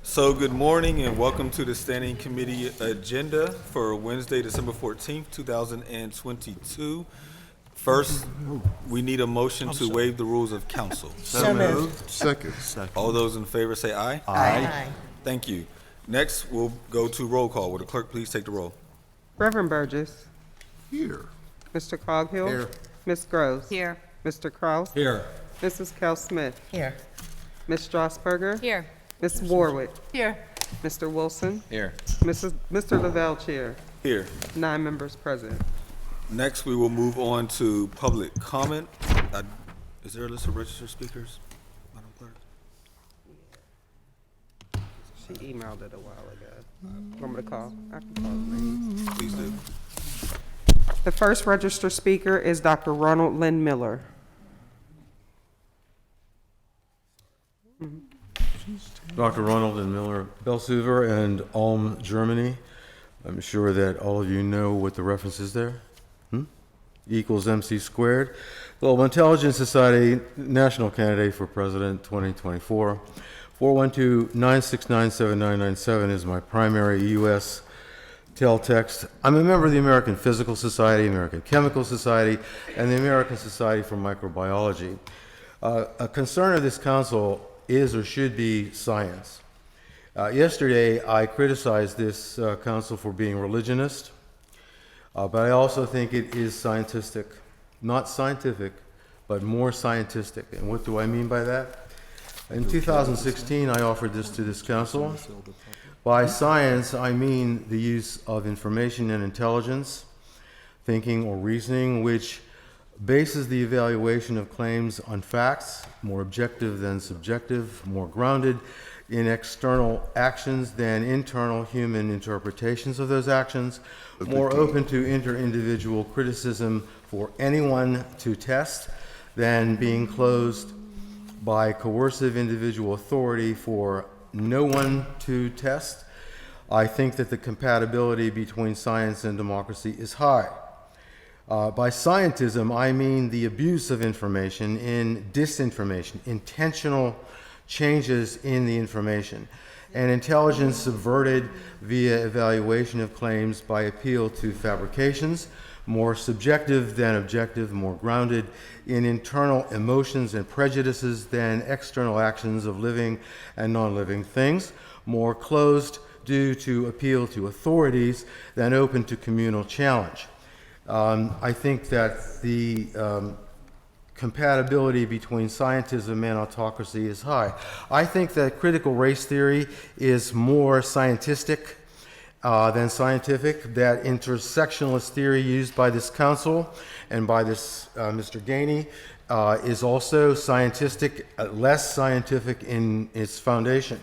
So good morning and welcome to the Standing Committee agenda for Wednesday, December 14th, 2022. First, we need a motion to waive the rules of council. So moved. Second. All those in favor say aye. Aye. Thank you. Next, we'll go to roll call. Will the clerk please take the roll? Reverend Burgess. Here. Mr. Coghill. Here. Ms. Gross. Here. Mr. Kraus. Here. Mrs. Kell Smith. Here. Ms. Strasburger. Here. Ms. Warwick. Here. Mr. Wilson. Here. Mr. Lavelle Chair. Here. 9 members present. Next, we will move on to public comment. Is there a list of registered speakers, Madam Clerk? She emailed it a while ago. Want me to call? I can call the names. Please do. The first registered speaker is Dr. Ronald Lynn Miller. Dr. Ronald and Miller, Belsuver and Ulm, Germany. I'm sure that all of you know what the reference is there. E equals MC squared. Global Intelligence Society, national candidate for president 2024. 412-969-7997 is my primary U.S. teletext. I'm a member of the American Physical Society, American Chemical Society, and the American Society for Microbiology. A concern of this council is or should be science. Yesterday, I criticized this council for being religionist, but I also think it is scientific. Not scientific, but more scientific. And what do I mean by that? In 2016, I offered this to this council. By science, I mean the use of information and intelligence, thinking or reasoning, which bases the evaluation of claims on facts, more objective than subjective, more grounded in external actions than internal human interpretations of those actions, more open to inter-individual criticism for anyone to test than being closed by coercive individual authority for no one to test. I think that the compatibility between science and democracy is high. By scientism, I mean the abuse of information in disinformation, intentional changes in the information, and intelligence subverted via evaluation of claims by appeal to fabrications, more subjective than objective, more grounded in internal emotions and prejudices than external actions of living and non-living things, more closed due to appeal to authorities than open to communal challenge. I think that the compatibility between scientism and autocracy is high. I think that critical race theory is more scientific than scientific. That intersectionalist theory used by this council and by this Mr. Gainey is also scientific, less scientific in its foundation.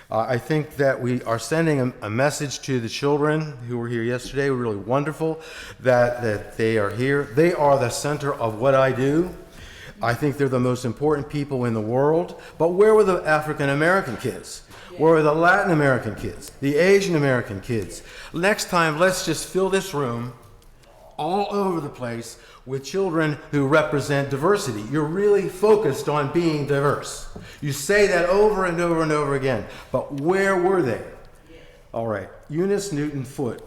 I think that we are sending a message to the children who were here yesterday. Really wonderful that they are here. They are the center of what I do. I think they're the most important people in the world. But where were the African American kids? Where were the Latin American kids? The Asian American kids? Next time, let's just fill this room all over the place with children who represent diversity. You're really focused on being diverse. You say that over and over and over again. But where were they? All right. Eunice Newton Foote,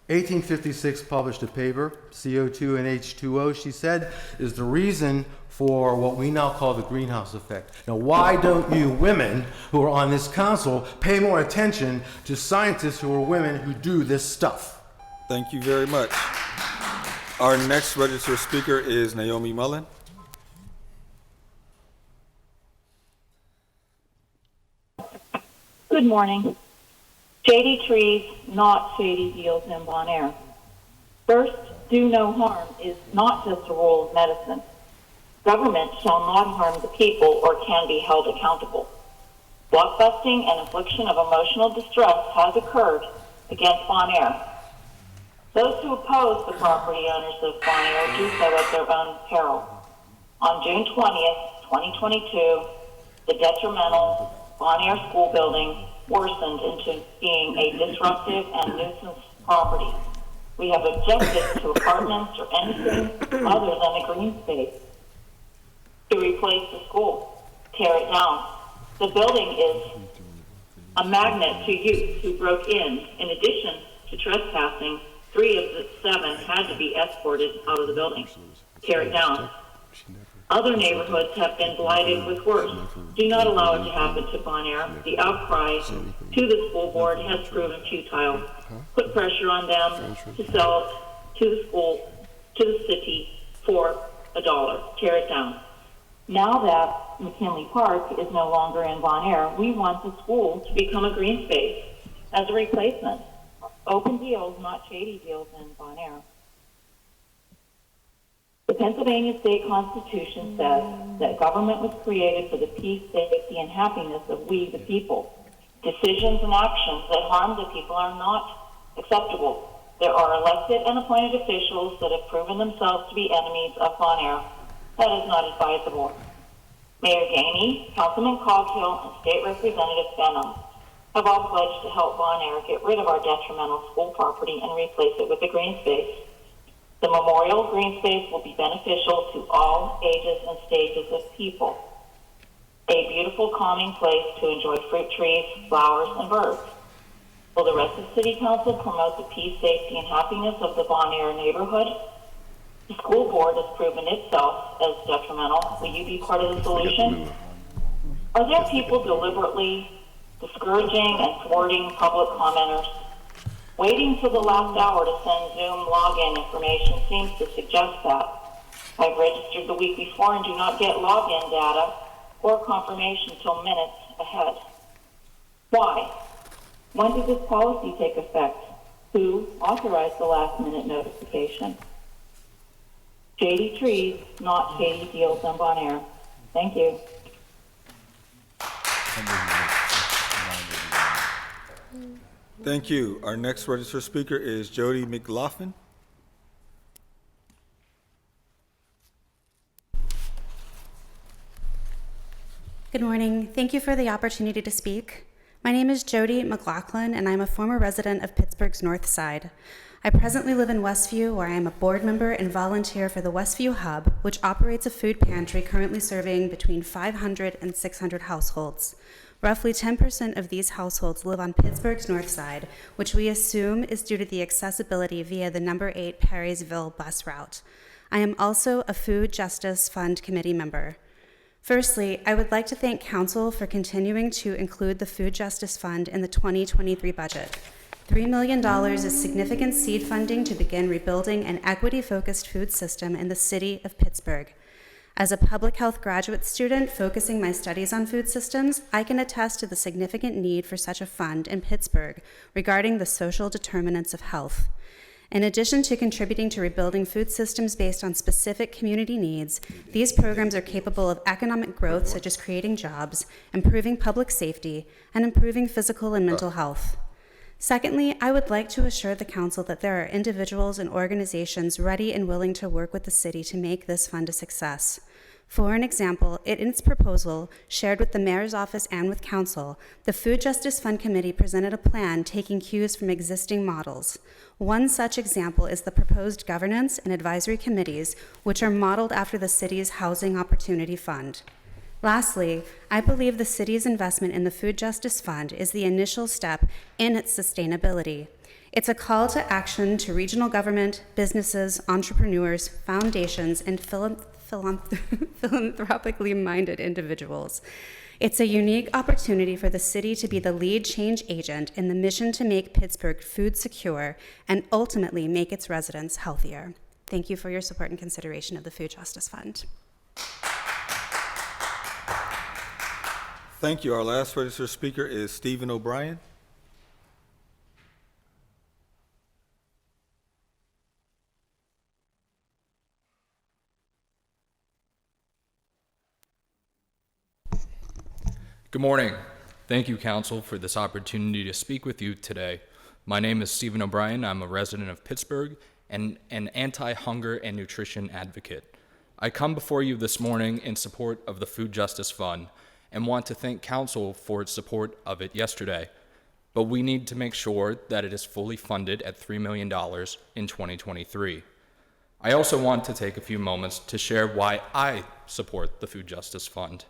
1856, published a paper, CO2 and H2O, she said, is the reason for what we now call the greenhouse effect. Now, why don't you women who are on this council pay more attention to scientists who are women who do this stuff? Thank you very much. Our next registered speaker is Naomi Mullen. Good morning. Shady trees, not shady deals in Bon Air. First, do no harm is not just a rule of medicine. Government shall not harm the people or can be held accountable. Blockbusting and infliction of emotional distress has occurred against Bon Air. Those who oppose the property owners of Bon Air do so at their own peril. On June 20th, 2022, the detrimental Bon Air school building worsened into being a disruptive and nuisance property. We have objected to apartments or anything other than a green space to replace the school. tear it down. The building is a magnet to youth who broke in. In addition to trespassing, 3 of the 7 had to be escorted out of the building. Tear it down. Other neighborhoods have been blighted with worse. Do not allow it to happen to Bon Air. The outcry to the school board has proven futile. Put pressure on them to sell it to the school, to the city for $1. Tear it down. Now that McKinley Park is no longer in Bon Air, we want the school to become a green space as a replacement. Open deals, not shady deals in Bon Air. The Pennsylvania State Constitution says that government was created for the peace, safety, and happiness of we, the people. Decisions and actions that harm the people are not acceptable. There are elected and appointed officials that have proven themselves to be enemies of Bon Air. That is not advisable. Mayor Gainey, Councilman Coghill, and State Representative Benham have all pledged to help Bon Air get rid of our detrimental school property and replace it with a green space. The memorial green space will be beneficial to all ages and stages of people. A beautiful, calming place to enjoy fruit trees, flowers, and birds. Will the rest of City Council promote the peace, safety, and happiness of the Bon Air neighborhood? The school board has proven itself as detrimental. Will you be part of the solution? Are there people deliberately discouraging and thwarting public commenters? Waiting till the last hour to send Zoom login information seems to suggest that. I've registered the week before and do not get login data or confirmation till minutes ahead. Why? When did this policy take effect? Who authorized the last minute notification? Shady trees, not shady deals in Bon Air. Thank you. Thank you. Our next registered speaker is Jody McLaughlin. Good morning. Thank you for the opportunity to speak. My name is Jody McLaughlin, and I'm a former resident of Pittsburgh's North Side. I presently live in Westview, where I am a board member and volunteer for the Westview Hub, which operates a food pantry currently serving between 500 and 600 households. Roughly 10% of these households live on Pittsburgh's North Side, which we assume is due to the accessibility via the number 8 Perrysville bus route. I am also a Food Justice Fund committee member. Firstly, I would like to thank Council for continuing to include the Food Justice Fund in the 2023 budget. $3 million is significant seed funding to begin rebuilding an equity-focused food system in the city of Pittsburgh. As a public health graduate student focusing my studies on food systems, I can attest to the significant need for such a fund in Pittsburgh regarding the social determinants of health. In addition to contributing to rebuilding food systems based on specific community needs, these programs are capable of economic growth, such as creating jobs, improving public safety, and improving physical and mental health. Secondly, I would like to assure the Council that there are individuals and organizations ready and willing to work with the city to make this fund a success. For an example, in its proposal, shared with the Mayor's Office and with Council, the Food Justice Fund Committee presented a plan taking cues from existing models. One such example is the proposed governance and advisory committees, which are modeled after the city's Housing Opportunity Fund. Lastly, I believe the city's investment in the Food Justice Fund is the initial step in its sustainability. It's a call to action to regional government, businesses, entrepreneurs, foundations, and philanthropically minded individuals. It's a unique opportunity for the city to be the lead change agent in the mission to make Pittsburgh food secure and ultimately make its residents healthier. Thank you for your support and consideration of the Food Justice Fund. Thank you. Our last registered speaker is Stephen O'Brien. Good morning. Thank you, Council, for this opportunity to speak with you today. My name is Stephen O'Brien. I'm a resident of Pittsburgh and an anti-hunger and nutrition advocate. I come before you this morning in support of the Food Justice Fund and want to thank Council for its support of it yesterday. But we need to make sure that it is fully funded at $3 million in 2023. I also want to take a few moments to share why I support the Food Justice Fund.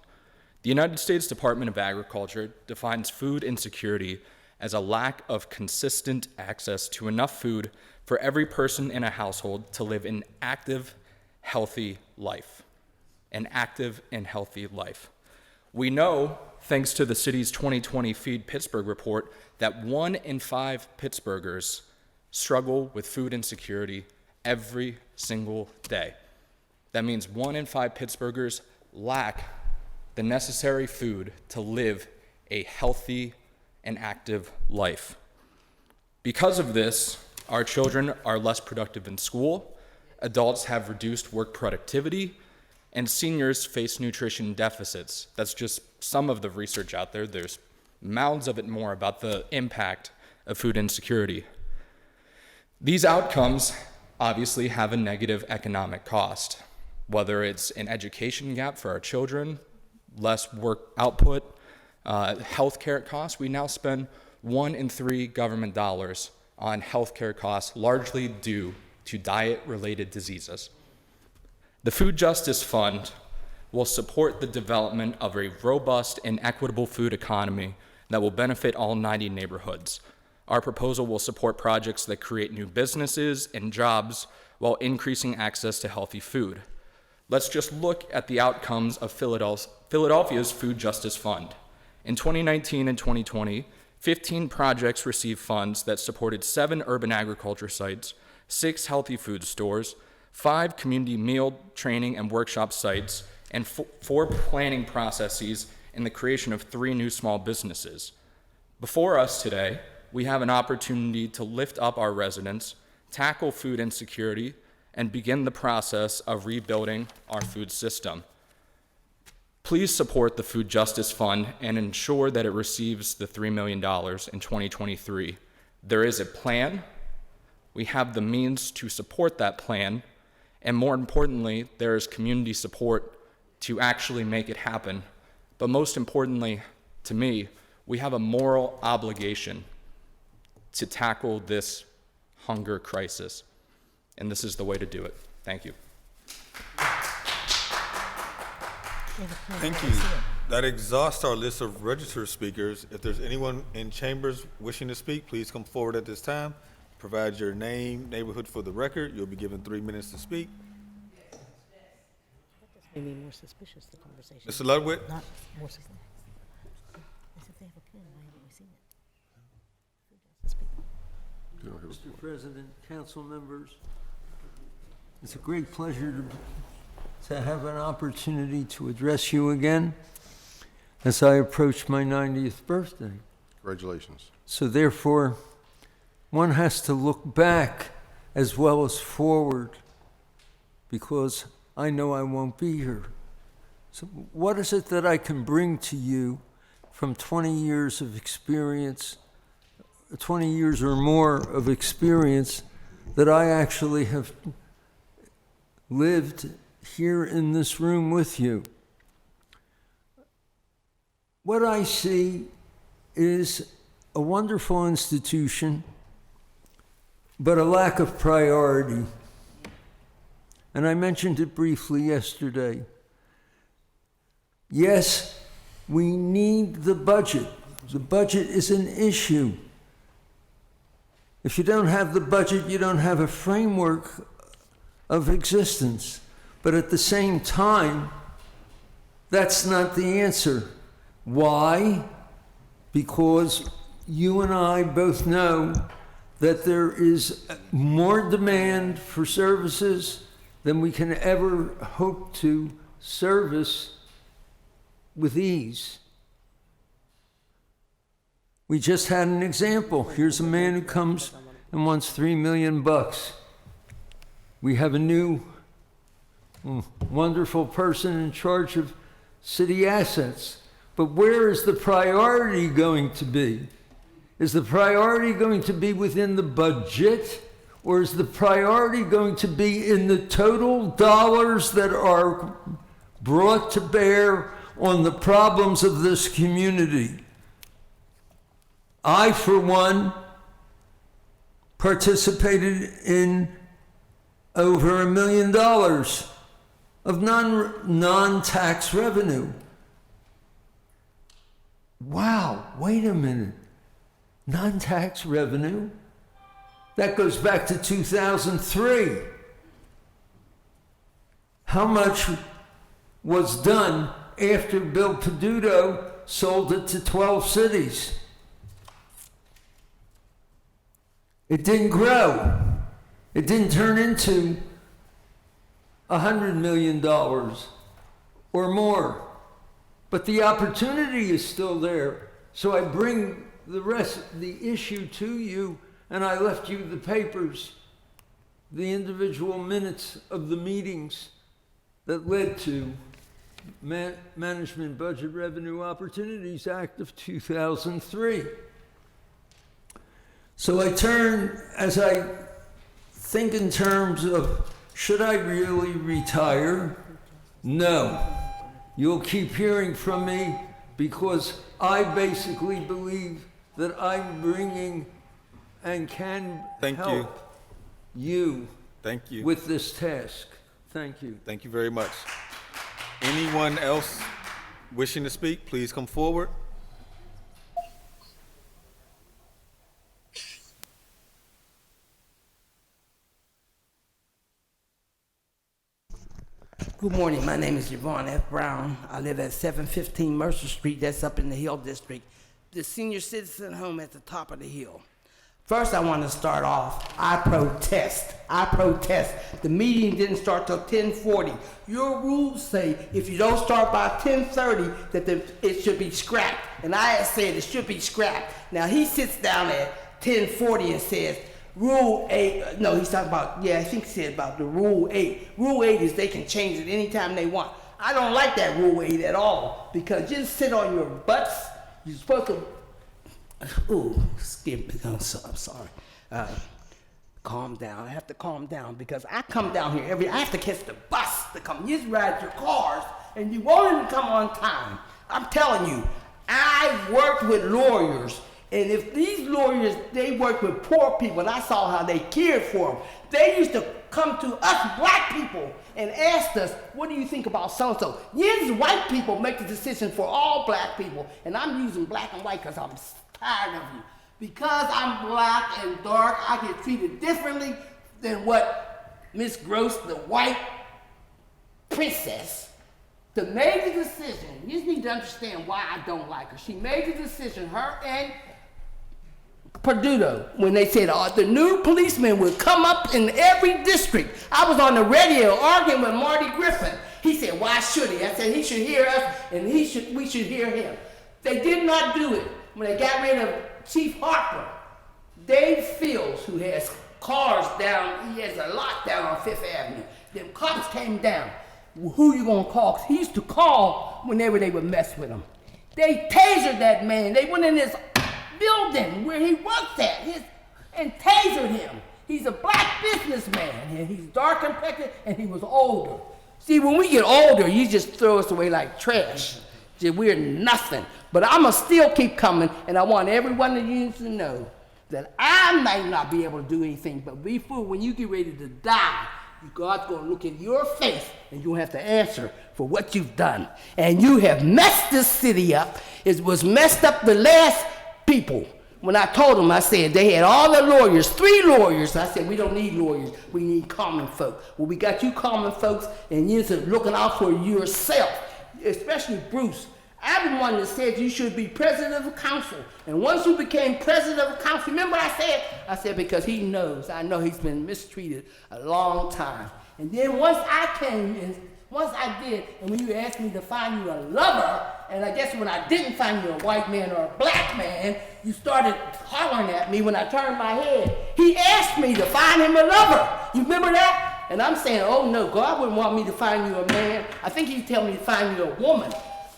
The United States Department of Agriculture defines food insecurity as a lack of consistent access to enough food for every person in a household to live an active, healthy life. An active and healthy life. We know, thanks to the city's 2020 Feed Pittsburgh report, that 1 in 5 Pittsburghers struggle with food insecurity every single day. That means 1 in 5 Pittsburghers lack the necessary food to live a healthy and active life. Because of this, our children are less productive in school, adults have reduced work productivity, and seniors face nutrition deficits. That's just some of the research out there. There's mounds of it more about the impact of food insecurity. These outcomes obviously have a negative economic cost, whether it's an education gap for our children, less work output, healthcare costs. We now spend 1 in 3 government dollars on healthcare costs, largely due to diet-related diseases. The Food Justice Fund will support the development of a robust and equitable food economy that will benefit all 90 neighborhoods. Our proposal will support projects that create new businesses and jobs while increasing access to healthy food. Let's just look at the outcomes of Philadelphia's Food Justice Fund. In 2019 and 2020, 15 projects received funds that supported 7 urban agriculture sites, 6 healthy food stores, 5 community meal training and workshop sites, and 4 planning processes and the creation of 3 new small businesses. Before us today, we have an opportunity to lift up our residents, tackle food insecurity, and begin the process of rebuilding our food system. Please support the Food Justice Fund and ensure that it receives the $3 million in 2023. There is a plan. We have the means to support that plan. And more importantly, there is community support to actually make it happen. But most importantly, to me, we have a moral obligation to tackle this hunger crisis. And this is the way to do it. Thank you. Thank you. That exhausts our list of registered speakers. If there's anyone in chambers wishing to speak, please come forward at this time. Provide your name, neighborhood for the record. You'll be given 3 minutes to speak. Made me more suspicious, the conversation. Mr. Ludwig? Not more suspicious. As if they have a pen, why haven't we seen it? Mr. President, council members, it's a great pleasure to have an opportunity to address you again as I approach my 90th birthday. Congratulations. So therefore, one has to look back as well as forward, because I know I won't be here. So what is it that I can bring to you from 20 years of experience, 20 years or more of experience that I actually have lived here in this room with you? What I see is a wonderful institution, but a lack of priority. And I mentioned it briefly yesterday. Yes, we need the budget. The budget is an issue. If you don't have the budget, you don't have a framework of existence. But at the same time, that's not the answer. Why? Because you and I both know that there is more demand for services than we can ever hope to service with ease. We just had an example. Here's a man who comes and wants $3 million. We have a new wonderful person in charge of city assets. But where is the priority going to be? Is the priority going to be within the budget, or is the priority going to be in the total dollars that are brought to bear on the problems of this community? I, for one, participated in over $1 million of non-tax revenue. wow, wait a minute. Non-tax revenue? That goes back to 2003. How much was done after Bill Peduto sold it to 12 cities? It didn't grow. It didn't turn into $100 million or more. But the opportunity is still there. So I bring the issue to you, and I left you the papers, the individual minutes of the meetings that led to Management Budget Revenue Opportunities Act of 2003. So I turn, as I think in terms of, should I really retire? No. You'll keep hearing from me because I basically believe that I'm bringing and can help you Thank you. with this task. Thank you. Thank you very much. Anyone else wishing to speak, please come forward. Good morning. My name is Yvonne F. Brown. I live at 715 Mercer Street. That's up in the Hill District. The senior citizen home at the top of the hill. First, I want to start off. I protest. The meeting didn't start till 10:40. Your rules say if you don't start by 10:30, that it should be scrapped. And I had said it should be scrapped. Now he sits down at 10:40 and says, Rule 8, no, he's talking about, I think he said about the Rule 8. Rule 8 is they can change it anytime they want. I don't like that Rule 8 at all, because just sit on your butts. You're supposed to, skip me, I'm sorry. Calm down, I have to calm down, because I come down here I have to catch the bus to come. You just ride your cars, and you won't even come on time. I'm telling you, I worked with lawyers. And if these lawyers, they work with poor people, and I saw how they cared for them. They used to come to us black people and ask us, what do you think about so-and-so? These white people make the decision for all black people. And I'm using black and white because I'm tired of you. Because I'm black and dark, I get treated differently than what Miss Gross, the white princess, made the decision. You just need to understand why I don't like her. She made the decision, her and Peduto, when they said the new policeman would come up in every district. I was on the radio arguing with Marty Griffin. He said, why should he? I said, he should hear us, and we should hear him. They did not do it. When they got rid of Chief Harper, Dave Fields, who has cars down, he has a lot down on Fifth Avenue. Them cops came down. Well, who you gonna call? 'Cause he used to call whenever they would mess with him. They tasered that man. They went in his building where he works at and tasered him. He's a black businessman, and he's dark complected, and he was older. See, when we get older, you just throw us away like trash. We're nothing. But I'm going to still keep coming, and I want every one of you to know that I might not be able to do anything, but before, when you get ready to die, God's going to look in your face, and you'll have to answer for what you've done. And you have messed this city up. It was messed up the last people. When I told them, I said, they had all the lawyers, 3 lawyers. I said, we don't need lawyers. We need common folk. Well, we got you common folks, and you're looking out for yourself, especially Bruce. I'm the one that said you should be president of the council. And once you became president of the council, remember what I said? I said, because he knows. I know he's been mistreated a long time. And then once I did, and when you asked me to find you a lover, and I guess when I didn't find you a white man or a black man, you started hollering at me when I turned my head. He asked me to find him a lover. You remember that? And I'm saying, oh no, God wouldn't want me to find you a man. I think he'd tell me to find you a woman.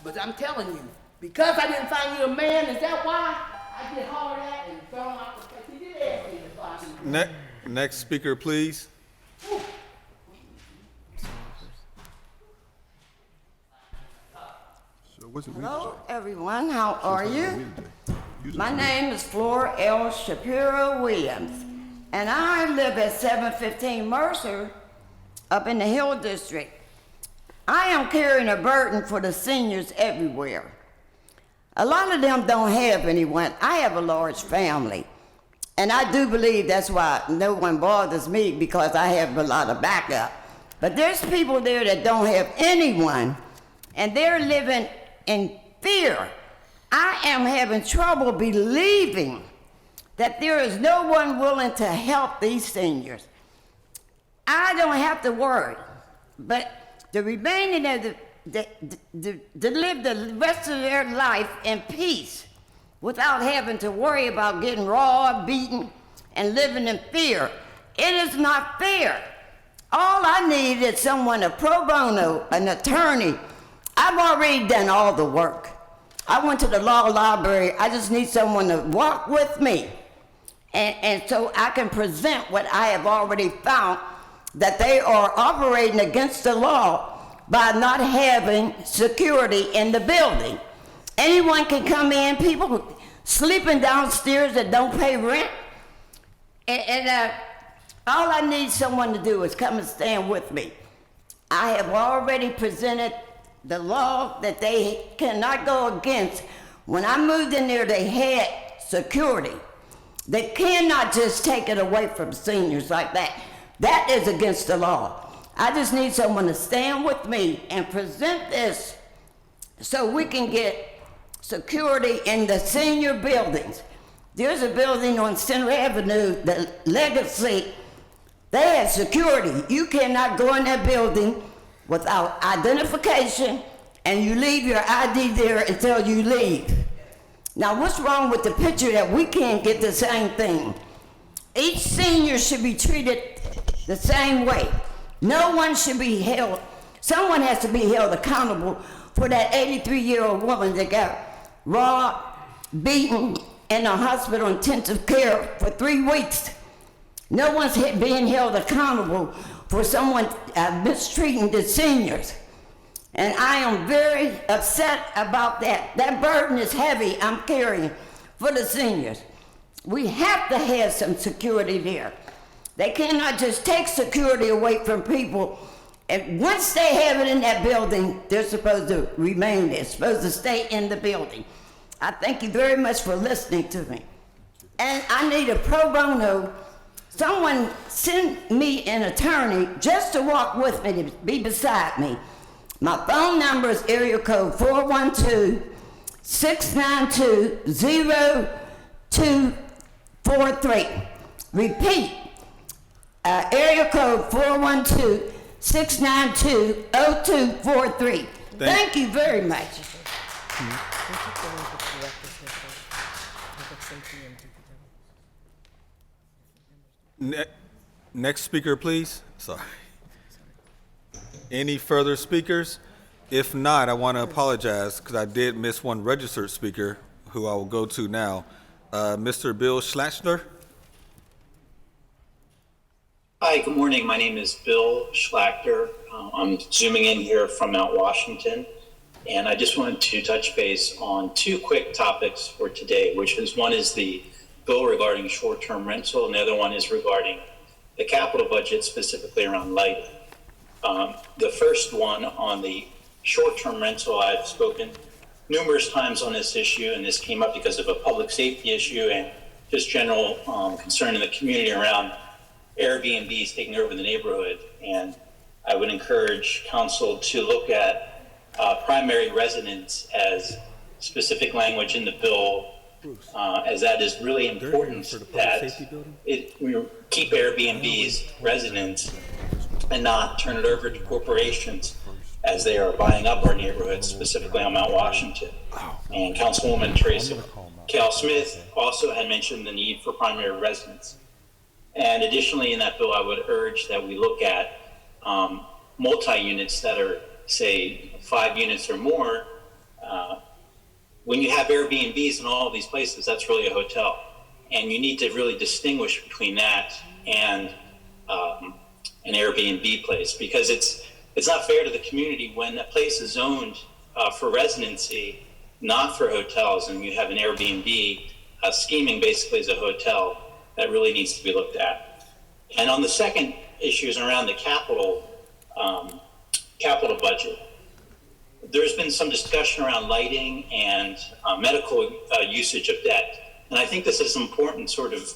But I'm telling you, because I didn't find you a man, is that why I get hollered at and thrown out the place? He did ask me to find you a man. Next speaker, please. Hello, everyone. How are you? My name is Flora L. Shapiro Williams, and I live at 715 Mercer up in the Hill District. I am carrying a burden for the seniors everywhere. A lot of them don't have anyone. I have a large family. And I do believe that's why no one bothers me, because I have a lot of backup. But there's people there that don't have anyone, and they're living in fear. I am having trouble believing that there is no one willing to help these seniors. I don't have to worry, but the remaining of to live the rest of their life in peace without having to worry about getting robbed, beaten, and living in fear. It is not fair. All I need is someone, a pro bono, an attorney. I've already done all the work. I went to the law library. I just need someone to walk with me. And so I can present what I have already found, that they are operating against the law by not having security in the building. Anyone can come in, people sleeping downstairs that don't pay rent. And all I need someone to do is come and stand with me. I have already presented the law that they cannot go against. When I moved in there, they had security. They cannot just take it away from seniors like that. That is against the law. I just need someone to stand with me and present this so we can get security in the senior buildings. There's a building on Center Avenue, the Legacy. They have security. You cannot go in that building without identification, and you leave your ID there until you leave. Now, what's wrong with the picture that we can't get the same thing? Each senior should be treated the same way. No one should be held, someone has to be held accountable for that 83-year-old woman that got robbed, beaten, in a hospital intensive care for 3 weeks. No one's being held accountable for someone mistreating the seniors. And I am very upset about that. That burden is heavy I'm carrying for the seniors. We have to have some security there. They cannot just take security away from people. And once they have it in that building, they're supposed to remain there, supposed to stay in the building. I thank you very much for listening to me. And I need a pro bono. Someone send me an attorney just to walk with me, to be beside me. My phone number is area code 412-692-0243. Repeat, area code 412-692-0243. Thank you very much. Next speaker, please. Sorry. Any further speakers? If not, I want to apologize because I did miss one registered speaker who I will go to now. Mr. Bill Schlachter. Hi, good morning. My name is Bill Schlachter. I'm zooming in here from Mount Washington, and I just wanted to touch base on two quick topics for today, which is one is the bill regarding short-term rental, and the other one is regarding the capital budget, specifically around lighting. The first one on the short-term rental, I've spoken numerous times on this issue, and this came up because of a public safety issue and just general concern in the community around Airbnbs taking over the neighborhood. And I would encourage council to look at primary residence as specific language in the bill, as that is really important that we keep Airbnbs residents and not turn it over to corporations as they are buying up our neighborhoods, specifically on Mount Washington. And Councilwoman Teresa Cal Smith also had mentioned the need for primary residence. And additionally, in that bill, I would urge that we look at multi-units that are, say, 5 units or more. When you have Airbnbs in all of these places, that's really a hotel. And you need to really distinguish between that and an Airbnb place, because it's not fair to the community when a place is zoned for residency, not for hotels, and you have an Airbnb scheming basically as a hotel. That really needs to be looked at. And on the second issues around the capital budget, there's been some discussion around lighting and medical usage of debt. And I think this is an important sort of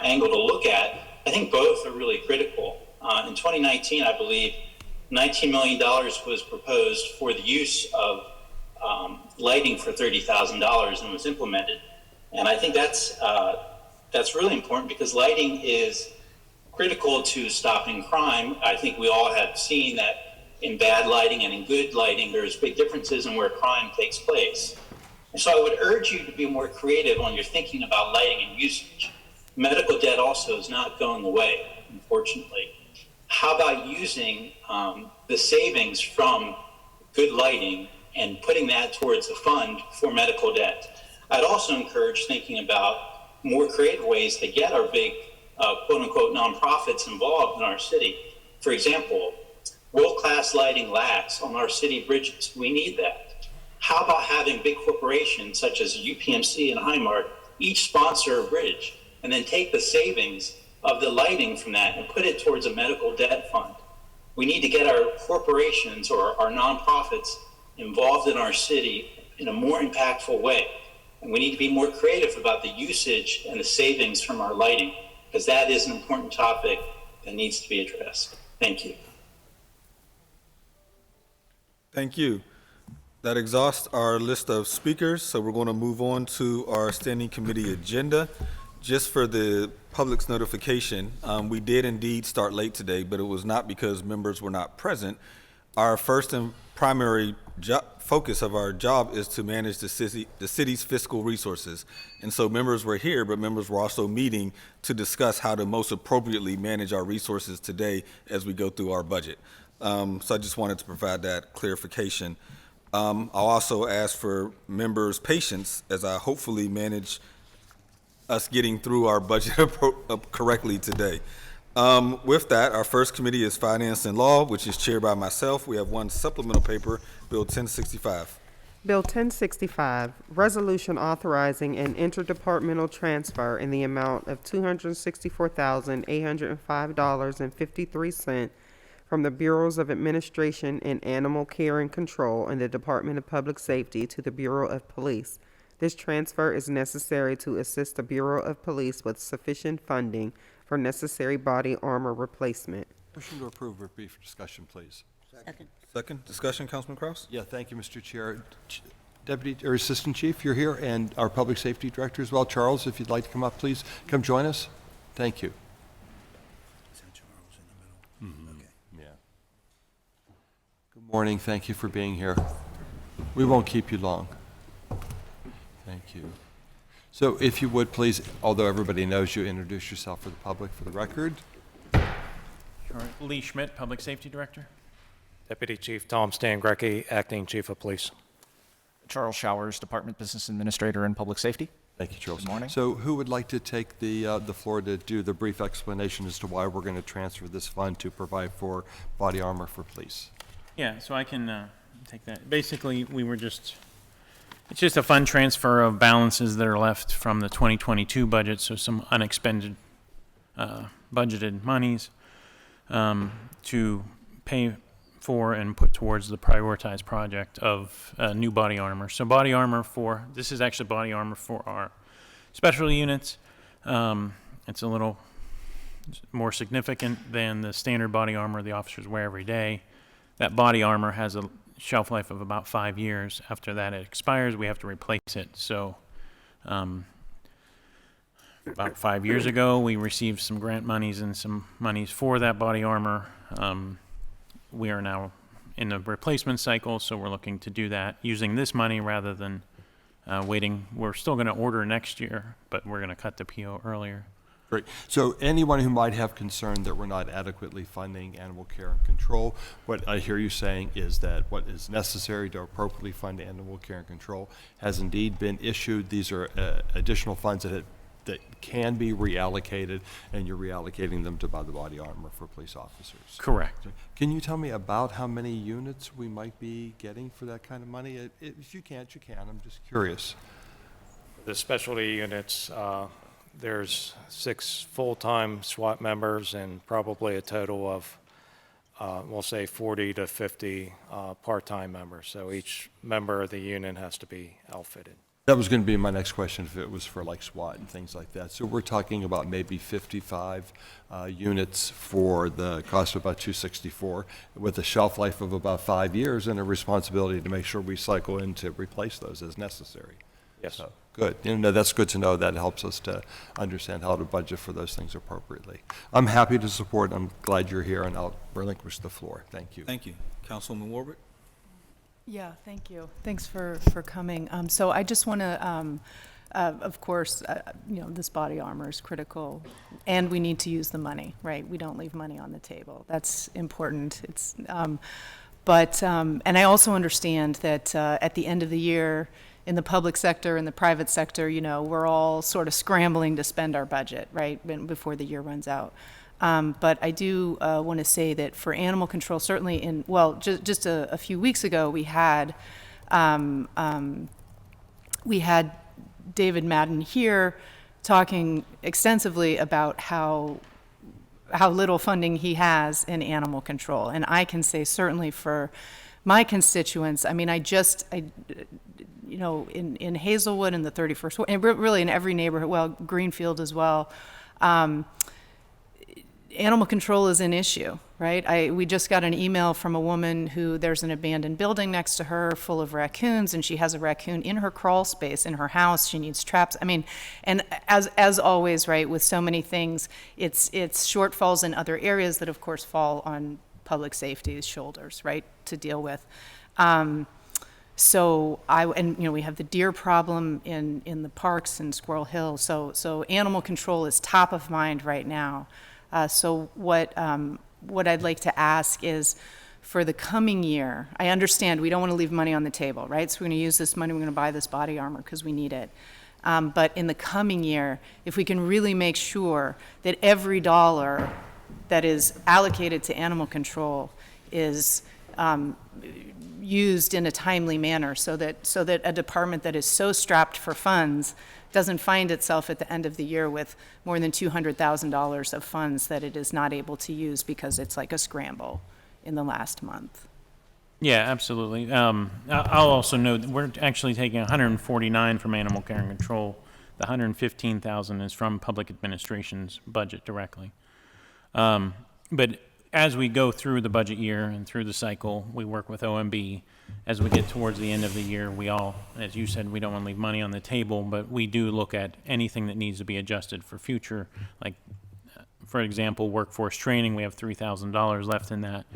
angle to look at. I think both are really critical. In 2019, I believe $19 million was proposed for the use of lighting for $30,000 and was implemented. And I think that's really important because lighting is critical to stopping crime. I think we all have seen that in bad lighting and in good lighting, there's big differences in where crime takes place. And so I would urge you to be more creative when you're thinking about lighting and usage. Medical debt also is not going away, unfortunately. How about using the savings from good lighting and putting that towards a fund for medical debt? I'd also encourage thinking about more creative ways to get our big quote-unquote nonprofits involved in our city. For example, world-class lighting lacks on our city bridges. We need that. How about having big corporations such as UPMC and Highmark each sponsor a bridge and then take the savings of the lighting from that and put it towards a medical debt fund? We need to get our corporations or our nonprofits involved in our city in a more impactful way. And we need to be more creative about the usage and the savings from our lighting, because that is an important topic that needs to be addressed. Thank you. Thank you. That exhausts our list of speakers, so we're going to move on to our standing committee agenda. Just for the public's notification, we did indeed start late today, but it was not because members were not present. Our first and primary focus of our job is to manage the city's fiscal resources. And so members were here, but members were also meeting to discuss how to most appropriately manage our resources today as we go through our budget. So I just wanted to provide that clarification. I'll also ask for members' patience as I hopefully manage us getting through our budget correctly today. With that, our first committee is Finance and Law, which is chaired by myself. We have one supplemental paper, Bill 1065. Bill 1065, resolution authorizing an interdepartmental transfer in the amount of $264,805.53 from the Bureaus of Administration and Animal Care and Control and the Department of Public Safety to the Bureau of Police. This transfer is necessary to assist the Bureau of Police with sufficient funding for necessary body armor replacement. Motion to approve with brief discussion, please. Second discussion, Councilman Kraus? Yeah, thank you, Mr. Chair. Deputy or Assistant Chief, you're here, and our Public Safety Director as well. Charles, if you'd like to come up, please come join us. Thank you. Yeah. Good morning. Thank you for being here. We won't keep you long. Thank you. So if you would please, although everybody knows you, introduce yourself for the public for the record. Sure. Lee Schmidt, Public Safety Director. Deputy Chief Tom Stangrecki, Acting Chief of Police. Charles Showers, Department Business Administrator and Public Safety. Thank you, Charles. Good morning. So who would like to take the floor to do the brief explanation as to why we're going to transfer this fund to provide for body armor for police? Yeah, so I can take that. Basically, it's just a fund transfer of balances that are left from the 2022 budget, so some unexpended budgeted monies to pay for and put towards the prioritized project of new body armor. So this is actually body armor for our special units. It's a little more significant than the standard body armor the officers wear every day. That body armor has a shelf life of about 5 years. After that it expires, we have to replace it. So about 5 years ago, we received some grant monies and some monies for that body armor. We are now in the replacement cycle, so we're looking to do that using this money rather than waiting. We're still going to order next year, but we're going to cut the PO earlier. Great. So anyone who might have concern that we're not adequately funding animal care and control, what I hear you saying is that what is necessary to appropriately fund animal care and control has indeed been issued. These are additional funds that can be reallocated, and you're reallocating them to buy the body armor for police officers. Correct. Can you tell me about how many units we might be getting for that kind of money? If you can't, you can. I'm just curious. The specialty units, there's 6 full-time SWAT members and probably a total of we'll say 40 to 50 part-time members. So each member of the union has to be outfitted. That was going to be my next question, if it was for like SWAT and things like that. So we're talking about maybe 55 units for the cost of about $264, with a shelf life of about 5 years and a responsibility to make sure we cycle in to replace those as necessary. Yes. So, good. That's good to know. That helps us to understand how to budget for those things appropriately. I'm happy to support. I'm glad you're here, and I'll relinquish the floor. Thank you. Thank you. Councilwoman Warwick? Yeah, thank you. Thanks for coming. So I just want to, of course, this body armor is critical, and we need to use the money, right? We don't leave money on the table. That's important. And I also understand that at the end of the year, in the public sector and the private sector, we're all sort of scrambling to spend our budget, right, before the year runs out. But I do want to say that for animal control, certainly just a few weeks ago, we had David Madden here talking extensively about how little funding he has in animal control. And I can say certainly for my constituents, I mean, in Hazelwood and the 31st, and really in every neighborhood, well, Greenfield as well, animal control is an issue, right? We just got an email from a woman who there's an abandoned building next to her full of raccoons, and she has a raccoon in her crawl space in her house. She needs traps. I mean, and as always, right, with so many things, it's shortfalls in other areas that, of course, fall on public safety's shoulders, right, to deal with. We have the deer problem in the parks in Squirrel Hill. So animal control is top of mind right now. So what I'd like to ask is, for the coming year, I understand we don't want to leave money on the table, right? So we're going to use this money, we're going to buy this body armor because we need it. But in the coming year, if we can really make sure that every dollar that is allocated to animal control is used in a timely manner, so that a department that is so strapped for funds doesn't find itself at the end of the year with more than $200,000 of funds that it is not able to use because it's like a scramble in the last month. Yeah, absolutely. I'll also note that we're actually taking 149 from animal care and control. The 115,000 is from public administration's budget directly. But as we go through the budget year and through the cycle, we work with OMB. As we get towards the end of the year, we all, as you said, we don't want to leave money on the table, but we do look at anything that needs to be adjusted for future. Like, for example, workforce training, we have $3,000 left in that.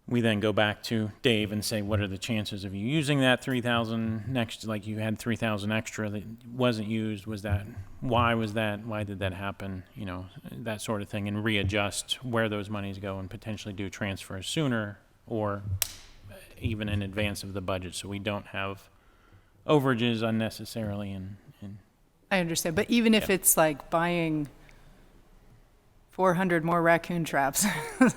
We then go back to Dave and say, what are the chances of you using that $3,000 next? Like, you had $3,000 extra that wasn't used. Why was that? Why did that happen? That sort of thing, and readjust where those monies go and potentially do transfers sooner or even in advance of the budget, so we don't have overages unnecessarily. I understand, but even if it's like buying 400 more raccoon traps,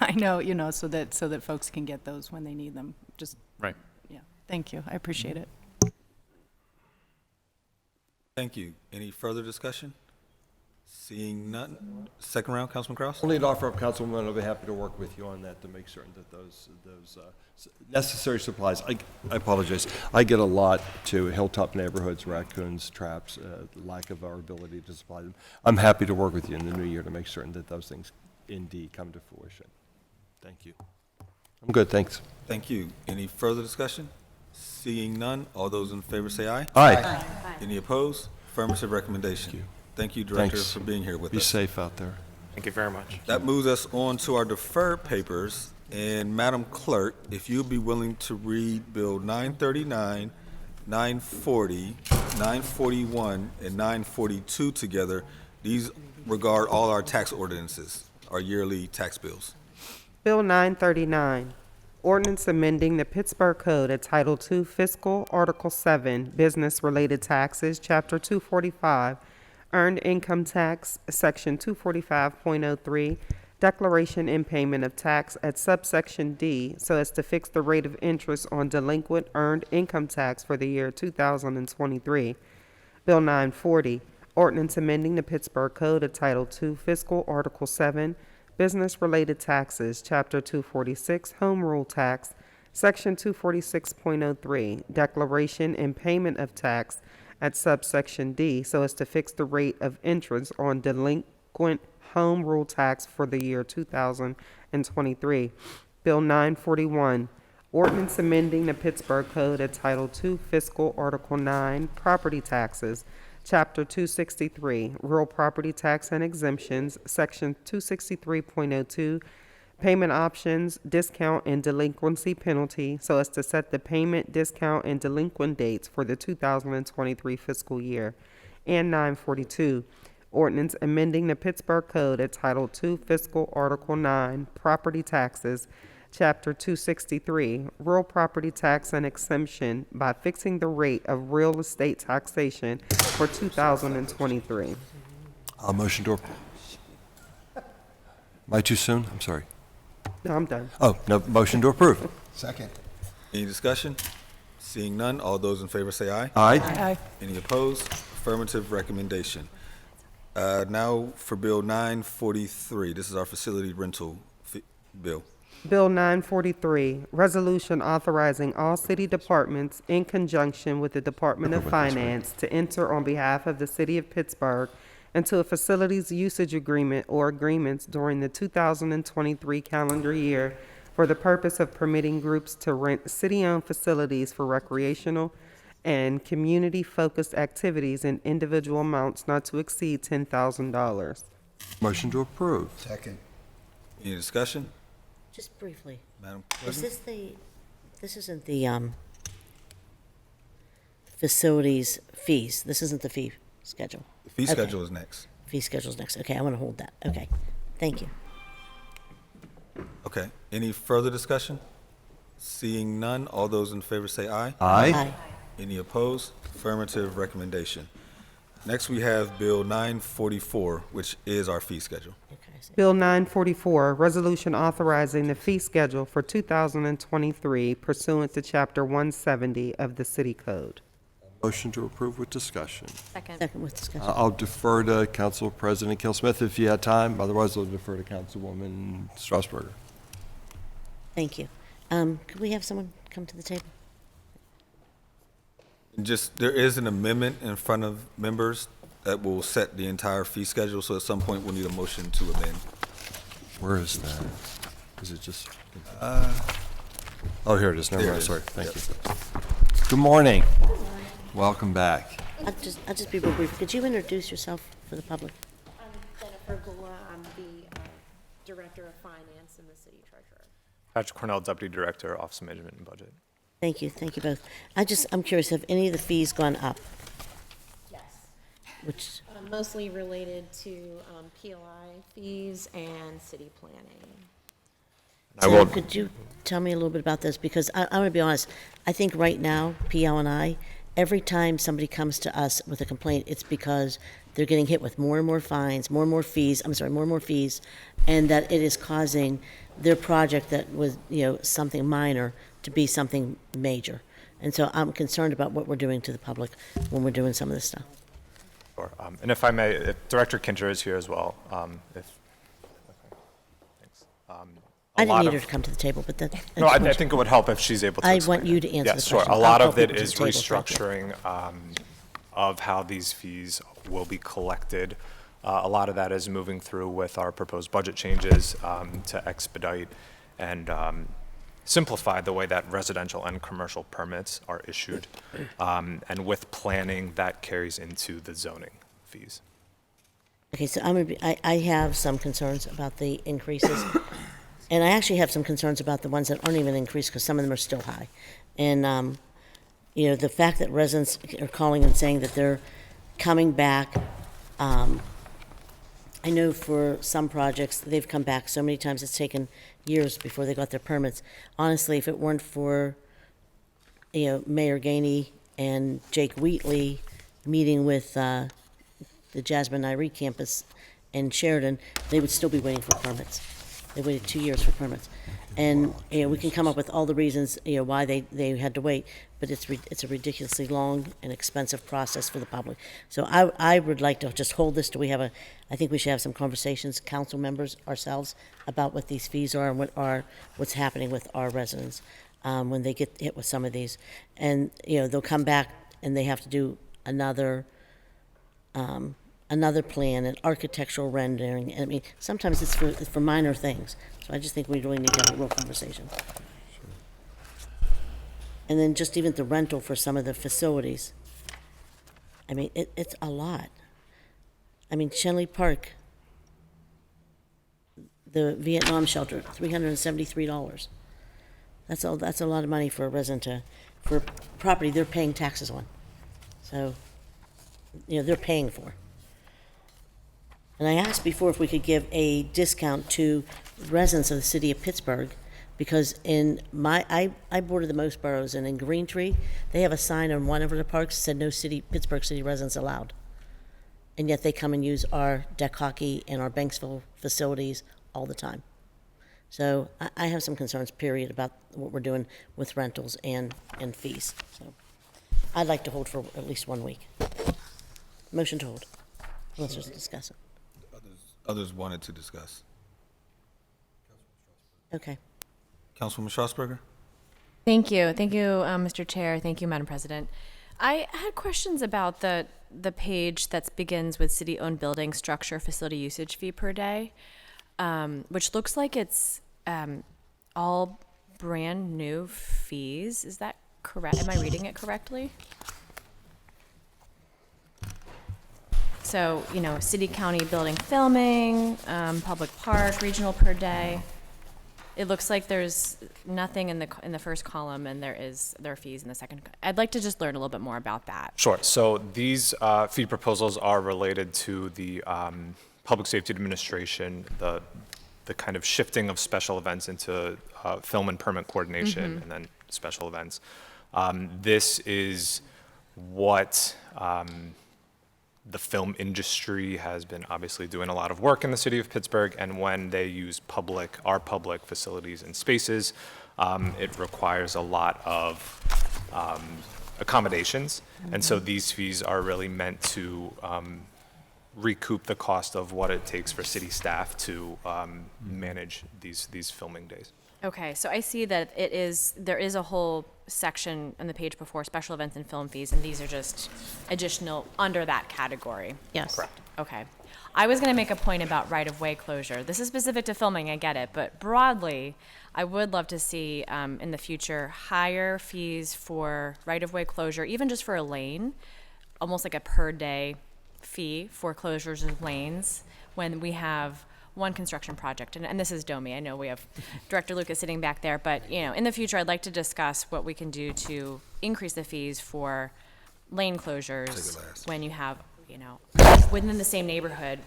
I know, so that folks can get those when they need them. Just right. Yeah. Thank you. I appreciate it. Thank you. Any further discussion? Seeing none. Second round, Councilman Kraus? Only to offer up, Councilwoman, I'll be happy to work with you on that to make certain that those necessary supplies. I apologize. I get a lot to hilltop neighborhoods, raccoons, traps, lack of our ability to supply them. I'm happy to work with you in the new year to make certain that those things indeed come to fruition. Thank you. I'm good, thanks. Thank you. Any further discussion? Seeing none, all those in favor say aye. Aye. Aye. Any opposed? Affirmative recommendation. Thank you, Director, Thanks. for being here with Be us. safe out there. Thank you very much. That moves us on to our deferred papers. And Madam Clerk, if you'd be willing to read Bill 939, 940, 941, and 942 together. These regard all our tax ordinances, our yearly tax bills. Bill 939, ordinance amending the Pittsburgh Code at Title II Fiscal, Article 7, Business-Related Taxes, Chapter 245, Earned Income Tax, Section 245.03, Declaration and Payment of Tax at subsection D, so as to fix the rate of interest on delinquent earned income tax for the year 2023. Bill 940, ordinance amending the Pittsburgh Code at Title II Fiscal, Article 7, Business-related taxes, Chapter 246, Home Rule Tax, Section 246.03, Declaration and Payment of Tax at subsection D so as to fix the rate of interest on delinquent home rule tax for the year 2023. Bill 941, Ordinance amending the Pittsburgh Code at Title II, Fiscal Article 9, Property Taxes, Chapter 263, Real Property Tax and Exemptions, Section 263.02, Payment Options, Discount and Delinquency Penalty, so as to set the payment, discount, and delinquent dates for the 2023 fiscal year. And 942, Ordinance amending the Pittsburgh Code at Title II, Fiscal Article 9, Property Taxes, Chapter 263, Real Property Tax and Exemption by fixing the rate of real estate taxation for 2023. Motion to approve. Am I too soon? I'm sorry. No, I'm done. Oh, no, motion to approve. Second. Any discussion? Seeing none, all those in favor say aye. Aye. Aye. Any opposed? Affirmative recommendation. Now for Bill 943. This is our facility rental bill. Bill 943, Resolution authorizing all city departments in conjunction with the Department of Finance to enter on behalf of the city of Pittsburgh into a facilities usage agreement or agreements during the 2023 calendar year for the purpose of permitting groups to rent city-owned facilities for recreational and community-focused activities in individual amounts not to exceed $10,000. Motion to approve. Second. Any discussion? Just briefly, Madam is President? this isn't the facilities fees, this isn't the fee schedule? The fee Okay. schedule is next. Fee schedule's next, okay, I want to hold that, okay, thank you. Okay. Any further discussion? Seeing none, all those in favor say aye. Aye. Aye. Any opposed? Affirmative recommendation. Next, we have Bill 944, which is our fee schedule. Okay, I see. Bill 944, Resolution authorizing the fee schedule for 2023 pursuant to Chapter 170 of the City Code. Motion to approve with discussion. Second with discussion. I'll defer to Council President Kell Smith if you had time. Otherwise, I'll defer to Councilwoman Strasburger. Thank you. Could we have someone come to the table? Just, there is an amendment in front of members that will set the entire fee schedule, so at some point we'll need a motion to amend. Where is that? Is it just? Oh, here it is. Never There mind. it is. Sorry. Thank you. Good morning. Welcome back. I'll just be real brief. Could you introduce yourself for the public? I'm Jennifer Gula. I'm the Director of Finance and the City Treasurer. Patrick Cornell, Deputy Director, Office of Management and Budget. Thank you both. I'm curious, have any of the fees gone up? Yes. Which, Mostly related to PLI fees and city planning. so could you tell me a little bit about this? Because I'm going to be honest, I think right now, PL&I, every time somebody comes to us with a complaint, it's because they're getting hit with more and more fines, more and more fees, and that it is causing their project that was, something minor to be something major. And so I'm concerned about what we're doing to the public when we're doing some of this stuff. Sure. And if I may, if Director Kincher is here as well. Thanks. I didn't need her to come to the table, but that. No, I think it would help if she's able to I explain want you it. to answer Yeah, the sure. question. A lot I'll of call it people to is the table. Thank you. restructuring of how these fees will be collected. A lot of that is moving through with our proposed budget changes to expedite and simplify the way that residential and commercial permits are issued. And with planning, that carries into the zoning fees. Okay, so I have some concerns about the increases. And I actually have some concerns about the ones that aren't even increased because some of them are still high. And, the fact that residents are calling and saying that they're coming back, I know for some projects, they've come back so many times, it's taken years before they got their permits. Honestly, if it weren't for, Mayor Gainey and Jake Wheatley meeting with the Jasmine Irie campus in Sheridan, they would still be waiting for permits. They waited 2 years for permits. And, we can come up with all the reasons, why they had to wait, but it's a ridiculously long and expensive process for the public. So I would like to just hold this till I think we should have some conversations, council members, ourselves, about what these fees are and what's happening with our residents when they get hit with some of these. And, they'll come back and they have to do another plan, an architectural rendering. I mean, sometimes it's for minor things. So I just think we really need to have a real conversation. And then just even the rental for some of the facilities. I mean, it's a lot. I mean, Shenley Park, the Vietnam shelter, $373. That's a lot of money for a resident for property they're paying taxes on. So, they're paying for. And I asked before if we could give a discount to residents of the city of Pittsburgh, because I boarded the most boroughs, and in Green Tree, they have a sign on one of the parks that said no Pittsburgh city residents allowed. And yet they come and use our deck hockey and our Banksville facilities all the time. So I have some concerns, period, about what we're doing with rentals and fees. So I'd like to hold for at least 1 week. Motion to hold. Let's just discuss it. Others wanted to discuss. Okay. Councilwoman Strasburger? Thank you, Mr. Chair. Thank you, Madam President. I had questions about the page that begins with city-owned building structure facility usage fee per day, which looks like it's all brand new fees. Is that correct? Am I reading it correctly? So, city, county building filming, public park, regional per day. It looks like there's nothing in the first column, and there are fees in the second. I'd like to just learn a little bit more about that. Sure. So these fee proposals are related to the Public Safety Administration, the kind of shifting of special events into film and permit coordination, and then special events. This is what the film industry has been obviously doing a lot of work in the city of Pittsburgh, and when they use our public facilities and spaces, it requires a lot of accommodations. And so these fees are really meant to recoup the cost of what it takes for city staff to manage these filming days. Okay, so I see that there is a whole section on the page before special events and film fees, and these are just additional under that category. Yes. Correct. Okay. I was going to make a point about right-of-way closure. This is specific to filming, I get it, but broadly, I would love to see in the future higher fees for right-of-way closure, even just for a lane, almost like a per-day fee for closures of lanes when we have one construction project, and this is Domi. I know we have Director Lucas sitting back there, but in the future, I'd like to discuss what we can do to increase the fees for lane closures when you have, within the same neighborhood,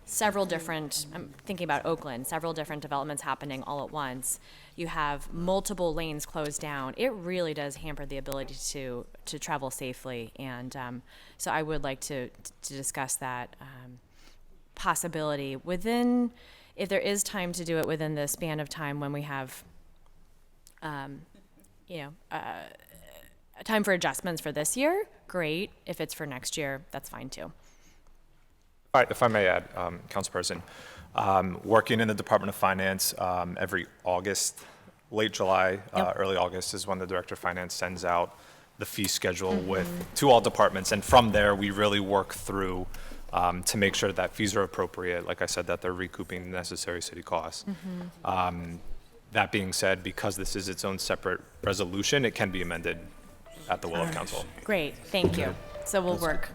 several different. I'm thinking about Oakland, several different developments happening all at once. You have multiple lanes closed down. It really does hamper the ability to travel safely, and so I would like to discuss that. Possibility within, if there is time to do it within the span of time when we have, time for adjustments for this year, great. If it's for next year, that's fine too. All right, if I may add, Councilperson, working in the Department of Finance every August, late July, early August is when the Director of Finance sends out the fee schedule to all departments, and from there we really work through to make sure that fees are appropriate, like I said, that they're recouping necessary city costs. That being said, because this is its own separate resolution, it can be amended at the will of council. Great, thank you. So we'll work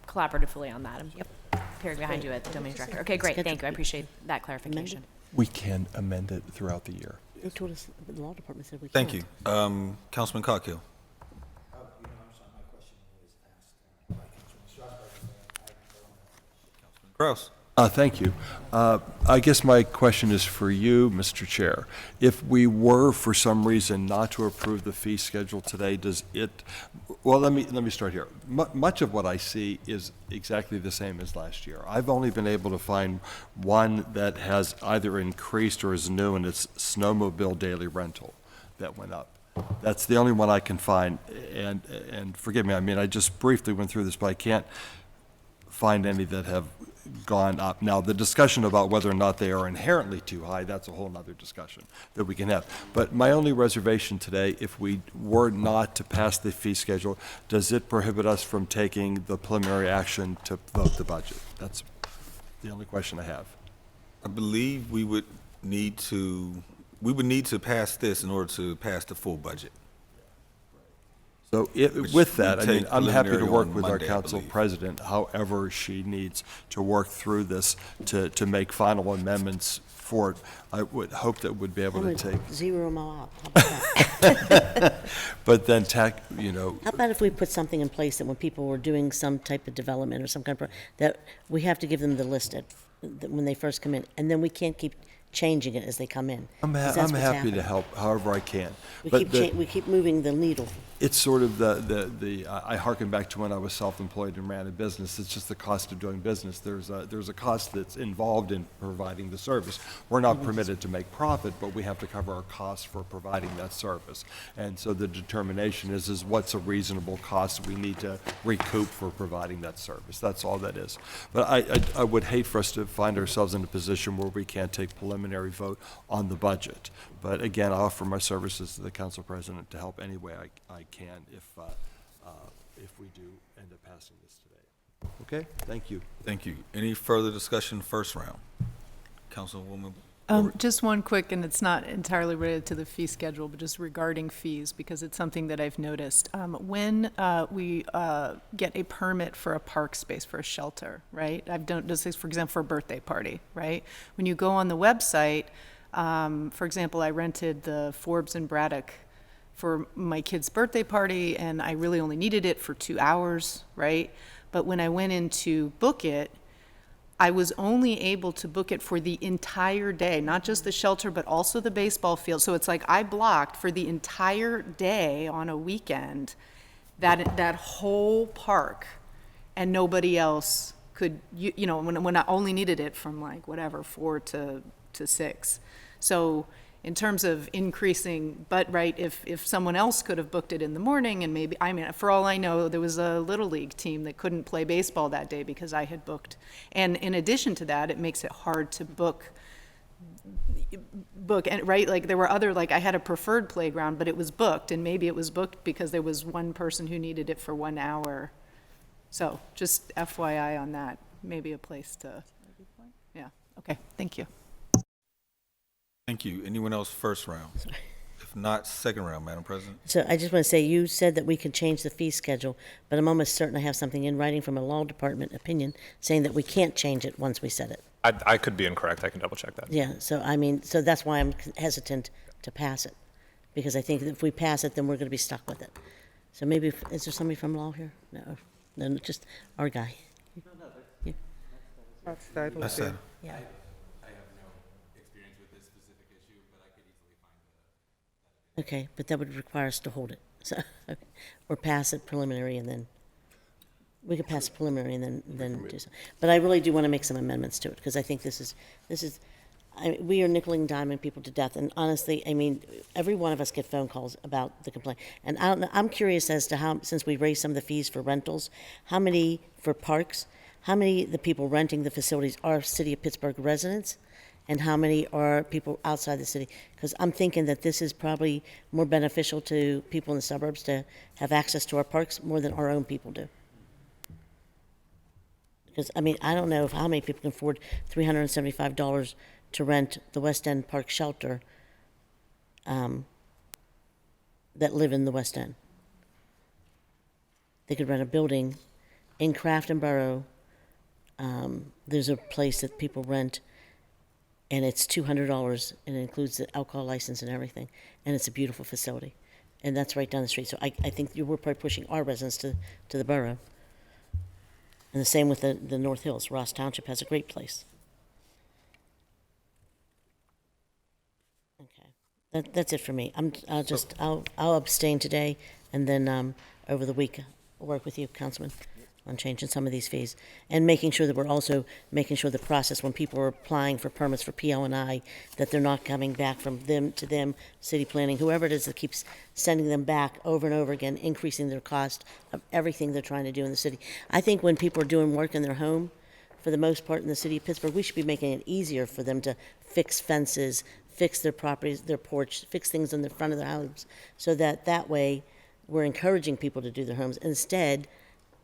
collaboratively on that. I'm peering behind you at the Domain Director. Okay, great, thank you. I appreciate that clarification. We can amend it throughout the year. They told us, the law department said we Thank can't. you. Councilman Coghill. Gross. Thank you. I guess my question is for you, Mr. Chair. If we were, for some reason, not to approve the fee schedule today, does it, well, let me start here. Much of what I see is exactly the same as last year. I've only been able to find one that has either increased or is new, and it's snowmobile daily rental that went up. That's the only one I can find, and forgive me, I mean, I just briefly went through this, but I can't find any that have gone up. Now, the discussion about whether or not they are inherently too high, that's a whole nother discussion that we can have. But my only reservation today, if we were not to pass the fee schedule, does it prohibit us from taking the preliminary action to vote the budget? That's the only question I have. I believe we would need to pass this in order to pass the full budget. So Which with that, we I mean, take I'm happy to preliminary work on with our Monday, I council believe. president, however she needs to work through this to make final amendments for it. I would hope that we'd be able to take, Zero them all out. How about that? but then How about if we put something in place that when people were doing some type of development or some kind of, that we have to give them the list when they first come in, and then we can't keep changing it as they come in. I'm 'Cause that's what's happy to happening. help however I can. We But we keep moving the needle. it's sort of I hearken back to when I was self-employed and ran a business. It's just the cost of doing business. There's a cost that's involved in providing the service. We're not permitted to make profit, but we have to cover our costs for providing that service. And so the determination is what's a reasonable cost we need to recoup for providing that service. That's all that is. But I would hate for us to find ourselves in a position where we can't take preliminary vote on the budget. But again, I offer my services to the council president to help any way I can if we do end up passing this today. Okay, thank you. Thank you. Any further discussion first round? Councilwoman? Just one quick, and it's not entirely related to the fee schedule, but just regarding fees, because it's something that I've noticed. When we get a permit for a park space, for a shelter, right? I've done this, for example, for a birthday party, right? When you go on the website, for example, I rented the Forbes and Braddock for my kid's birthday party, and I really only needed it for 2 hours, right? But when I went in to book it, I was only able to book it for the entire day, not just the shelter, but also the baseball field. So it's like I blocked for the entire day on a weekend that whole park, and nobody else could, you know, when I only needed it from like whatever, 4 to 6. So in terms of increasing, but right, if someone else could have booked it in the morning, and maybe, I mean, for all I know, there was a Little League team that couldn't play baseball that day because I had booked. And in addition to that, it makes it hard to book, and right, like there were other, like I had a preferred playground, but it was booked, and maybe it was booked because there was one person who needed it for 1 hour. So just FYI on that, maybe a place to, yeah, okay, thank you. Thank you. Anyone else first round? If not, second round, Madam President. So I just want to say, you said that we can change the fee schedule, but I'm almost certain I have something in writing from a law department opinion saying that we can't change it once we set it. I could be incorrect. I can double check that. Yeah, so I mean, so that's why I'm hesitant to pass it, because I think if we pass it, then we're going to be stuck with it. So maybe, is there somebody from law here? No, just our guy. Yeah. That's it. Yeah. Okay, but that would require us to hold it, so, okay. Or pass it preliminary, and then, we could pass preliminary and then do so. But I really do want to make some amendments to it, because I think this is, we are nickel and diming people to death, and honestly, I mean, every one of us get phone calls about the complaint. And I don't know, I'm curious as to how, since we raised some of the fees for rentals, how many for parks, how many of the people renting the facilities are City of Pittsburgh residents? And how many are people outside the city? Because I'm thinking that this is probably more beneficial to people in the suburbs to have access to our parks more than our own people do. Because, I mean, I don't know how many people can afford $375 to rent the West End Park Shelter that live in the West End. They could rent a building in Crafton Borough. There's a place that people rent, and it's $200, and it includes the alcohol license and everything, and it's a beautiful facility, and that's right down the street. So I think we're probably pushing our residents to the borough. And the same with the North Hills. Ross Township has a great place. Okay, that's it for me. I'll abstain today, and then over the week I'll work with you, Councilman, on changing some of these fees and making sure that we're also making sure the process when people are applying for permits for PO&I, that they're not coming back from them to them, city planning, whoever it is that keeps sending them back over and over again, increasing their cost of everything they're trying to do in the city. I think when people are doing work in their home, for the most part in the city of Pittsburgh, we should be making it easier for them to fix fences, fix their properties, their porch, fix things in the front of their house, so that way we're encouraging people to do their homes. Instead,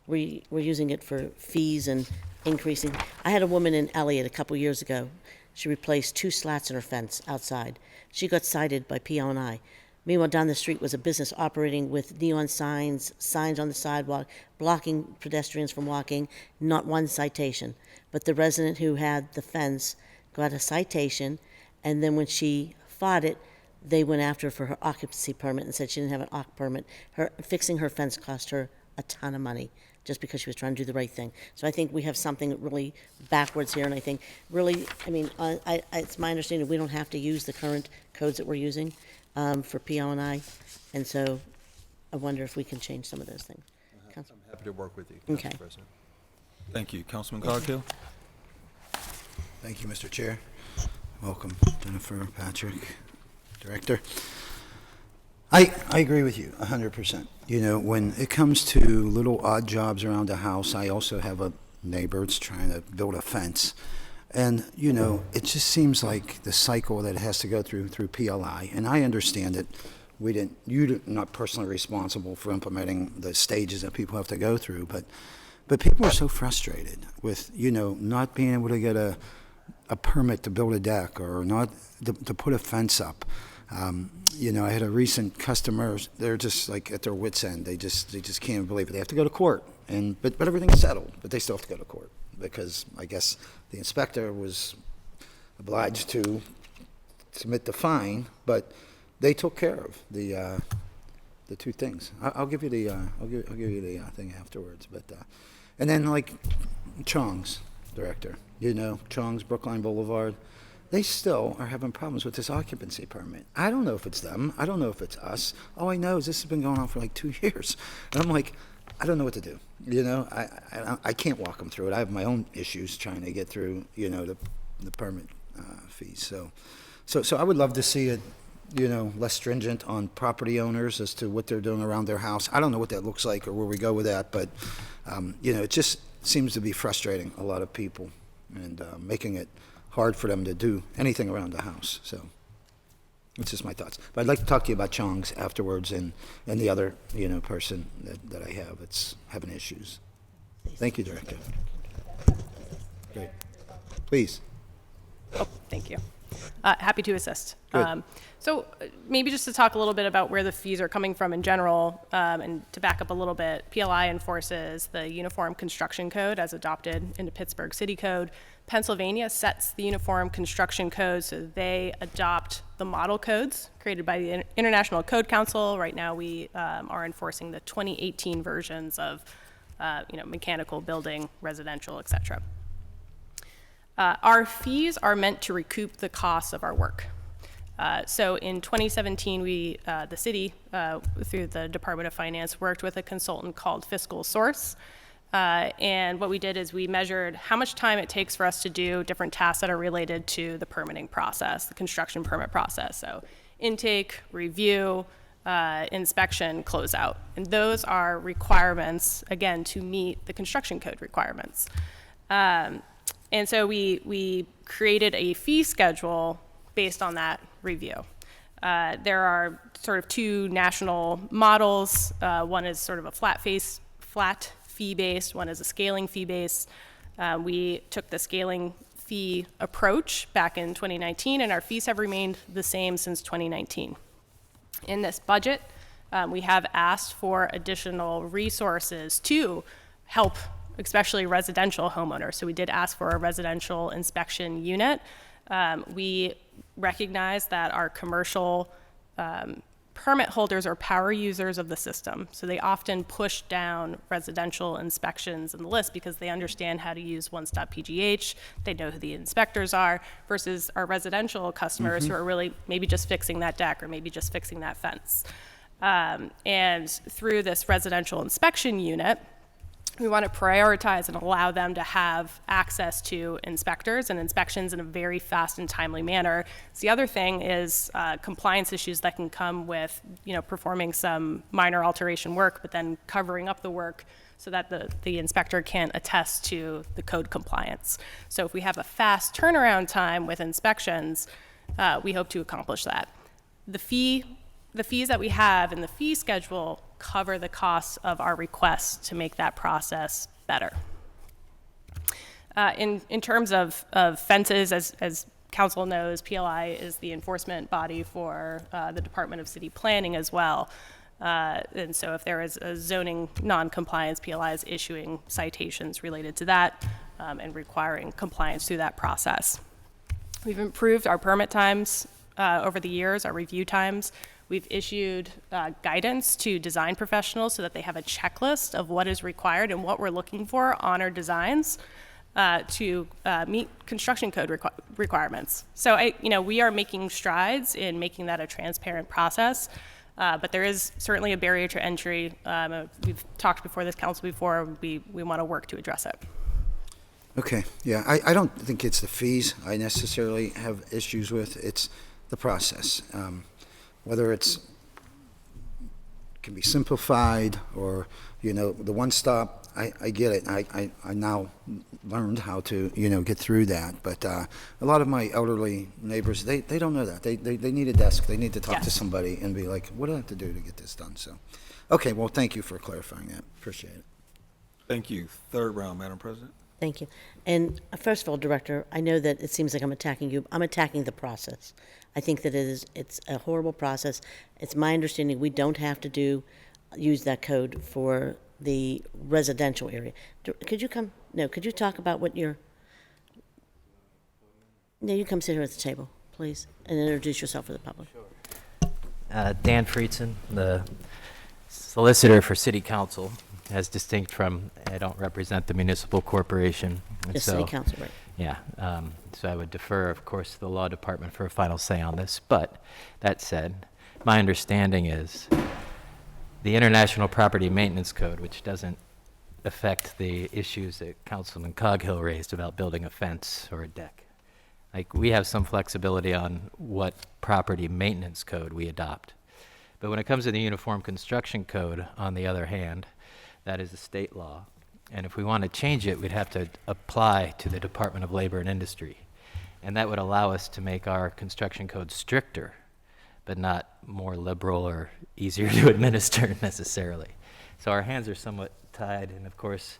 we're using it for fees and increasing. I had a woman in Elliott a couple years ago. She replaced 2 slats in her fence outside. She got cited by PO&I. Meanwhile, down the street was a business operating with neon signs on the sidewalk, blocking pedestrians from walking, not one citation. But the resident who had the fence got a citation, and then when she fought it, they went after her for her occupancy permit and said she didn't have an OC permit. Fixing her fence cost her a ton of money just because she was trying to do the right thing. So I think we have something really backwards here, and I think really, I mean, it's my understanding we don't have to use the current codes that we're using for PO&I, and so I wonder if we can change some of those things. I'm happy to work with you, Okay. Council President. Thank you. Councilman Coghill? Thank you, Mr. Chair. Welcome, Jennifer, Patrick, Director. I agree with you 100%. You know, when it comes to little odd jobs around the house, I also have a neighbor that's trying to build a fence. And, you know, it just seems like the cycle that it has to go through PLI. And I understand that you're not personally responsible for implementing the stages that people have to go through, but people are so frustrated with, you know, not being able to get a permit to build a deck or not to put a fence up. You know, I had a recent customer, they're just like at their wits' end. They just can't believe it. They have to go to court, but everything's settled, but they still have to go to court because I guess the inspector was obliged to submit the fine, but they took care of the 2 things. I'll give you the I'll give you the thing afterwards, but and then like Chong's, Director, you know, Chong's Brookline Boulevard. They still are having problems with this occupancy permit. I don't know if it's them. I don't know if it's us. All I know is this has been going on for like 2 years. And I'm like, I don't know what to do. You know, I can't walk them through it. I have my own issues trying to get through, you know, the permit fees. So I would love to see it, you know, less stringent on property owners as to what they're doing around their house. I don't know what that looks like or where we go with that, but, you know, it just seems to be frustrating a lot of people and making it hard for them to do anything around the house. So it's just my thoughts. But I'd like to talk to you about Chong's afterwards and the other, you know, person that I have that's having issues. Thank you, Director. Great. Please. Oh, thank you. Happy to assist. Good. So maybe just to talk a little bit about where the fees are coming from in general, and to back up a little bit, PLI enforces the Uniform Construction Code as adopted into Pittsburgh City Code. Pennsylvania sets the Uniform Construction Code, so they adopt the model codes created by the International Code Council. Right now we are enforcing the 2018 versions of you know, mechanical, building, residential, etc. Our fees are meant to recoup the costs of our work. So in 2017, the city, through the Department of Finance, worked with a consultant called Fiscal Source. And what we did is we measured how much time it takes for us to do different tasks that are related to the permitting process, the construction permit process. So intake, review, inspection, closeout. And those are requirements, again, to meet the construction code requirements. And so we created a fee schedule based on that review. There are sort of 2 national models. One is sort of a flat fee based, one is a scaling fee based. We took the scaling fee approach back in 2019, and our fees have remained the same since 2019. In this budget, we have asked for additional resources to help especially residential homeowners. So we did ask for a residential inspection unit. We recognize that our commercial permit holders are power users of the system. So they often push down residential inspections in the list because they understand how to use one-stop-PGH, they know who the inspectors are, versus our residential customers who are really maybe just fixing that deck or maybe just fixing that fence. And through this residential inspection unit, we want to prioritize and allow them to have access to inspectors and inspections in a very fast and timely manner. So the other thing is compliance issues that can come with, performing some minor alteration work, but then covering up the work so that the inspector can attest to the code compliance. So if we have a fast turnaround time with inspections, we hope to accomplish that. The fees that we have in the fee schedule cover the costs of our requests to make that process better. In terms of fences, as council knows, PLI is the enforcement body for the Department of City Planning as well. And so if there is a zoning non-compliance, PLI is issuing citations related to that and requiring compliance through that process. We've improved our permit times over the years, our review times. We've issued guidance to design professionals so that they have a checklist of what is required and what we're looking for on our designs to meet construction code requirements. So we are making strides in making that a transparent process, but there is certainly a barrier to entry. We've talked before this council before, we want to work to address it. Okay, yeah, I don't think it's the fees I necessarily have issues with, it's the process. Whether it can be simplified or, the one-stop, I get it. I now learned how to, get through that. But a lot of my elderly neighbors, they don't know that. They need a desk. They need to talk to somebody and be like, what do I have to do to get this done? So, okay, well, thank you for clarifying that. Appreciate it. Thank you. Third round, Madam President. Thank you. And first of all, Director, I know that it seems like I'm attacking you. I'm attacking the process. I think that it's a horrible process. It's my understanding we don't have to use that code for the residential area. Could you come? No, could you talk about what your... No, you come sit here at the table, please, and introduce yourself for the public. Dan Friedson, the solicitor for City Council, as distinct from, I don't represent the municipal corporation. And Just City Council, right. Yeah, so I would defer, of course, to the law department for a final say on this. But that said, my understanding is the International Property Maintenance Code, which doesn't affect the issues that Councilman Coghill raised about building a fence or a deck. Like, we have some flexibility on what property maintenance code we adopt. But when it comes to the Uniform Construction Code, on the other hand, that is a state law. And if we want to change it, we'd have to apply to the Department of Labor and Industry. And that would allow us to make our construction code stricter, but not more liberal or easier to administer necessarily. So our hands are somewhat tied, and of course,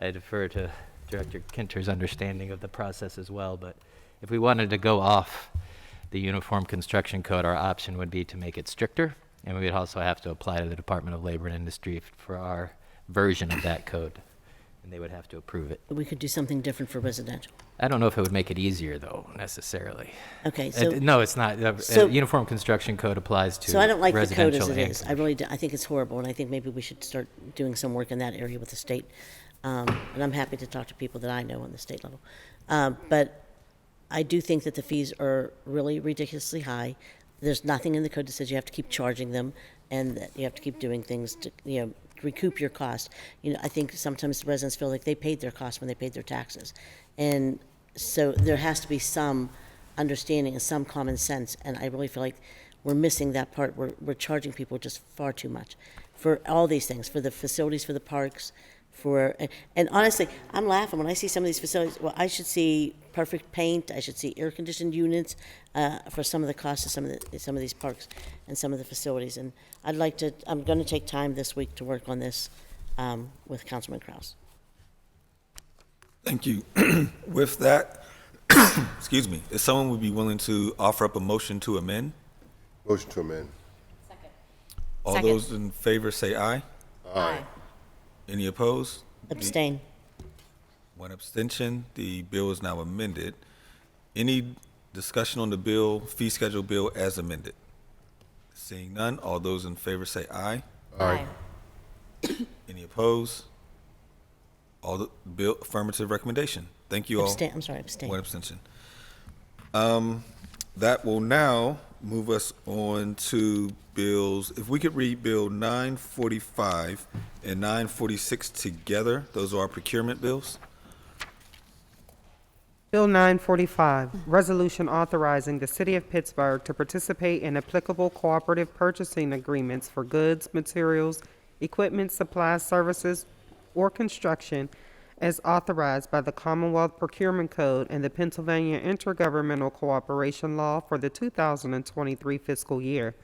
I defer to Director Kinter's understanding of the process as well. But if we wanted to go off the Uniform Construction Code, our option would be to make it stricter, and we would also have to apply to the Department of Labor and Industry for our version of that code, and they would have to approve it. We could do something different for residential. I don't know if it would make it easier, though, necessarily. Okay, so... no, it's not. Uniform Construction Code applies to So I don't like the code residential as it and is. I really do. I think it's horrible, and I think maybe we should start doing some work in that area with the state. And I'm happy to talk to people that I know on the state level. But I do think that the fees are really ridiculously high. There's nothing in the code that says you have to keep charging them and that you have to keep doing things to, recoup your cost. I think sometimes the residents feel like they paid their costs when they paid their taxes. And so there has to be some understanding and some common sense, and I really feel like we're missing that part. We're charging people just far too much for all these things, for the facilities, for the parks, and honestly, I'm laughing when I see some of these facilities. Well, I should see perfect paint. I should see air-conditioned units for some of the costs of some of these parks and some of the facilities. And I'm going to take time this week to work on this with Councilman Kraus. Thank you. With that, excuse me, if someone would be willing to offer up a motion to amend? Motion to amend. Second. All Second. those in favor say aye. Aye. Any opposed? Abstain. One abstention. The bill is now amended. Any discussion on the bill, fee schedule bill as amended? Seeing none, all those in favor say aye. Aye. Any opposed? All the bill, affirmative recommendation. Thank you all. Abstain, I'm sorry, abstain. One abstention. That will now move us on to bills. If we could read Bill 945 and 946 together, those are our procurement bills. Bill 945, resolution authorizing the City of Pittsburgh to participate in applicable cooperative purchasing agreements for goods, materials, equipment, supplies, services, or construction as authorized by the Commonwealth Procurement Code and the Pennsylvania Intergovernmental Cooperation Law for the 2023 fiscal year.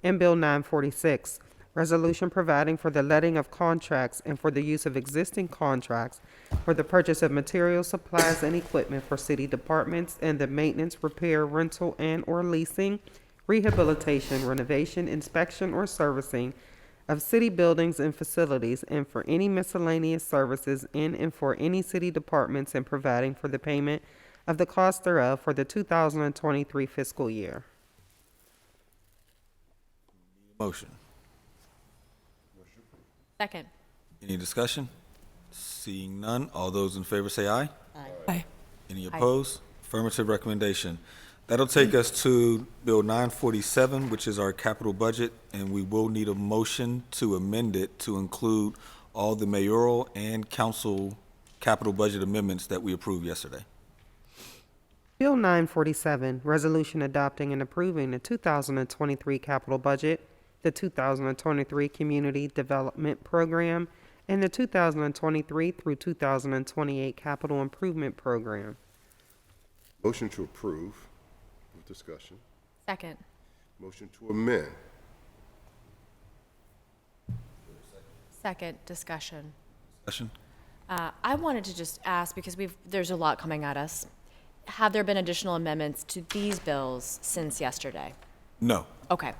And Bill 946, resolution providing for the letting of contracts and for the use of existing contracts for the purchase of materials, supplies, and equipment for city departments and the maintenance, repair, rental, and/or leasing, rehabilitation, renovation, inspection, or servicing of city buildings and facilities, and for any miscellaneous services in and for any city departments, and providing for the payment of the cost thereof for the 2023 fiscal year. Motion. Second. Any discussion? Seeing none, all those in favor say aye. Aye. Any opposed? Affirmative recommendation. That'll take us to Bill 947, which is our capital budget, and we will need a motion to amend it to include all the mayoral and council capital budget amendments that we approved yesterday. Bill 947, resolution adopting and approving the 2023 capital budget, the 2023 Community Development Program, and the 2023 through 2028 Capital Improvement Program. Motion to approve with discussion. Second. Motion to amend. Second. Discussion. Discussion? I wanted to just ask, because there's a lot coming at us. Have there been additional amendments to these bills since yesterday? No. Okay.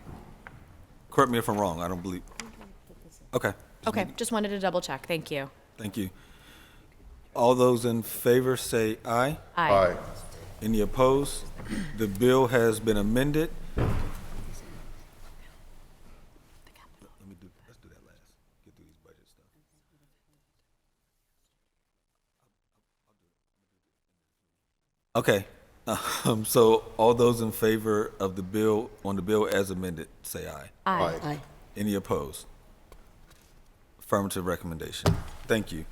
Correct me if I'm wrong. I don't believe. Okay. Okay, just wanted to double check. Thank you. Thank you. All those in favor say aye. Aye. Any opposed? The bill has been amended. Let's do that last. Get through these budget stuff. Okay. So all those in favor of the bill, on the bill as amended, say aye. Aye. Aye. Any opposed? Affirmative recommendation. Thank you.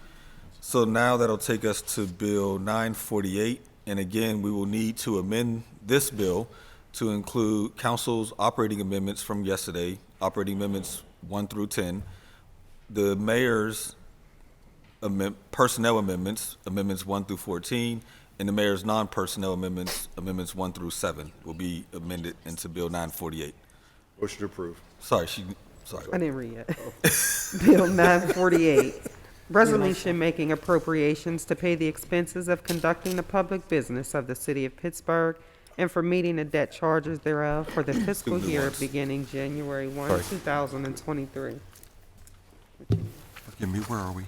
So now that'll take us to Bill 948. And again, we will need to amend this bill to include council's operating amendments from yesterday, operating amendments 1 through 10, the mayor's personnel amendments, amendments 1 through 14, and the mayor's non-personnel amendments, amendments 1 through 7, will be amended into Bill 948. Motion to approve. Sorry. I didn't read it. Bill 948, resolution making appropriations to pay the expenses of conducting the public business of the city of Pittsburgh and for meeting the debt charges thereof for the fiscal year beginning January 1, 2023. Forgive me, where are we?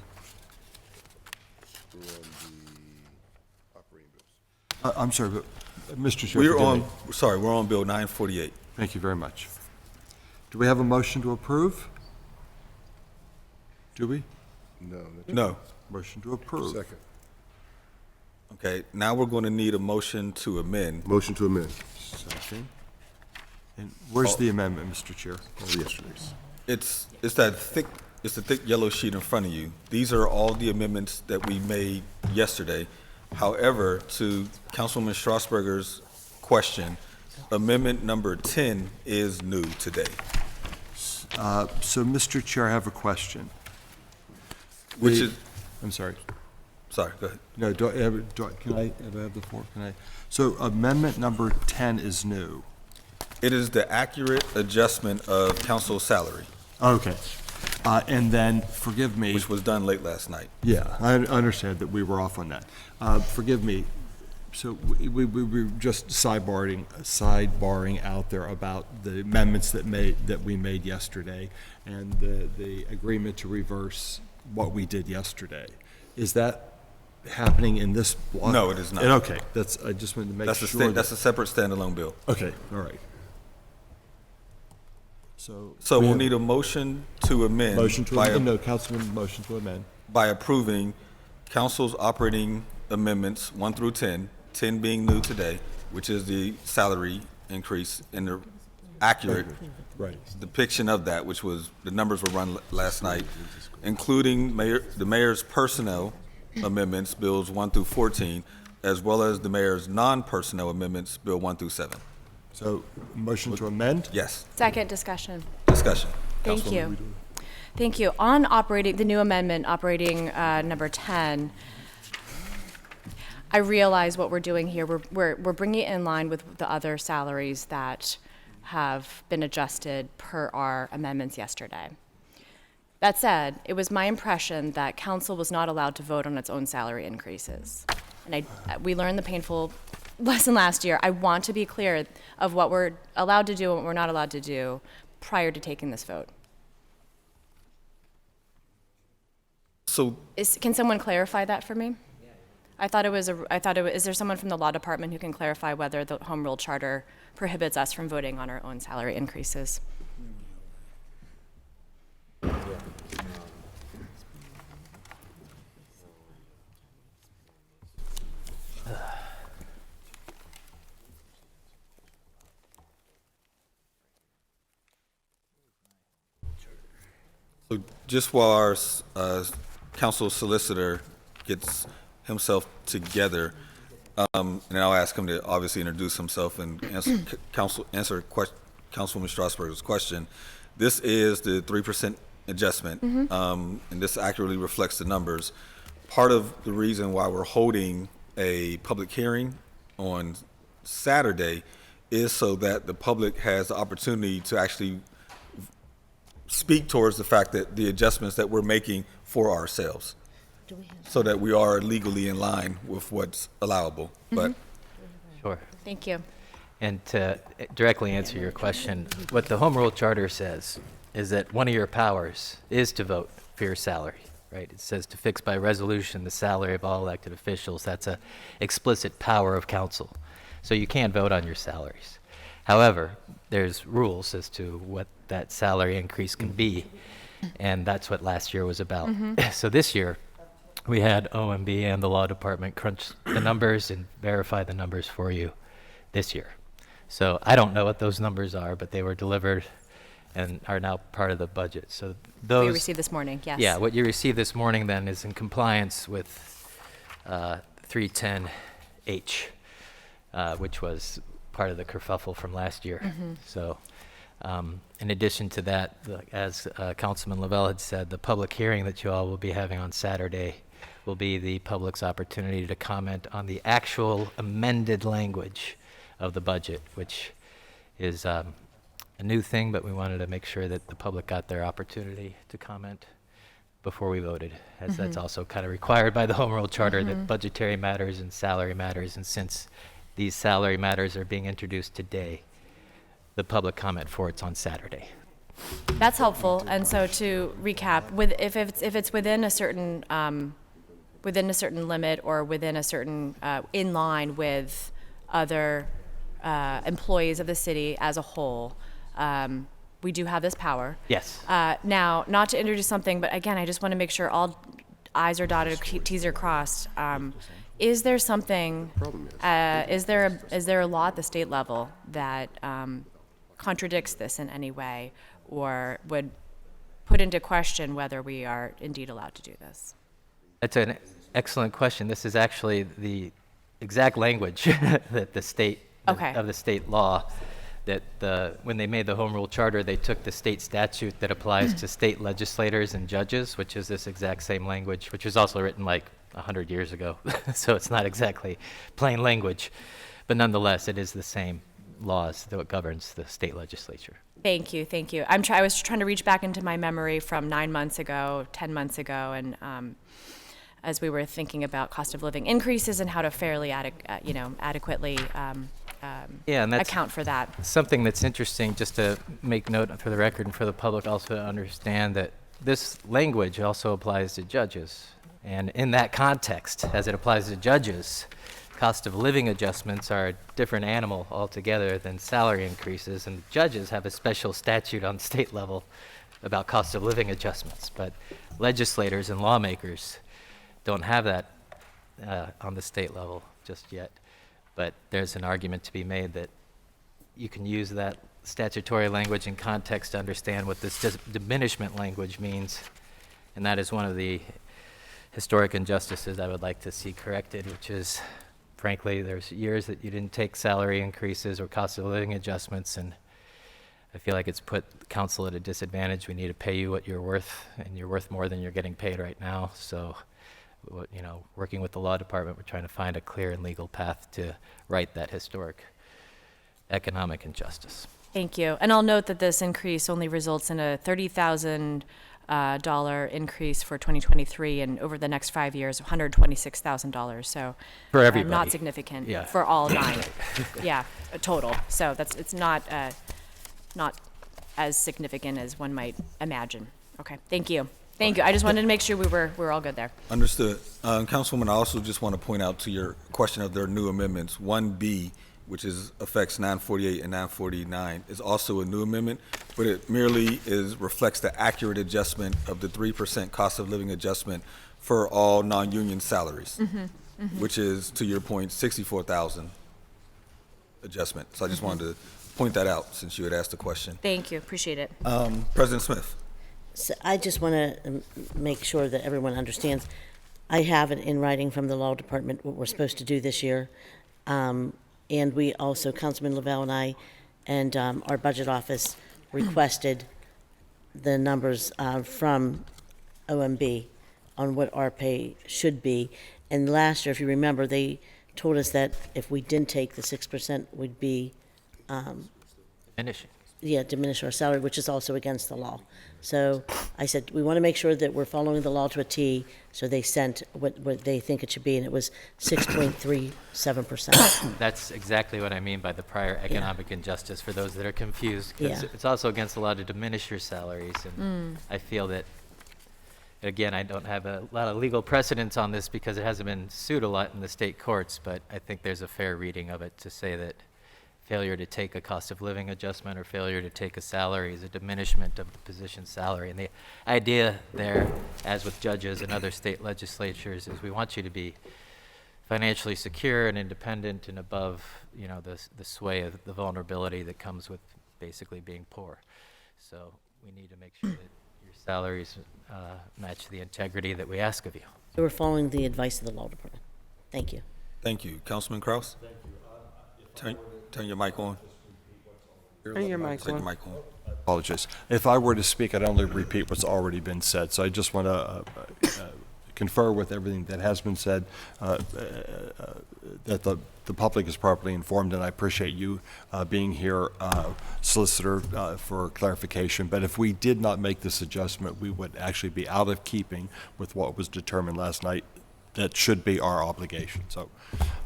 We're on the operating bills. I'm sorry, but Mr. Chair. forgive me. We're on Bill 948. Thank you very much. Do we have a motion to approve? Do we? No. Motion to approve. Second. Okay, now we're going to need a motion to amend. Motion to amend. Second. And where's the amendment, Mr. Chair? All yesterday's. It's the thick yellow sheet in front of you. These are all the amendments that we made yesterday. However, to Councilwoman Strasburger's question, amendment number 10 is new today. So, Mr. Chair, I have a question. I'm sorry. Sorry, go ahead. No, can I have the floor? So amendment number 10 is new. It is the accurate adjustment of council's salary. Okay. And then, forgive me. Which was done late last night. Yeah, I understand that we were off on that. Forgive me. So we were just sidebarring out there about the amendments that we made yesterday and the agreement to reverse what we did yesterday. Is that happening in this block? No, it is not. Okay, I just wanted to make sure. That's a separate standalone bill. Okay, all right. So So we'll need a motion to amend. Motion to by a- amend, no, Councilman, motion to amend. By approving council's operating amendments 1 through 10, 10 being new today, which is the salary increase and the accurate Right. depiction of that, which was, the numbers were run last night, including the mayor's personnel amendments, bills 1 through 14, as well as the mayor's non-personnel amendments, bill 1 through 7. So, motion to amend? Yes. Second discussion. Discussion. Thank Councilwoman you. Thank you. On operating, the new amendment, operating number 10, I realize what we're doing here. We're bringing it in line with the other salaries that have been adjusted per our amendments yesterday. That said, it was my impression that council was not allowed to vote on its own salary increases. And we learned the painful lesson last year. I want to be clear of what we're allowed to do and what we're not allowed to do prior to taking this vote. So Can someone clarify that for me? I thought it was, is there someone from the law department who can clarify whether the home rule charter prohibits us from voting on our own salary increases? So just while our council solicitor gets himself together, and I'll ask him to obviously introduce himself and answer Councilwoman Strasburg's question. This is the 3% adjustment, and this accurately reflects the numbers. Part of the reason why we're holding a public hearing on Saturday is so that the public has the opportunity to actually speak towards the fact that the adjustments that we're making for ourselves, so that we are legally in line with what's allowable. But Sure. Thank you. And to directly answer your question, what the Home Rule Charter says is that one of your powers is to vote for your salary, right? It says to fix by resolution the salary of all elected officials. That's a explicit power of council. So you can vote on your salaries. However, there's rules as to what that salary increase can be, and that's what last year was about. So this year, we had OMB and the law department crunch the numbers and verify the numbers for you this year. So I don't know what those numbers are, but they were delivered and are now part of the budget. So those We received this morning, yes. Yeah, what you received this morning then is in compliance with 310H, which was part of the kerfuffle from last year. So in addition to that, as Councilman Lavelle had said, the public hearing that you all will be having on Saturday will be the public's opportunity to comment on the actual amended language of the budget, which is a new thing, but we wanted to make sure that the public got their opportunity to comment before we voted, as that's also kind of required by the Home Rule Charter, that budgetary matters and salary matters, and since these salary matters are being introduced today, the public comment for it's on Saturday. That's helpful. And so to recap, if it's within a certain limit or within a certain in line with other employees of the city as a whole, we do have this power. Yes. Now, not to introduce something, but again, I just want to make sure all I's are dotted, T's are crossed. Is there something? Is there a law at the state level that contradicts this in any way, or would put into question whether we are indeed allowed to do this? That's an excellent question. This is actually the exact language that the state of the state law, that when they made the Home Rule Charter, they took the state statute that applies to state legislators and judges, which is this exact same language, which was also written like 100 years ago. So it's not exactly plain language, but nonetheless, it is the same laws that governs the state legislature. Thank you, thank you. I was trying to reach back into my memory from 9 months ago, 10 months ago, and as we were thinking about cost of living increases and how to fairly, adequately and that's account for that. Something that's interesting, just to make note for the record and for the public also to understand, that this language also applies to judges. And in that context, as it applies to judges, Cost of living adjustments are a different animal altogether than salary increases, and judges have a special statute on state level about cost of living adjustments, but legislators and lawmakers don't have that on the state level just yet. But there's an argument to be made that you can use that statutory language in context to understand what this diminishment language means, and that is one of the historic injustices I would like to see corrected, which is, frankly, there's years that you didn't take salary increases or cost of living adjustments, and I feel like it's put council at a disadvantage. We need to pay you what you're worth, and you're worth more than you're getting paid right now. So, you know, working with the law department, we're trying to find a clear and legal path to right that historic economic injustice. Thank you. And I'll note that this increase only results in a $30,000 increase for 2023, and over the next 5 years, $126,000. So for everybody, not significant. Yeah. For all 9. Yeah, total. So it's not as significant as one might imagine. Okay. Thank you. Thank you. I just wanted to make sure we were all good there. Understood. Councilwoman, I also just want to point out to your question of their new amendments, 1B, which affects 948 and 949, is also a new amendment, but it merely reflects the accurate adjustment of the 3% cost of living adjustment for all non-union salaries, which is, to your point, 64,000 adjustment. So I just wanted to point that out since you had asked the question. Thank you. Appreciate it. President Smith. So I just want to make sure that everyone understands. I have it in writing from the law department what we're supposed to do this year. And we also, Councilman Lavelle and I, and our budget office requested the numbers from OMB on what our pay should be. And last year, if you remember, they told us that if we didn't take the 6%, we'd be Diminishing. Yeah, diminish our salary, which is also against the law. So I said, we want to make sure that we're following the law to a T, so they sent what they think it should be, and it was 6.37%. That's exactly what I mean by the prior economic injustice, for those that are confused. 'Cause Yeah. it's also against the law to diminish your salaries, and I feel that, again, I don't have a lot of legal precedence on this because it hasn't been sued a lot in the state courts, but I think there's a fair reading of it to say that failure to take a cost of living adjustment or failure to take a salary is a diminishment of the position's salary. And the idea there, as with judges and other state legislatures, is we want you to be financially secure and independent and above, you know, the sway of the vulnerability that comes with basically being poor. So we need to make sure that your salaries match the integrity that we ask of you. So we're following the advice of the law department. Thank you. Thank you. Councilman Kraus? Thank you. Turn your mic on. Turn your mic Take on. your mic on. Apologies. If I were to speak, I'd only repeat what's already been said. So I just want to confer with everything that has been said, that the public is properly informed, and I appreciate you being here, Solicitor, for clarification. But if we did not make this adjustment, we would actually be out of keeping with what was determined last night. That should be our obligation. So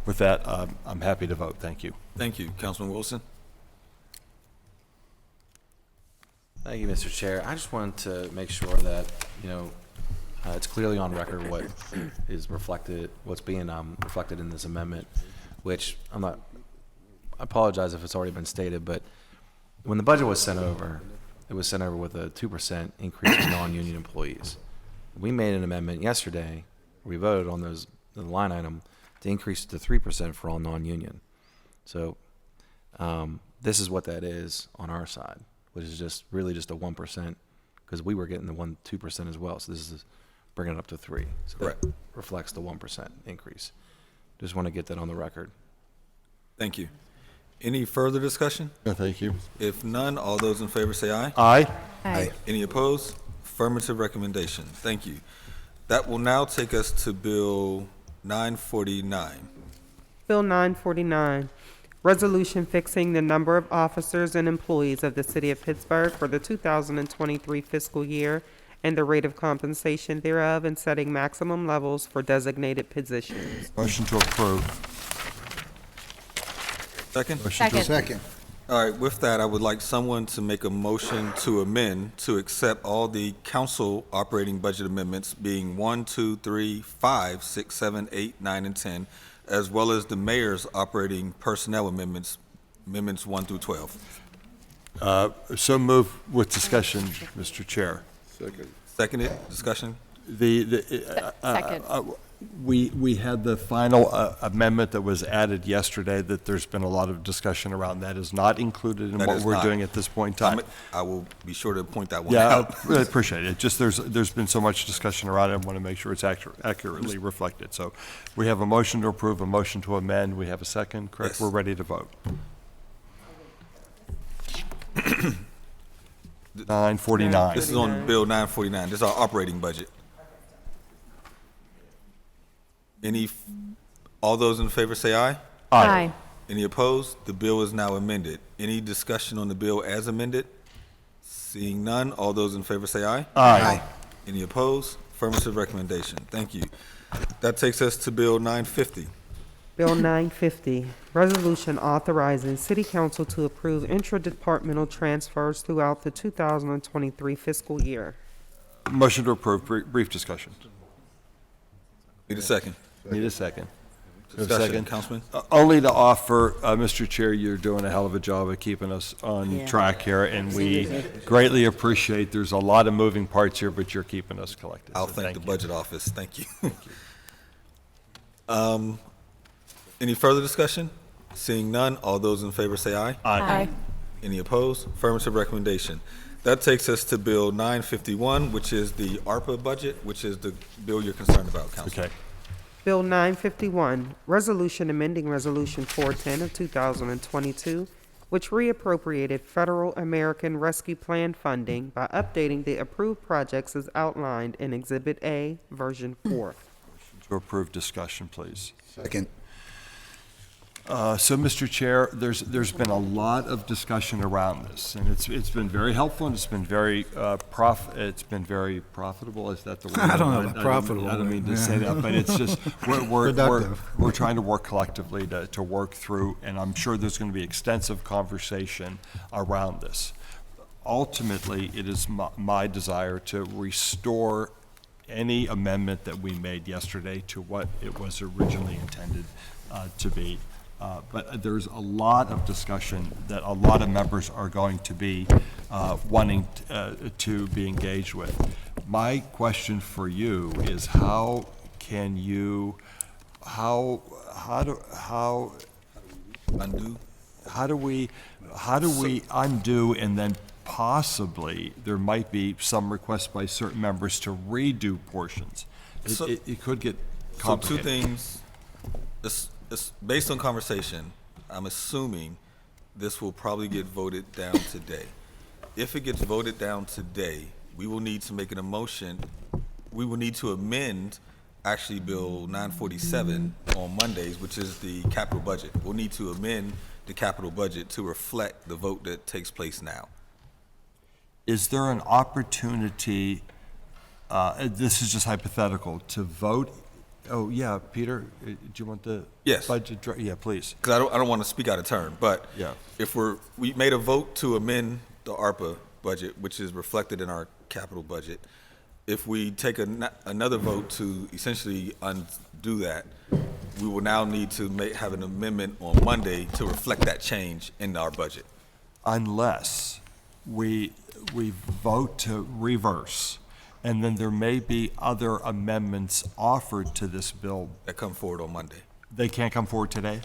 with that, I'm happy to vote. Thank you. Thank you. Councilman Wilson? Thank you, Mr. Chair. I just wanted to make sure that, you know, it's clearly on record what is reflected, what's being reflected in this amendment, which I apologize if it's already been stated, but when the budget was sent over, it was sent over with a 2% increase in non-union employees. We made an amendment yesterday. We voted on the line item to increase it to 3% for all non-union. So this is what that is on our side, which is just really just a 1%, because we were getting the 2% as well. So this is bringing it up to 3%. So that reflects the 1% increase. Just want to get that on the record. Thank you. Any further discussion? No, thank you. If none, all those in favor say aye. Aye. Aye. Any opposed? Affirmative recommendation. Thank you. That will now take us to Bill 949. Bill 949, resolution fixing the number of officers and employees of the City of Pittsburgh for the 2023 fiscal year and the rate of compensation thereof, and setting maximum levels for designated positions. Motion to approve. Second? Second. All right, with that, I would like someone to make a motion to amend to accept all the council operating budget amendments being 1, 2, 3, 5, 6, 7, 8, 9, and 10, as well as the mayor's operating personnel amendments, amendments 1 through 12. So move with discussion, Mr. Chair. Seconded, discussion? Second. We had the final amendment that was added yesterday that there's been a lot of discussion around. That is not included in That what is we're not. doing at this point in time. I will be sure to point that one Yeah, out. I appreciate it. Just there's been so much discussion around it. I want to make sure it's accurately reflected. So we have a motion to approve, a motion to amend. We have a second, correct? Yes. We're ready to vote. 949. This is on Bill 949. This is our operating budget. All those in favor say aye. Aye. Any opposed? The bill is now amended. Any discussion on the bill as amended? Seeing none, all those in favor say aye. Aye. Any opposed? Affirmative recommendation. Thank you. That takes us to Bill 950. Bill 950, resolution authorizing city council to approve intradepartmental transfers throughout the 2023 fiscal year. Motion to approve, brief discussion. Need a second. Need a second. Discussion, Councilman? Only to offer, Mr. Chair, you're doing a hell of a job of keeping us on track here, and we greatly appreciate, there's a lot of moving parts here, but you're keeping us collected. I'll so thank the you. budget office. Thank you. Any further discussion? Seeing none, all those in favor say aye. Aye. Any opposed? Affirmative recommendation. That takes us to Bill 951, which is the ARPA budget, which is the bill you're concerned about, Councilman. Okay. Bill 951, resolution amending Resolution 410 of 2022, which reappropriated Federal American Rescue Plan funding by updating the approved projects as outlined in Exhibit A, Version 4. To approve discussion, please. Second. So, Mr. Chair, there's been a lot of discussion around this, and it's been very helpful, and it's been very profitable. Is that the word? I don't know about profitable. I don't mean to say that, but it's just we're trying to work collectively to work through, and I'm sure there's going to be extensive conversation around this. Ultimately, it is my desire to restore any amendment that we made yesterday to what it was originally intended to be. But there's a lot of discussion that a lot of members are going to be wanting to be engaged with. My question for you is how do we undo, and then possibly there might be some requests by certain members to redo portions. It could get complicated. So two things. Based on conversation, I'm assuming this will probably get voted down today. If it gets voted down today, we will need to make an motion. We will need to amend actually Bill 947 on Mondays, which is the capital budget. We'll need to amend the capital budget to reflect the vote that takes place now. Is there an opportunity, this is just hypothetical, to vote? Oh, yeah, Peter, do you want the Yes. budget? Yeah, please. Because I don't want to speak out of turn, but Yeah. if we made a vote to amend the ARPA budget, which is reflected in our capital budget, if we take another vote to essentially undo that, we will now need to have an amendment on Monday to reflect that change in our budget. Unless we vote to reverse, and then there may be other amendments offered to this bill. That come forward on Monday. They can't come forward today?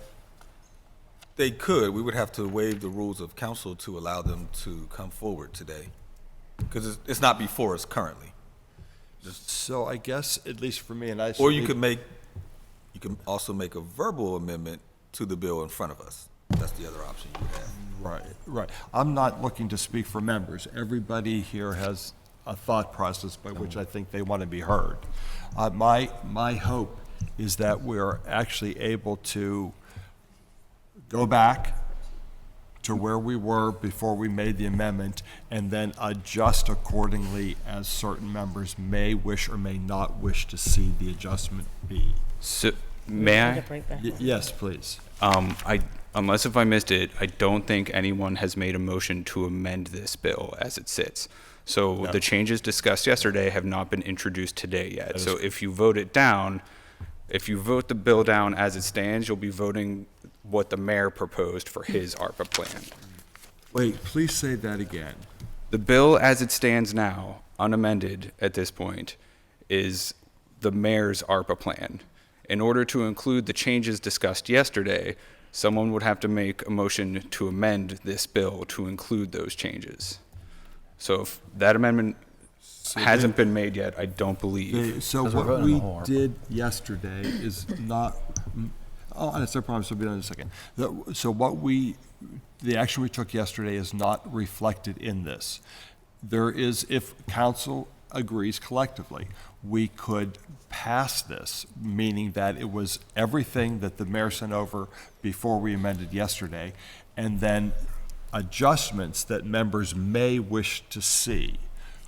They could. We would have to waive the rules of council to allow them to come forward today, because it's not before us currently. So I guess, at least for me, and I. Or you can also make a verbal amendment to the bill in front of us. That's the other option you would have. Right. I'm not looking to speak for members. Everybody here has a thought process by which I think they want to be heard. My hope is that we're actually able to go back to where we were before we made the amendment, and then adjust accordingly as certain members may wish or may not wish to see the adjustment be. So, may I? Yes, please. Unless if I missed it, I don't think anyone has made a motion to amend this bill as it sits. So the changes discussed yesterday have not been introduced today yet. So if you vote it down, If you vote the bill down as it stands, you'll be voting what the mayor proposed for his ARPA plan. Wait, please say that again. The bill as it stands now, unamended at this point, is the mayor's ARPA plan. In order to include the changes discussed yesterday, someone would have to make a motion to amend this bill to include those changes. So if that amendment hasn't been made yet, I don't believe. So what we did yesterday is not, oh, that's no problem, so we'll be done in a second. So the action we took yesterday is not reflected in this. There is, if council agrees collectively, we could pass this, meaning that it was everything that the mayor sent over before we amended yesterday, and then adjustments that members may wish to see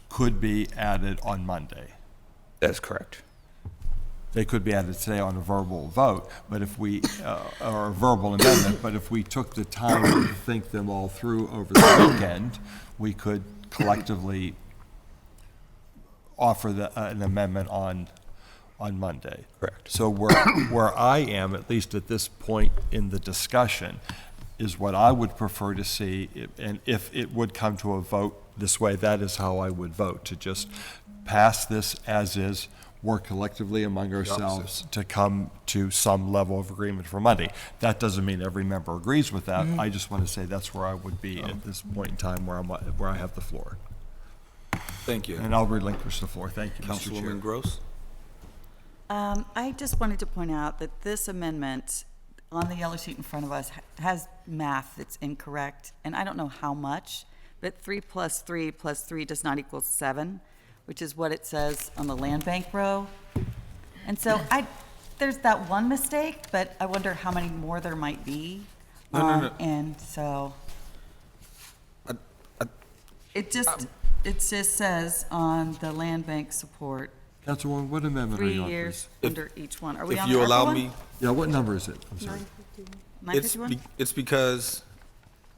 could be added on Monday. That's correct. They could be added today on a verbal vote, but if we, or a verbal amendment, but if we took the time to think them all through over the weekend, we could collectively offer an amendment on Monday. Correct. So where I am, at least at this point in the discussion, is what I would prefer to see, and if it would come to a vote this way, that is how I would vote, to just pass this as is, work collectively among ourselves to come to some level of agreement for Monday. That doesn't mean every member agrees with that. I just want to say that's where I would be at this point in time where I have the floor. Thank you. And I'll relinquish the floor. Thank you, Mr. Chair. Councilwoman Gross? I just wanted to point out that this amendment on the yellow sheet in front of us has math that's incorrect, and I don't know how much, but 3 plus 3 plus 3 does not equal 7, which is what it says on the land bank row. And so there's that one mistake, but I wonder how many more there might be. No. And so it just says on the land bank support, Councilwoman, what amendment are 3 you on, years please? under each one. Are we If on you the allow ARPA me, one? Yeah, what number is it? I'm sorry. 951? it's because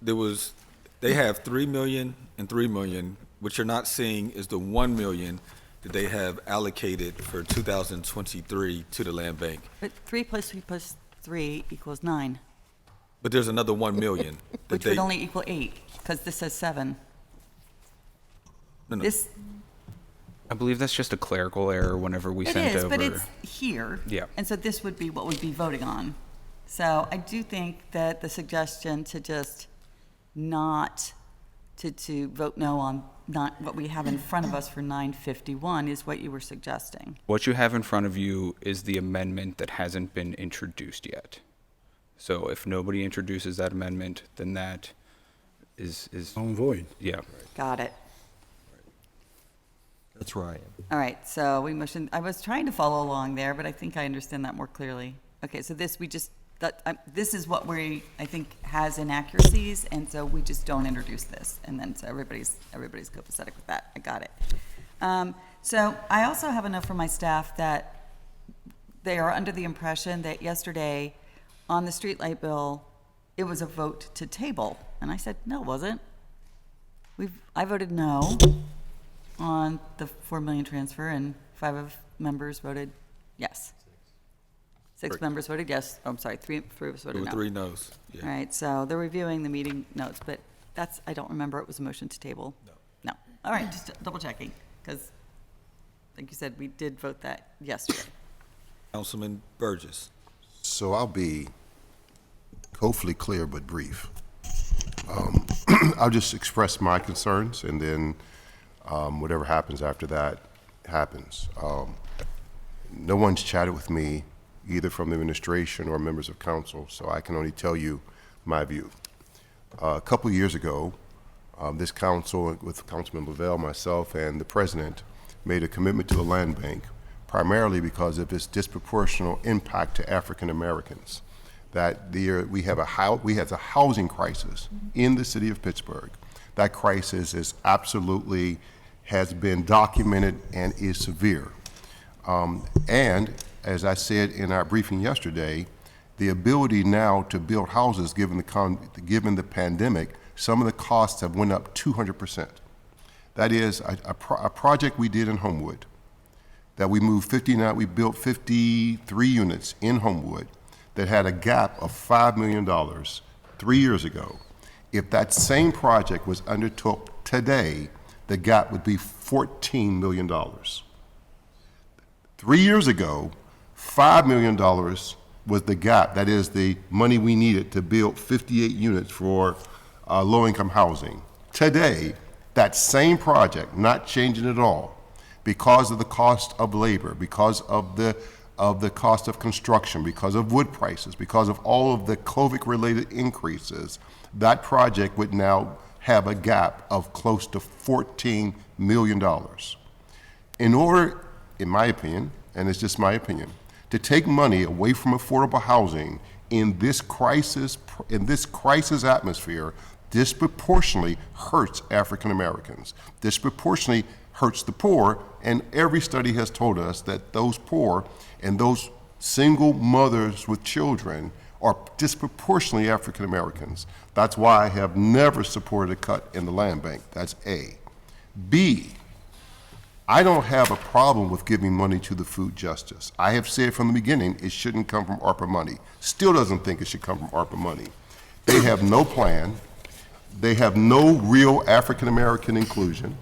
they have 3 million and 3 million. What you're not seeing is the 1 million that they have allocated for 2023 to the land bank. But 3 plus 3 plus 3 equals 9, But there's another 1 million. that which would only equal 8, because this says 7. No. This, I believe that's just a clerical error whenever we it sent is, over. but it's here. Yeah. And so this would be what we'd be voting on. So I do think that the suggestion to just not, to vote no on not what we have in front of us for 951 is what you were suggesting. What you have in front of you is the amendment that hasn't been introduced yet. So if nobody introduces that amendment, then that is On void. Yeah. Got it. That's where I am. All right, so we motioned, I was trying to follow along there, but I think I understand that more clearly. Okay, so this, this is what I think has inaccuracies, and so we just don't introduce this, and then so everybody's copacetic with that. I got it. So I also have a note from my staff that they are under the impression that yesterday on the streetlight bill, it was a vote to table, and I said, no, it wasn't. I voted no on the 4 million transfer, and 5 members voted yes. 6 members voted yes. Oh, I'm sorry, 3 of us There voted were no. 3 no's. Yeah. All right, so they're reviewing the meeting notes, but I don't remember it was a motion to table. No. All right, just double checking, because like you said, we did vote that yesterday. Councilman Burgess. So I'll be hopefully clear but brief. I'll just express my concerns, and then whatever happens after that happens. No one's chatted with me, either from the administration or members of council, so I can only tell you my view. A couple of years ago, this council, with Councilman Lavelle, myself, and the president, made a commitment to the land bank, primarily because of its disproportionate impact to African Americans. That we have a housing crisis in the city of Pittsburgh. That crisis is absolutely has been documented and is severe. And as I said in our briefing yesterday, the ability now to build houses, given the pandemic, some of the costs have went up 200%. That is a project we did in Homewood that we built 53 units in Homewood that had a gap of $5 million 3 years ago. If that same project was undertook today, the gap would be $14 million. 3 years ago, $5 million was the gap, that is the money we needed to build 58 units for low-income housing. Today, that same project, not changing at all, because of the cost of labor, because of the cost of construction, because of wood prices, because of all of the COVID-related increases, that project would now have a gap of close to $14 million. In order, in my opinion, and it's just my opinion, to take money away from affordable housing in this crisis atmosphere disproportionately hurts African Americans, disproportionately hurts the poor, and every study has told us that those poor and those single mothers with children are disproportionately African Americans. That's why I have never supported a cut in the land bank. That's A. B, I don't have a problem with giving money to the food justice. I have said from the beginning it shouldn't come from ARPA money. Still doesn't think it should come from ARPA money. They have no plan. They have no real African American inclusion.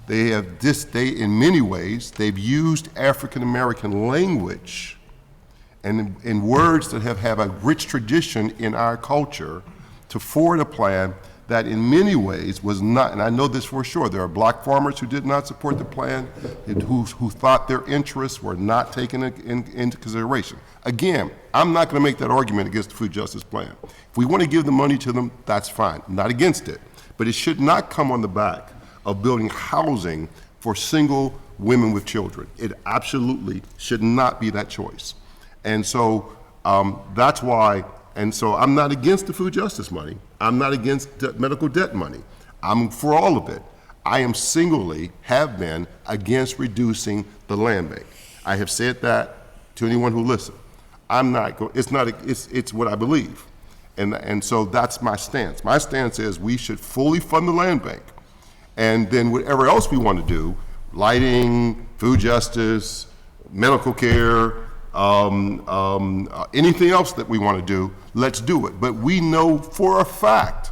They in many ways, they've used African American language and words that have a rich tradition in our culture to forward a plan that in many ways was not, and I know this for sure, there are black farmers who did not support the plan, who thought their interests were not taken into consideration. Again, I'm not going to make that argument against the food justice plan. If we want to give the money to them, that's fine. I'm not against it. But it should not come on the back of building housing for single women with children. It absolutely should not be that choice. And so that's why, and so I'm not against the food justice money. I'm not against medical debt money. I'm for all of it. I am have been against reducing the land bank. I have said that to anyone who listens. It's what I believe. And so that's my stance. My stance is we should fully fund the land bank. And then whatever else we want to do, lighting, food justice, medical care, anything else that we want to do, let's do it. But we know for a fact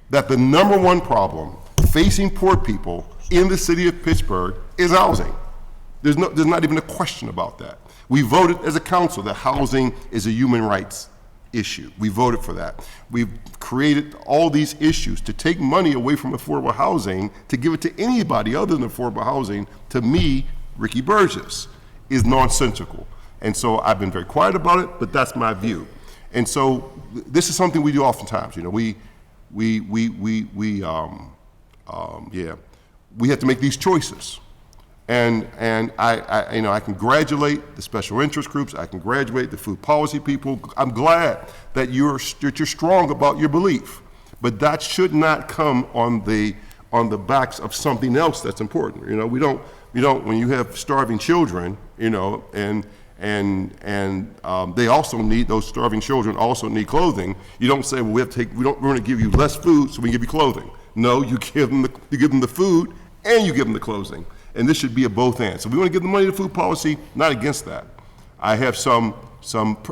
that the number one problem facing poor people in the city of Pittsburgh is housing. There's not even a question about that. We voted as a council that housing is a human rights issue. We voted for that. We've created all these issues to take money away from affordable housing to give it to anybody other than affordable housing, to me, Ricky Burgess, is nonsensical. And so I've been very quiet about it, but that's my view. And so this is something we do oftentimes. You know, we have to make these choices. And I congratulate the special interest groups. I congratulate the food policy people. I'm glad that you're strong about your belief, but that should not come on the backs of something else that's important. You know, we don't when you have starving children, you know, and they also need, those starving children also need clothing. You don't say, well, we're going to give you less food so we can give you clothing. No, you give them the food and you give them the clothing. And this should be a both and. So we want to give the money to food policy, not against that. I have some,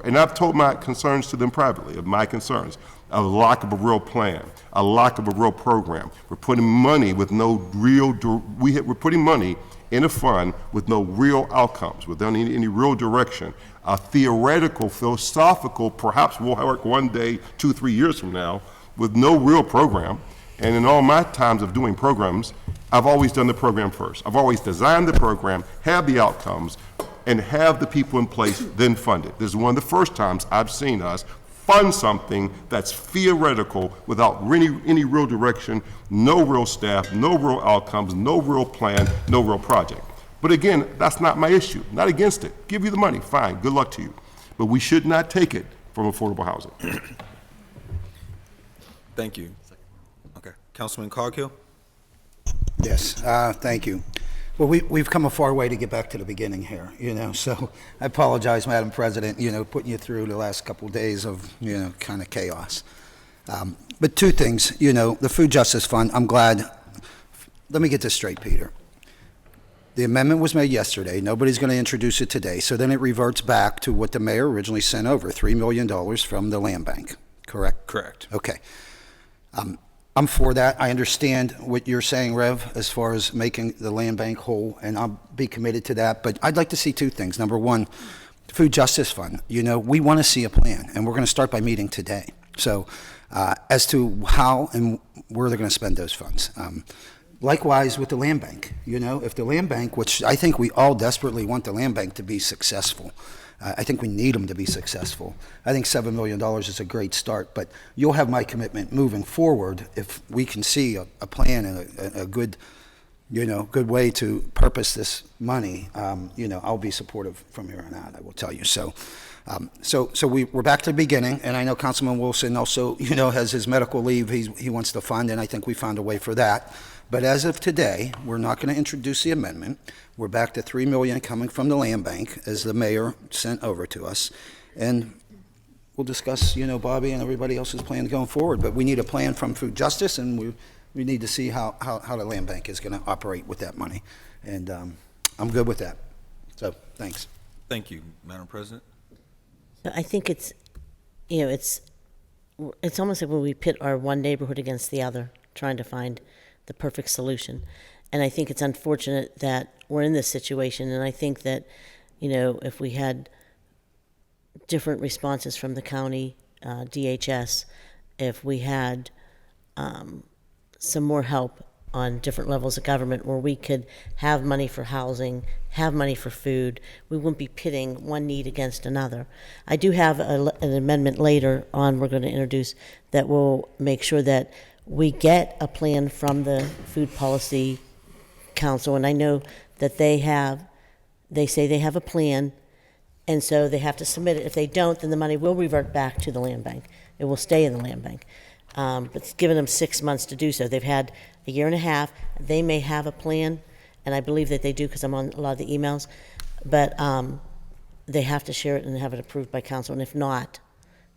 and I've told my concerns to them privately, of my concerns, a lack of a real plan, a lack of a real program. We're putting money with no real, we're putting money in a fund with no real outcomes, without any real direction. A theoretical, philosophical, perhaps will work one day, 2-3 years from now, with no real program. And in all my times of doing programs, I've always done the program first. I've always designed the program, have the outcomes, and have the people in place, then fund it. This is one of the first times I've seen us fund something that's theoretical without any real direction, no real staff, no real outcomes, no real plan, no real project. But again, that's not my issue. Not against it. Give you the money, fine, good luck to you. But we should not take it from affordable housing. Thank you. Okay, Councilman Coghill? Yes, thank you. Well, we've come a far way to get back to the beginning here, you know, so I apologize, Madam President, you know, putting you through the last couple of days of, you know, kind of chaos. But two things, you know, the Food Justice Fund, I'm glad, let me get this straight, Peter. The amendment was made yesterday. Nobody's going to introduce it today. So then it reverts back to what the mayor originally sent over, $3 million from the land bank, correct? Correct. Okay. I'm for that. I understand what you're saying, Rev, as far as making the land bank whole, and I'll be committed to that. But I'd like to see two things. Number one, Food Justice Fund. We want to see a plan, and we're going to start by meeting today. So as to how and where they're going to spend those funds. Likewise with the land bank. If the land bank, which I think we all desperately want the land bank to be successful, I think we need them to be successful. I think $7 million is a great start, but you'll have my commitment moving forward if we can see a plan and a good, good way to purpose this money. I'll be supportive from here on out, I will tell you. So we're back to the beginning, and I know Councilman Wilson also, has his medical leave he wants to fund, and I think we found a way for that. But as of today, we're not going to introduce the amendment. We're back to $3 million coming from the land bank, as the mayor sent over to us, and we'll discuss, Bobby and everybody else's plan going forward. But we need a plan from Food Justice, and we need to see how the land bank is going to operate with that money, and I'm good with that. So thanks. Thank you, Madam President. I think it's almost like when we pit our one neighborhood against the other, trying to find the perfect solution. And I think it's unfortunate that we're in this situation. And I think that, if we had different responses from the county, DHS, if we had some more help on different levels of government where we could have money for housing, have money for food, we wouldn't be pitting one need against another. I do have an amendment later on we're going to introduce that will make sure that we get a plan from the Food Policy Council, and I know that they say they have a plan, and so they have to submit it. If they don't, then the money will revert back to the land bank. It will stay in the land bank. But it's given them 6 months to do so. They've had a year and a half. They may have a plan, and I believe that they do because I'm on a lot of the emails, but they have to share it and have it approved by council, and if not,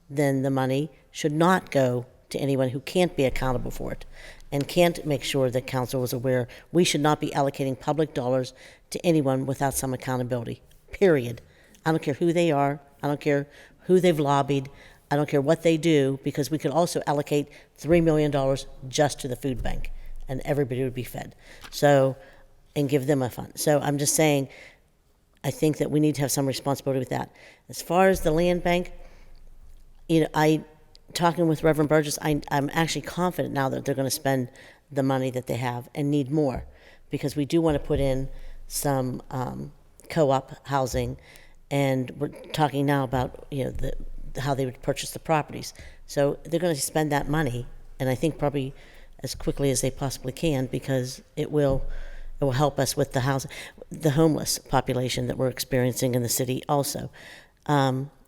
then the money should not go to anyone who can't be accountable for it and can't make sure that council is aware. We should not be allocating public dollars to anyone without some accountability, period. I don't care who they are. I don't care who they've lobbied. I don't care what they do, because we could also allocate $3 million just to the food bank and everybody would be fed. So, and give them a fund. So I'm just saying, I think that we need to have some responsibility with that. As far as the land bank, talking with Reverend Burgess, I'm actually confident now that they're going to spend the money that they have and need more, because we do want to put in some co-op housing, and we're talking now about how they would purchase the properties. So they're going to spend that money, and I think probably as quickly as they possibly can, because it will help us with the homeless population that we're experiencing in the city also.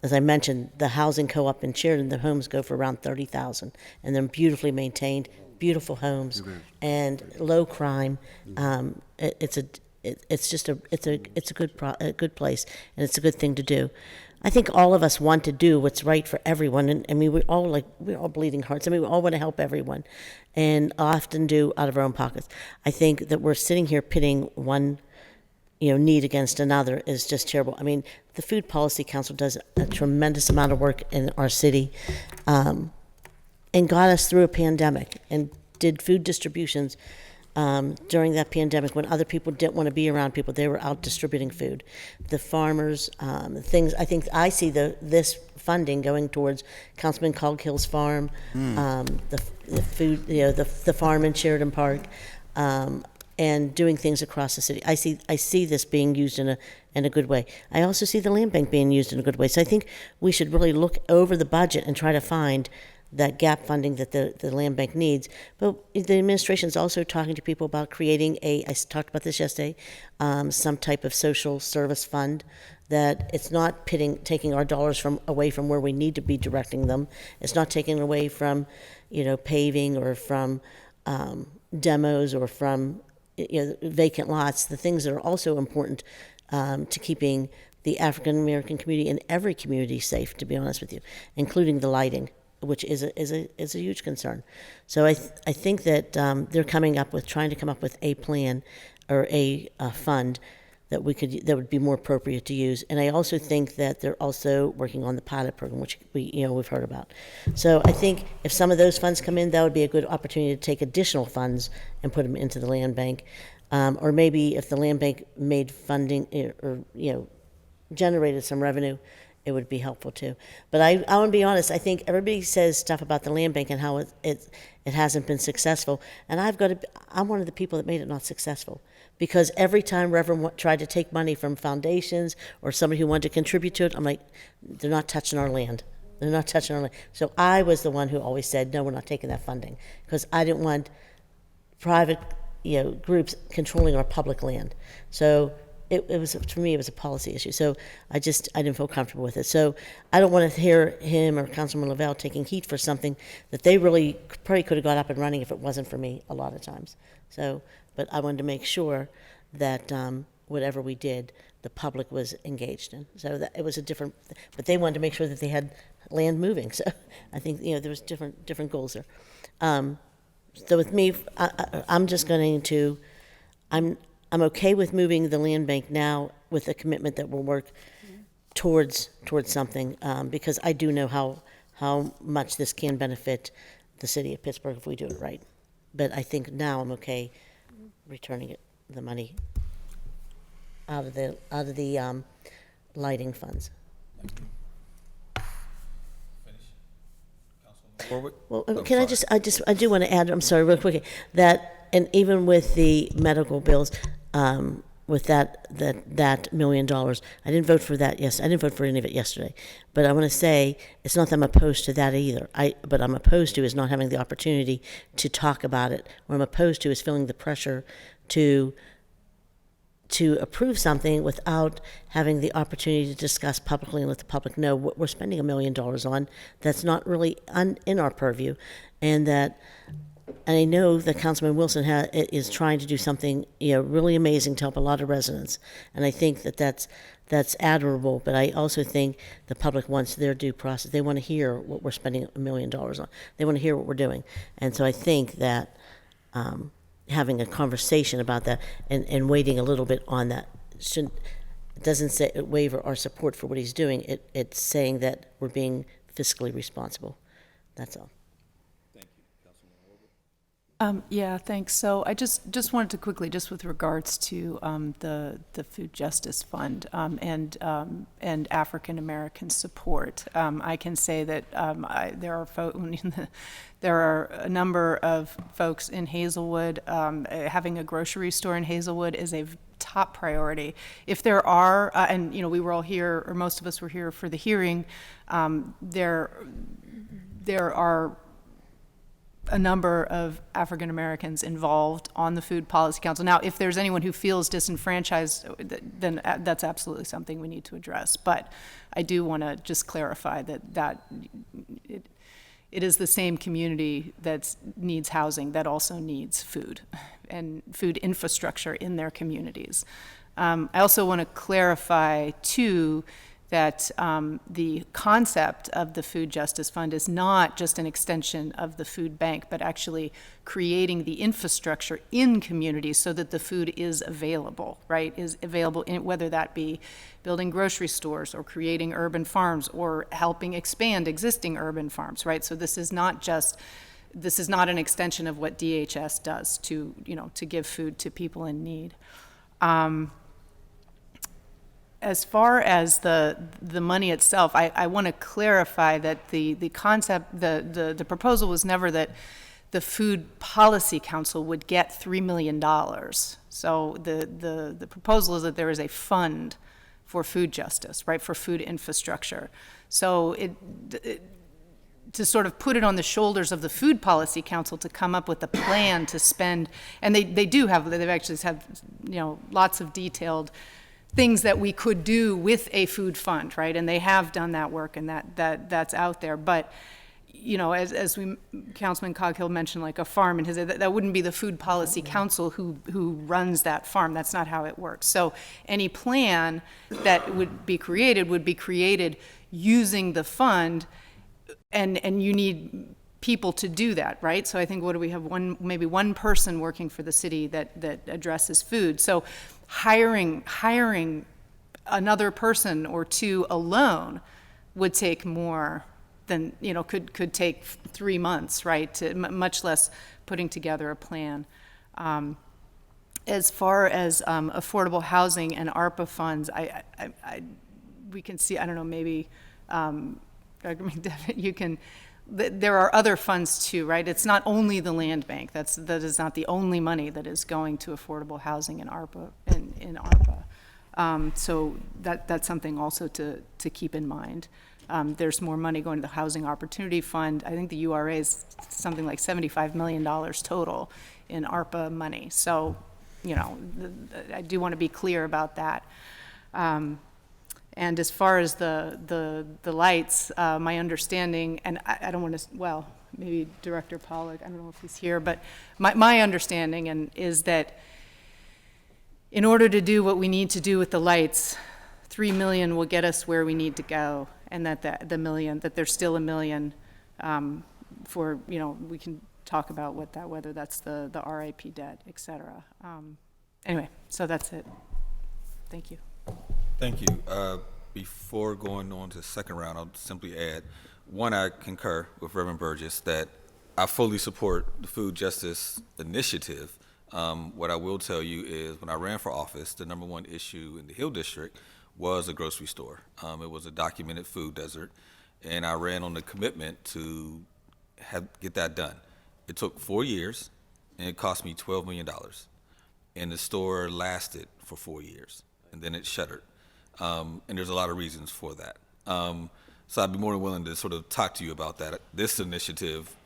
As I mentioned, the housing co-op in Sheridan, the homes go for around $30,000, and they're beautifully maintained, beautiful homes, and low crime. It's a good place, and it's a good thing to do. I think all of us want to do what's right for everyone, and I mean we're all bleeding hearts. I mean, we all want to help everyone, and often do out of our own pockets. I think that we're sitting here pitting one need against another is just terrible. I mean, the Food Policy Council does a tremendous amount of work in our city, and got us through a pandemic, and did food distributions during that pandemic when other people didn't want to be around people. They were out distributing food. The farmers, things. I think I see this funding going towards Councilman Coghill's farm, the food, the farm in Sheridan Park. And doing things across the city. I see this being used in a good way. I also see the land bank being used in a good way. So I think we should really look over the budget and try to find that gap funding that the land bank needs. But the administration is also talking to people about creating I talked about this yesterday, some type of social service fund, that it's not taking our dollars away from where we need to be directing them. It's not taking away from, paving or from demos or from vacant lots, the things that are also important to keeping the African American community and every community safe, to be honest with you, including the lighting, which is a huge concern. So I think that they're trying to come up with a plan. fund that would be more appropriate to use. And I also think that they're also working on the pilot program, which we've heard about. So I think if some of those funds come in, that would be a good opportunity to take additional funds and put them into the land bank. Or maybe if the land bank made funding or generated some revenue, it would be helpful too. But I want to be honest, I think everybody says stuff about the land bank and how it hasn't been successful. And I'm one of the people that made it not successful. Because every time Reverend tried to take money from foundations or somebody who wanted to contribute to it, I'm like, they're not touching our land. They're not touching our land. So I was the one who always said, no, we're not taking that funding. Because I didn't want private groups controlling our public land. So it was, for me, it was a policy issue. So I didn't feel comfortable with it. So I don't want to hear him or Councilman Lavelle taking heat for something that they really probably could have got up and running if it wasn't for me a lot of times. So, but I wanted to make sure that whatever we did, the public was engaged in. So that it was a different, but they wanted to make sure that they had land moving. So I think, there was different goals there. So with me, I'm just going to, I'm okay with moving the land bank now with a commitment that we'll work towards something, because I do know how much this can benefit the city of Pittsburgh if we do it right. But I think now I'm okay returning the money out of the lighting funds. Well, can I do want to add, I'm sorry, real quick, that, and even with the medical bills, with that $1 million, I didn't vote for that, I didn't vote for any of it yesterday, but I want to say, it's not that I'm opposed to that either, but I'm opposed to is not having the opportunity to talk about it. What I'm opposed to is feeling the pressure to approve something without having the opportunity to discuss publicly and let the public know what we're spending $1 million on. That's not really in our purview, and I know that Councilman Wilson is trying to do something really amazing to help a lot of residents, and I think that's admirable. But I also think the public wants their due process. They want to hear what we're spending $1 million on. They want to hear what we're doing, and so I think that. Having a conversation about that and waiting a little bit on that. It doesn't say waiver our support for what he's doing. It's saying that we're being fiscally responsible. That's all. Yeah, thanks. So I just wanted to quickly, just with regards to the Food Justice Fund and African American support, I can say that there are a number of folks in Hazelwood. Having a grocery store in Hazelwood is a top priority. If there are, and we were all here, or most of us were here for the hearing, there are a number of African Americans involved on the Food Policy Council. Now, if there's anyone who feels disenfranchised, then that's absolutely something we need to address. But I do want to just clarify that it is the same community that needs housing that also needs food and food infrastructure in their communities. I also want to clarify, too, that the concept of the Food Justice Fund is not just an extension of the food bank, but actually creating the infrastructure in communities so that the food is available, right? Is available, whether that be building grocery stores or creating urban farms or helping expand existing urban farms, right? So this is not an extension of what DHS does to give food to people in need. As far as the money itself, I want to clarify that the concept, the proposal was never that the Food Policy Council would get $3 million. So the proposal is that there is a fund for food justice, right, for food infrastructure. So to sort of put it on the shoulders of the Food Policy Council to come up with a plan to spend, and they've actually had lots of detailed things that we could do with a food fund, right? And they have done that work, and that's out there. But as Councilman Coghill mentioned, like a farm, and that wouldn't be the Food Policy Council who runs that farm. That's not how it works. So any plan that would be created using the fund, and you need people to do that, right? So I think, what do we have, maybe one person working for the city that addresses food. So hiring another person or two alone would take more than, could take 3 months, right? Much less putting together a plan. As far as affordable housing and ARPA funds, we can see, I don't know, maybe, Dr. McDevitt, you can, there are other funds too, right? It's not only the land bank. That is not the only money that is going to affordable housing in ARPA. So that's something also to keep in mind. There's more money going to the Housing Opportunity Fund. I think the URA is something like $75 million total in ARPA money. So, I do want to be clear about that. And as far as the lights, my understanding, and I don't want to, well, maybe Director Pollack, I don't know if he's here, but my understanding is that in order to do what we need to do with the lights, $3 million will get us where we need to go, and that that there's still $1 million for, we can talk about whether that's the RIP debt, et cetera. Anyway, so that's it. Thank you. Thank you. Before going on to the second round, I'll simply add, one, I concur with Reverend Burgess that I fully support the Food Justice Initiative. What I will tell you is when I ran for office, the number one issue in the Hill District was a grocery store. It was a documented food desert, and I ran on the commitment to get that done. It took 4 years, and it cost me $12 million. And the store lasted for 4 years, and then it shuttered. And there's a lot of reasons for that. So I'd be more than willing to sort of talk to you about that. This initiative,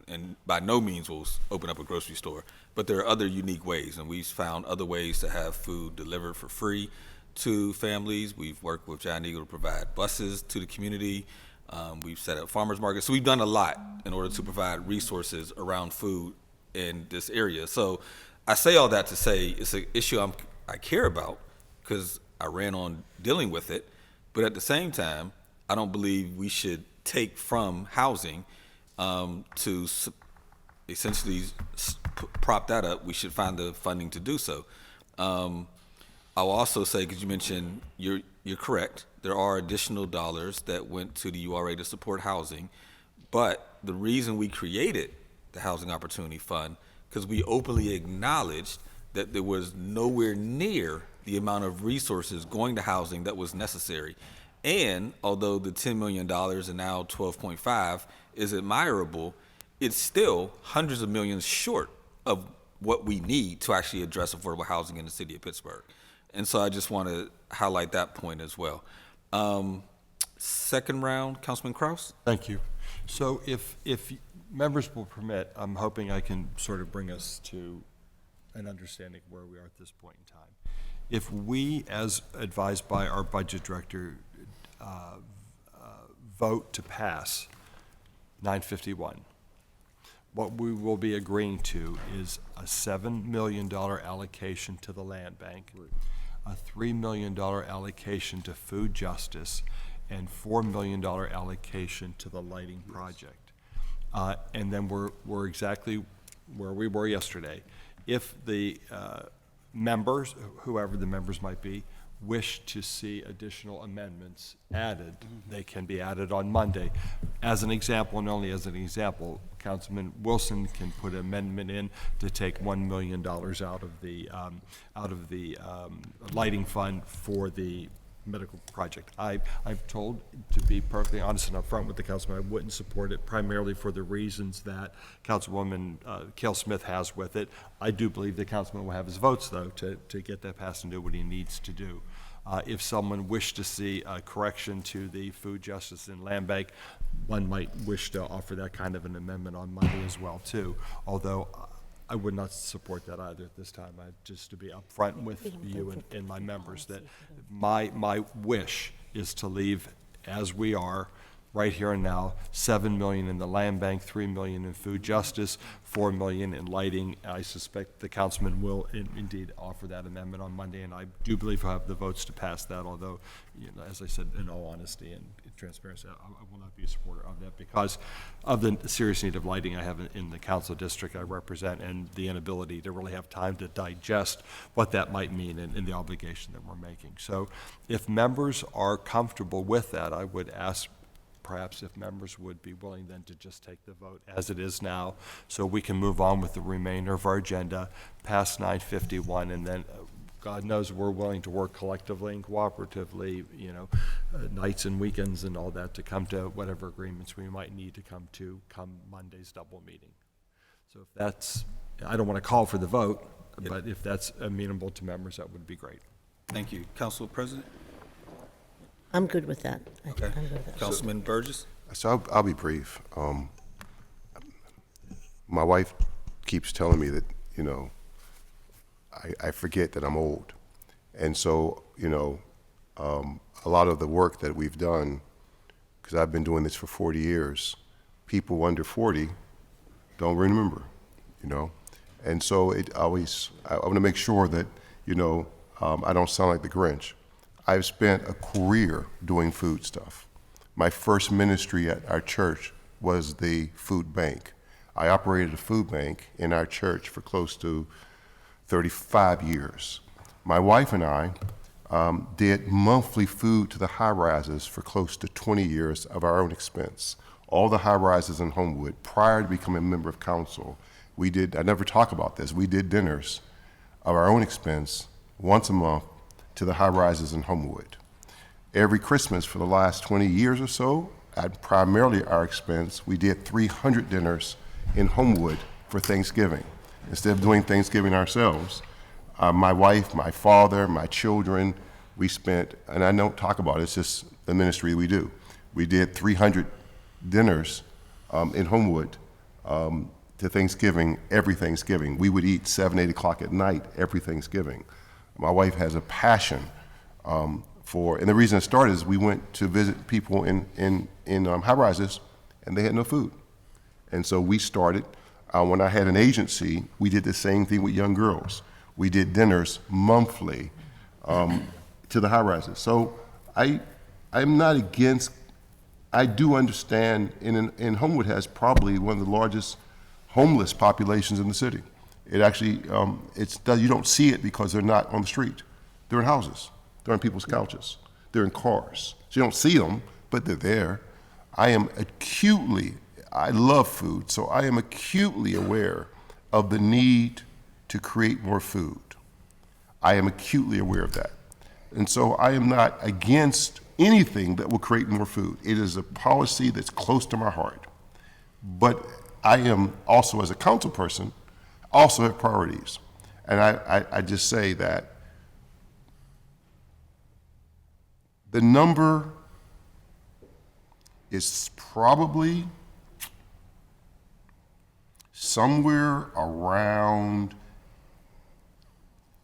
and by no means will open up a grocery store, but there are other unique ways, and we've found other ways to have food delivered for free to families. We've worked with Giant Eagle to provide buses to the community. We've set up farmers markets. So we've done a lot in order to provide resources around food in this area. So I say all that to say it's an issue I care about because I ran on dealing with it. But at the same time, I don't believe we should take from housing to essentially prop that up. We should find the funding to do so. I'll also say, because you mentioned, you're correct, there are additional dollars that went to the URA to support housing, but the reason we created the Housing Opportunity Fund, because we openly acknowledged that there was nowhere near the amount of resources going to housing that was necessary. And although the $10 million and now 12.5 is admirable, it's still hundreds of millions short of what we need to actually address affordable housing in the city of Pittsburgh. And so I just want to highlight that point as well. Second round, Councilman Kraus? Thank you. So if members will permit, I'm hoping I can sort of bring us to an understanding of where we are at this point in time. If we, as advised by our budget director, vote to pass 951, what we will be agreeing to is a $7 million allocation to the land bank, a $3 million allocation to food justice, and $4 million allocation to the lighting project. And then we're exactly where we were yesterday. If the members, whoever the members might be, wish to see additional amendments added, they can be added on Monday. As an example, and only as an example, Councilman Wilson can put an amendment in to take $1 million out of the lighting fund for the medical project. I'm told, to be perfectly honest and upfront with the councilman, I wouldn't support it primarily for the reasons that Councilwoman Cale Smith has with it. I do believe the councilman will have his votes, though, to get that passed and do what he needs to do. If someone wished to see a correction to the food justice and land bank, one might wish to offer that kind of an amendment on Monday as well, too. Although I would not support that either at this time. Just to be upfront with you and my members, that my wish is to leave as we are right here and now, $7 million in the land bank, $3 million in food justice, $4 million in lighting. I suspect the councilman will indeed offer that amendment on Monday, and I do believe he'll have the votes to pass that, although, as I said, in all honesty and transparency, I will not be a supporter of that because of the serious need of lighting I have in the council district I represent and the inability to really have time to digest what that might mean and the obligation that we're making. So if members are comfortable with that, I would ask perhaps if members would be willing then to just take the vote as it is now so we can move on with the remainder of our agenda past 9:51, and then God knows we're willing to work collectively and cooperatively, nights and weekends and all that to come to whatever agreements we might need to come Monday's double meeting. So if that's, I don't want to call for the vote, but if that's amenable to members, that would be great. Thank you. Council President? I'm good with that. Okay. I'm good with that. Councilman Burgess? So I'll be brief. My wife keeps telling me that, I forget that I'm old. And so, a lot of the work that we've done, because I've been doing this for 40 years, people under 40 don't remember, And so I want to make sure that, I don't sound like the Grinch. I've spent a career doing food stuff. My first ministry at our church was the food bank. I operated a food bank in our church for close to 35 years. My wife and I did monthly food to the high-rises for close to 20 years of our own expense. All the high-rises in Homewood, prior to becoming a member of council, I never talk about this, we did dinners of our own expense once a month to the high-rises in Homewood. Every Christmas for the last 20 years or so, at primarily our expense, we did 300 dinners in Homewood for Thanksgiving. Instead of doing Thanksgiving ourselves, my wife, my father, my children, we spent, and I don't talk about it, it's just the ministry we do. We did 300 dinners in Homewood to Thanksgiving, every Thanksgiving. We would eat 7, 8 o'clock at night every Thanksgiving. My wife has a passion and the reason it started is we went to visit people in high-rises and they had no food. And so we started. When I had an agency, we did the same thing with young girls. We did dinners monthly to the high-rises. So I'm not against, I do understand, and Homewood has probably one of the largest homeless populations in the city. It actually, you don't see it because they're not on the street. They're in houses. They're on people's couches. They're in cars. So you don't see them, but they're there. I love food, so I am acutely aware of the need to create more food. I am acutely aware of that. And so I am not against anything that will create more food. It is a policy that's close to my heart. But I am also, as a council person, also have priorities. And I just say that the number is probably somewhere around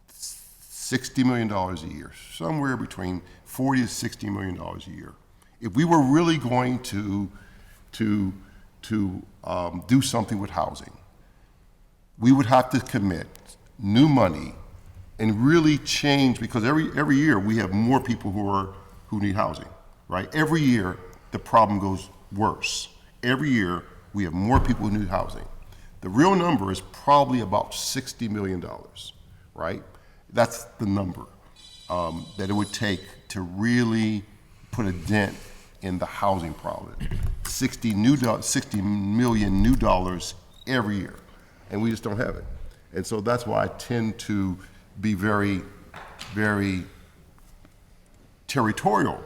$60 million a year, somewhere between $40 to $60 million a year. If we were really going to do something with housing, we would have to commit new money and really change, because every year we have more people who need housing, right? Every year the problem goes worse. Every year we have more people who need housing. The real number is probably about $60 million, right? That's the number that it would take to really put a dent in the housing problem. $60 million new dollars every year, and we just don't have it. And so that's why I tend to be very, very territorial.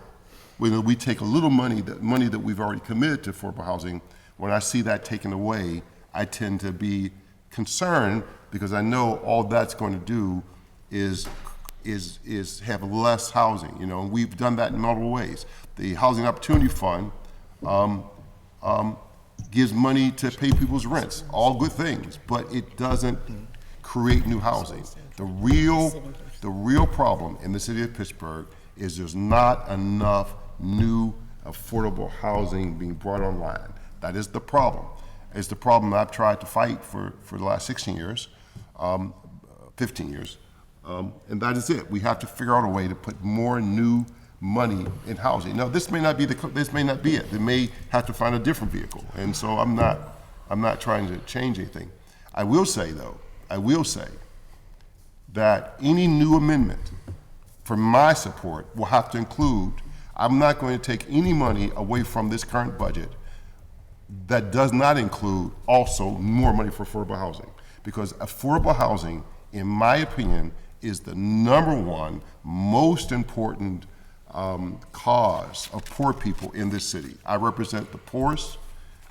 When we take a little money that we've already committed to affordable housing, when I see that taken away, I tend to be concerned, because I know all that's going to do is have less housing. And we've done that in multiple ways. The Housing Opportunity Fund gives money to pay people's rents, all good things, but it doesn't create new housing. The real problem in the city of Pittsburgh is there's not enough new affordable housing being brought online. That is the problem. It's the problem I've tried to fight for the last 16 years, 15 years, and that is it. We have to figure out a way to put more new money in housing. Now, this may not be it. They may have to find a different vehicle, and so I'm not trying to change anything. I will say that any new amendment for my support will have to include, I'm not going to take any money away from this current budget that does not include also more money for affordable housing. Because affordable housing, in my opinion, is the #1 most important cause of poor people in this city. I represent the poorest.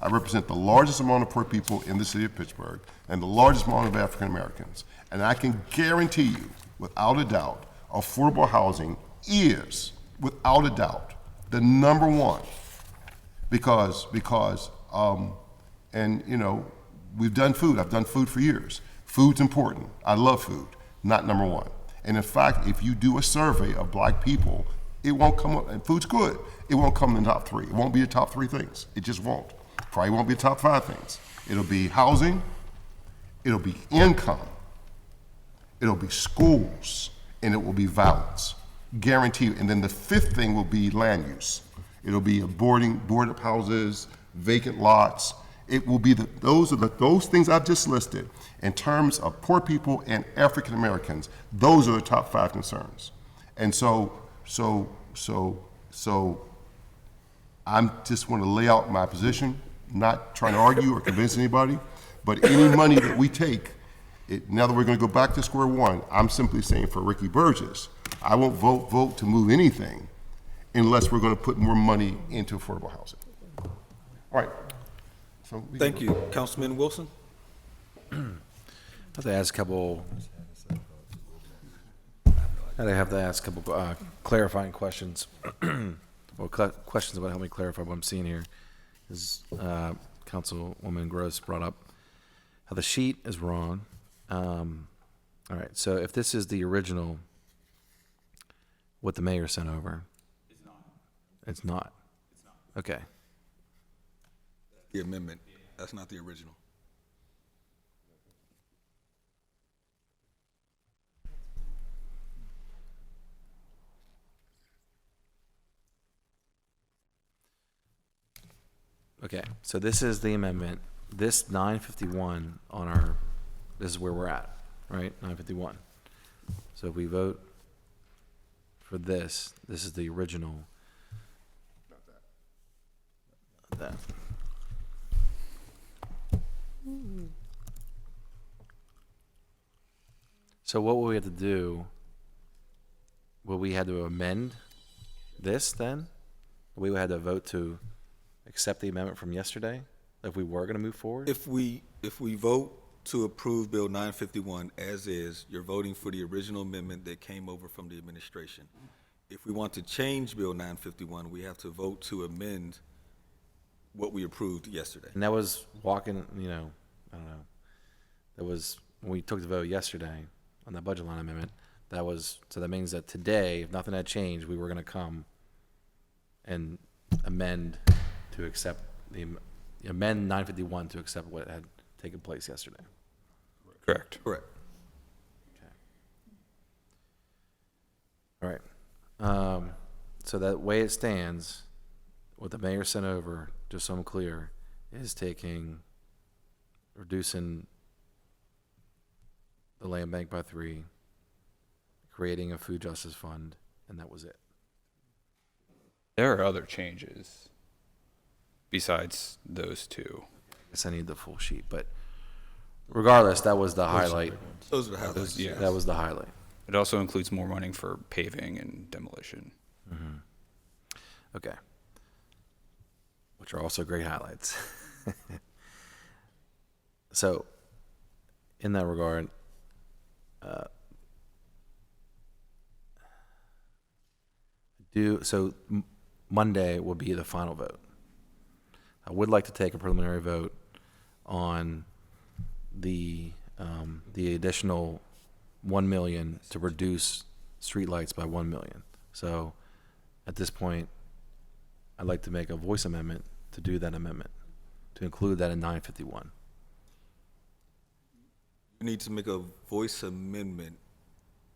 I represent the largest amount of poor people in the city of Pittsburgh and the largest amount of African Americans. And I can guarantee you, without a doubt, affordable housing is, without a doubt, the #1. Because and you know, we've done food. I've done food for years. Food's important. I love food, not #1. And in fact, if you do a survey of black people, it won't come up, and food's good, it won't come in the top 3. It won't be the top 3 things. It just won't. Probably won't be the top 5 things. It'll be housing, it'll be income, it'll be schools, and it will be violence. Guaranteed. And then the 5th thing will be land use. It'll be boarded houses, vacant lots. It will be those things I've just listed in terms of poor people and African Americans. Those are the top 5 concerns. And so I'm just want to lay out my position, not trying to argue or convince anybody, but any money that we take, now that we're going to go back to square one, I'm simply saying for Ricky Burgess, I won't vote to move anything unless we're going to put more money into affordable housing. All right. So Thank you. Councilman Wilson? I have to ask a couple clarifying questions. Well, questions that would help me clarify what I'm seeing here. Is Councilwoman Gross brought up how the sheet is wrong. All right, so if this is the original, what the mayor sent over. It's not. Okay. The amendment. That's not the original. Okay, so this is the amendment. This 951 on our, this is where we're at, right? 951. So if we vote for this, this is the original. That. So what will we have to do? Will we have to amend this then? We would have to vote to accept the amendment from yesterday if we were going to move forward? If we vote to approve Bill 951 as is, you're voting for the original amendment that came over from the administration. If we want to change Bill 951, we have to vote to amend what we approved yesterday. And that was walking, I don't know. That was, when we took the vote yesterday on the budget line amendment, so that means that today, if nothing had changed, we were going to come and amend to accept amend 951 to accept what had taken place yesterday. Correct. Correct. Okay. All right. So that way it stands, what the mayor sent over, just so I'm clear, is reducing the land bank by 3, creating a food justice fund, and that was it. There are other changes besides those two. I guess I need the full sheet, but regardless, that was the highlight. Those are the highlights. Yeah. That was the highlight. It also includes more money for paving and demolition. Mm-hmm. Okay. Which are also great highlights. So, in that regard, Monday will be the final vote. I would like to take a preliminary vote on the additional 1 million to reduce streetlights by 1 million. So, at this point, I'd like to make a voice amendment to do that amendment, to include that in 951. You need to make a voice amendment.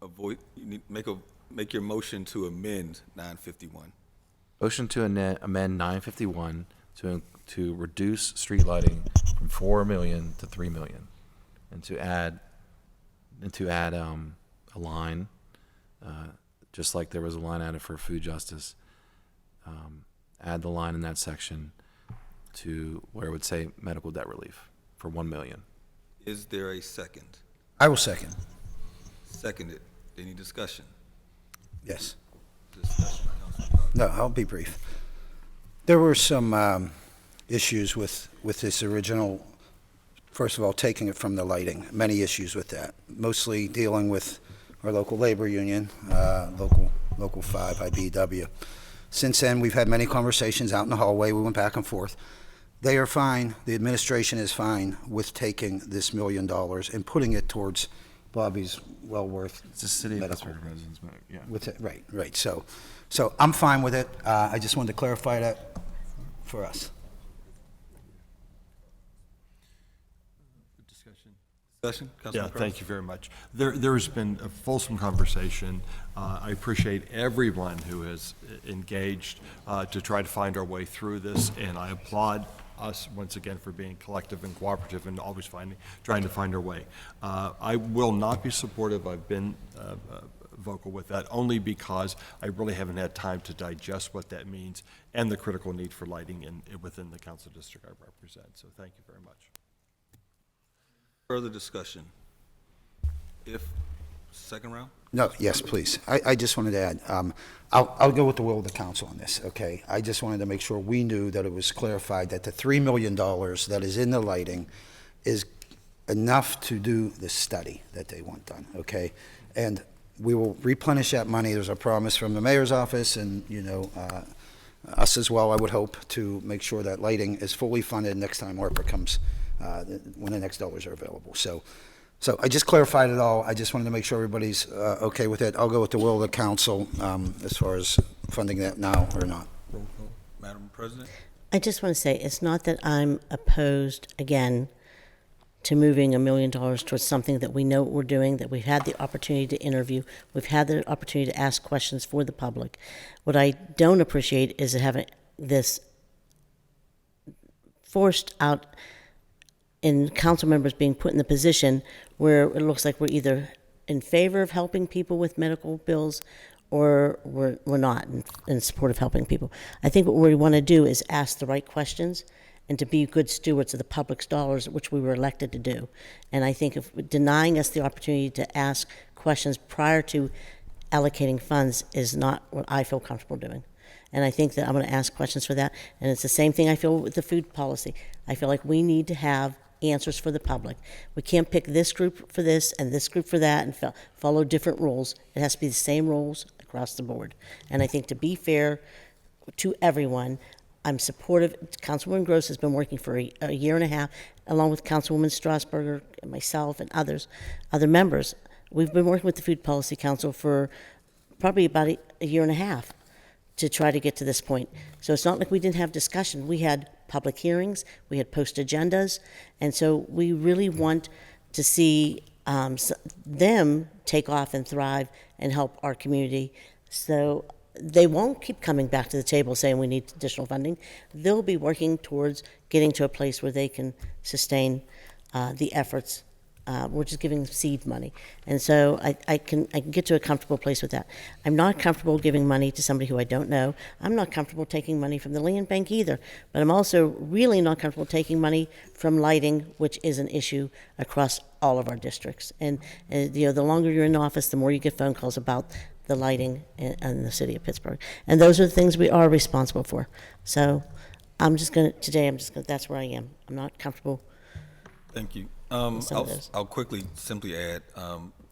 You need make your motion to amend 951. Motion to amend 951 to reduce street lighting from 4 million to 3 million, and to add a line, just like there was a line added for food justice. Add the line in that section to where it would say medical debt relief for 1 million. Is there a second? I will second. Seconded. Any discussion? Yes. Discussion, Councilman Carter. No, I'll be brief. There were some issues with this original, first of all, taking it from the lighting, many issues with that, mostly dealing with our local labor union, Local 5, IBW. Since then, we've had many conversations out in the hallway. We went back and forth. They are fine, the administration is fine with taking this $1 million and putting it towards Bobby's well worth. It's a city of medical. Pittsburgh residents, yeah. With it, right. So I'm fine with it. I just wanted to clarify that for us. Discussion? Yeah, Councilman Crowe? thank you very much. There's been a fulsome conversation. I appreciate everyone who has engaged to try to find our way through this, and I applaud us once again for being collective and cooperative and always trying to find our way. I will not be supportive. I've been vocal with that only because I really haven't had time to digest what that means and the critical need for lighting within the council district I represent. So thank you very much. Further discussion? Second round? No, yes, please. I just wanted to add, I'll go with the will of the council on this, okay? I just wanted to make sure we knew that it was clarified that the $3 million that is in the lighting is enough to do the study that they want done, okay? And we will replenish that money. There's a promise from the mayor's office and, us as well, I would hope, to make sure that lighting is fully funded next time ARPA comes, when the next dollars are available. So I just clarified it all. I just wanted to make sure everybody's okay with it. I'll go with the will of the council as far as funding that now or not. Roll call. Madam President? I just want to say, it's not that I'm opposed, again, to moving $1 million towards something that we know what we're doing, that we've had the opportunity to interview, we've had the opportunity to ask questions for the public. What I don't appreciate is having this forced out in council members being put in the position where it looks like we're either in favor of helping people with medical bills or we're not in support of helping people. I think what we want to do is ask the right questions and to be good stewards of the public's dollars, which we were elected to do. And I think if denying us the opportunity to ask questions prior to allocating funds is not what I feel comfortable doing. And I think that I'm going to ask questions for that. And it's the same thing I feel with the food policy. I feel like we need to have answers for the public. We can't pick this group for this and this group for that and follow different rules. It has to be the same rules across the board. And I think to be fair to everyone, I'm supportive. Councilwoman Gross has been working for a year and a half, along with Councilwoman Strasburger and myself and other members. We've been working with the Food Policy Council for probably about a year and a half to try to get to this point. So it's not like we didn't have discussion. We had public hearings, we had post agendas, and so we really want to see them take off and thrive and help our community. So they won't keep coming back to the table saying we need additional funding. They'll be working towards getting to a place where they can sustain the efforts. We're just giving seed money. And so I can get to a comfortable place with that. I'm not comfortable giving money to somebody who I don't know. I'm not comfortable taking money from the land bank either. But I'm also really not comfortable taking money from lighting, which is an issue across all of our districts. And the longer you're in office, the more you get phone calls about the lighting in the city of Pittsburgh. And those are the things we are responsible for. So that's where I am. I'm not comfortable. Thank you. Some of those. I'll quickly simply add,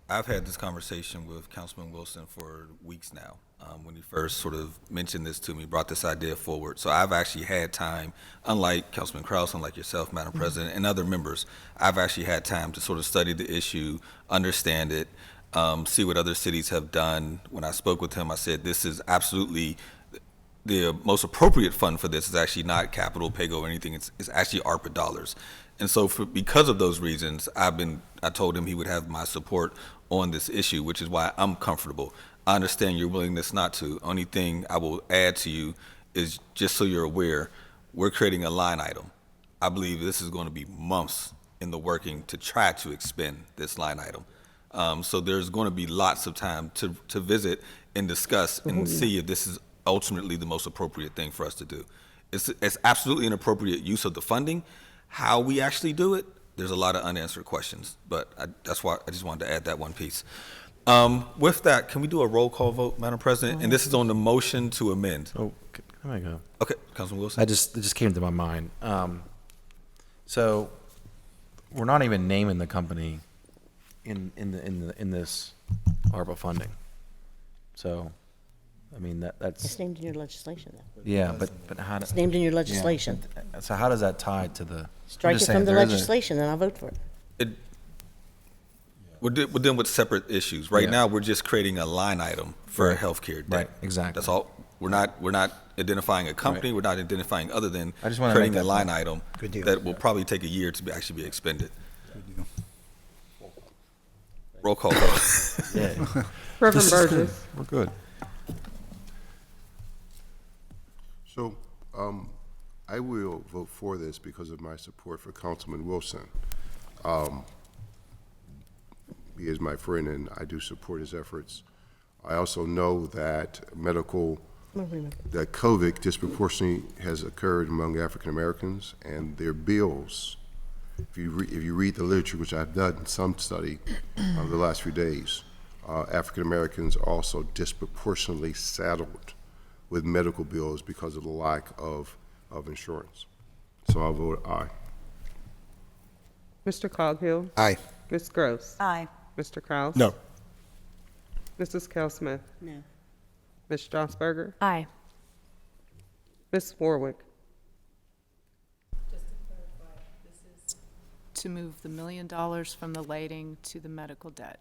I've had this conversation with Councilman Wilson for weeks now. When he first sort of mentioned this to me, brought this idea forward. So I've actually had time, unlike Councilman Krause, unlike yourself, Madam President, and other members, I've actually had time to sort of study the issue, understand it, see what other cities have done. When I spoke with him, I said, this is absolutely the most appropriate fund for this is actually not capital, PAYGO, or anything. It's actually ARPA dollars. And so because of those reasons, I told him he would have my support on this issue, which is why I'm comfortable. I understand your willingness not to. Only thing I will add to you is, just so you're aware, we're creating a line item. I believe this is going to be months in the working to try to expend this line item. So there's going to be lots of time to visit and discuss and see if this is ultimately the most appropriate thing for us to do. It's absolutely an appropriate use of the funding. How we actually do it, there's a lot of unanswered questions, but that's why I just wanted to add that one piece. With that, can we do a roll call vote, Madam President? And this is on the motion to amend. Oh, can I go? Okay, Councilman Wilson. It just came to my mind. So we're not even naming the company in this ARPA funding. So, I mean, that's. It's named in your legislation, though. Yeah, but how does. It's named in your legislation. Yeah. So how does that tie to the? Strike it from the legislation, and I'll vote for it. We're dealing with separate issues. Right now, we're just creating a line item for healthcare debt. Right, exactly. That's all. We're not identifying a company. Right. We're not identifying other than I just wanna creating make a that line point. item Good deal. that will probably take a year to actually be expended. Roll call vote. Yeah. Reverend Burgess. We're good. So, I will vote for this because of my support for Councilman Wilson. He is my friend, and I do support his efforts. I also know that that COVID disproportionately has occurred among African Americans, and their bills, if you read the literature, which I've done some study the last few days, African Americans are also disproportionately saddled with medical bills because of the lack of insurance. So I'll vote aye. Mr. Coghill. Aye. Ms. Gross. Aye. Mr. Kraus. No. Mrs. Kell Smith. No. Ms. Strasburger. Aye. Ms. Warwick. To move the $1 million from the lighting to the medical debt.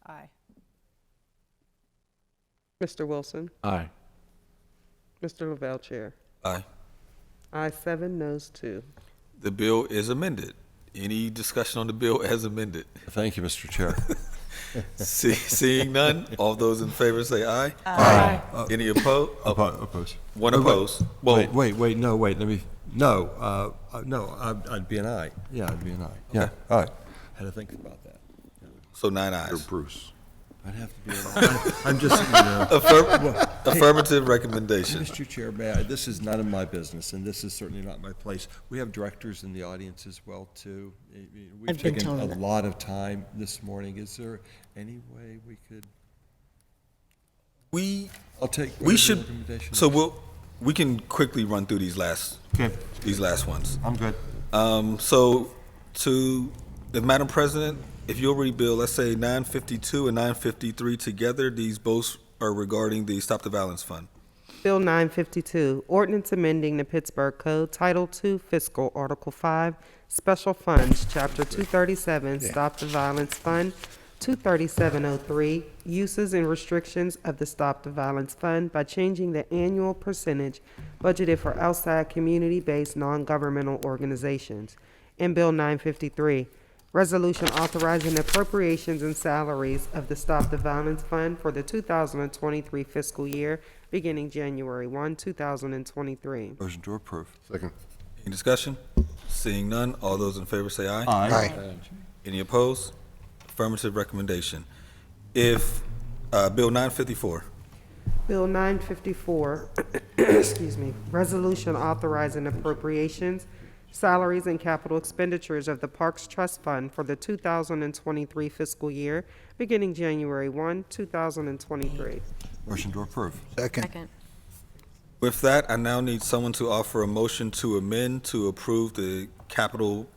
Aye. Mr. Wilson. Aye. Mr. Lavelle, Chair. Aye. Aye, 7, noes 2. The bill is amended. Any discussion on the bill as amended? Thank you, Mr. Chair. Seeing none, all those in favor say aye. Aye. Any opposed? Oppose. One opposed. Well, Let me. No, I'd be an aye. Yeah, I'd be an aye. Yeah, all right. Had to think about that. so 9 ayes. Or Bruce. I'd have to be an aye. I'm just, you know. Affirmative recommendation. Mr. Chair, this is none of my business, and this is certainly not my place. We have directors in the audience as well, too. We've I've been taken told a that. lot of time this morning. Is there any way we could? I'll take. We should. recommendation So we can quickly run through these last ones. I'm good. So if Madam President, if you'll read Bill, let's say 952 and 953 together, these both are regarding the Stop the Violence Fund. Bill 952, ordinance amending the Pittsburgh Code, Title II, Fiscal, Article 5, Special Funds, Chapter 237, Stop the Violence Fund, 23703, uses and restrictions of the Stop the Violence Fund by changing the annual percentage budgeted for outside community-based non-governmental organizations. And Bill 953, resolution authorizing appropriations and salaries of the Stop the Violence Fund for the 2023 fiscal year, beginning January 1, 2023. Motion to approve. Second. Any discussion? Seeing none, all those in favor say aye. Aye. Any opposed? Affirmative recommendation. If Bill 954. Bill 954, excuse me, resolution authorizing appropriations, salaries, and capital expenditures of the Parks Trust Fund for the 2023 fiscal year, beginning January 1, 2023. Motion to approve. Second. With that, I now need someone to offer a motion to amend to approve the capital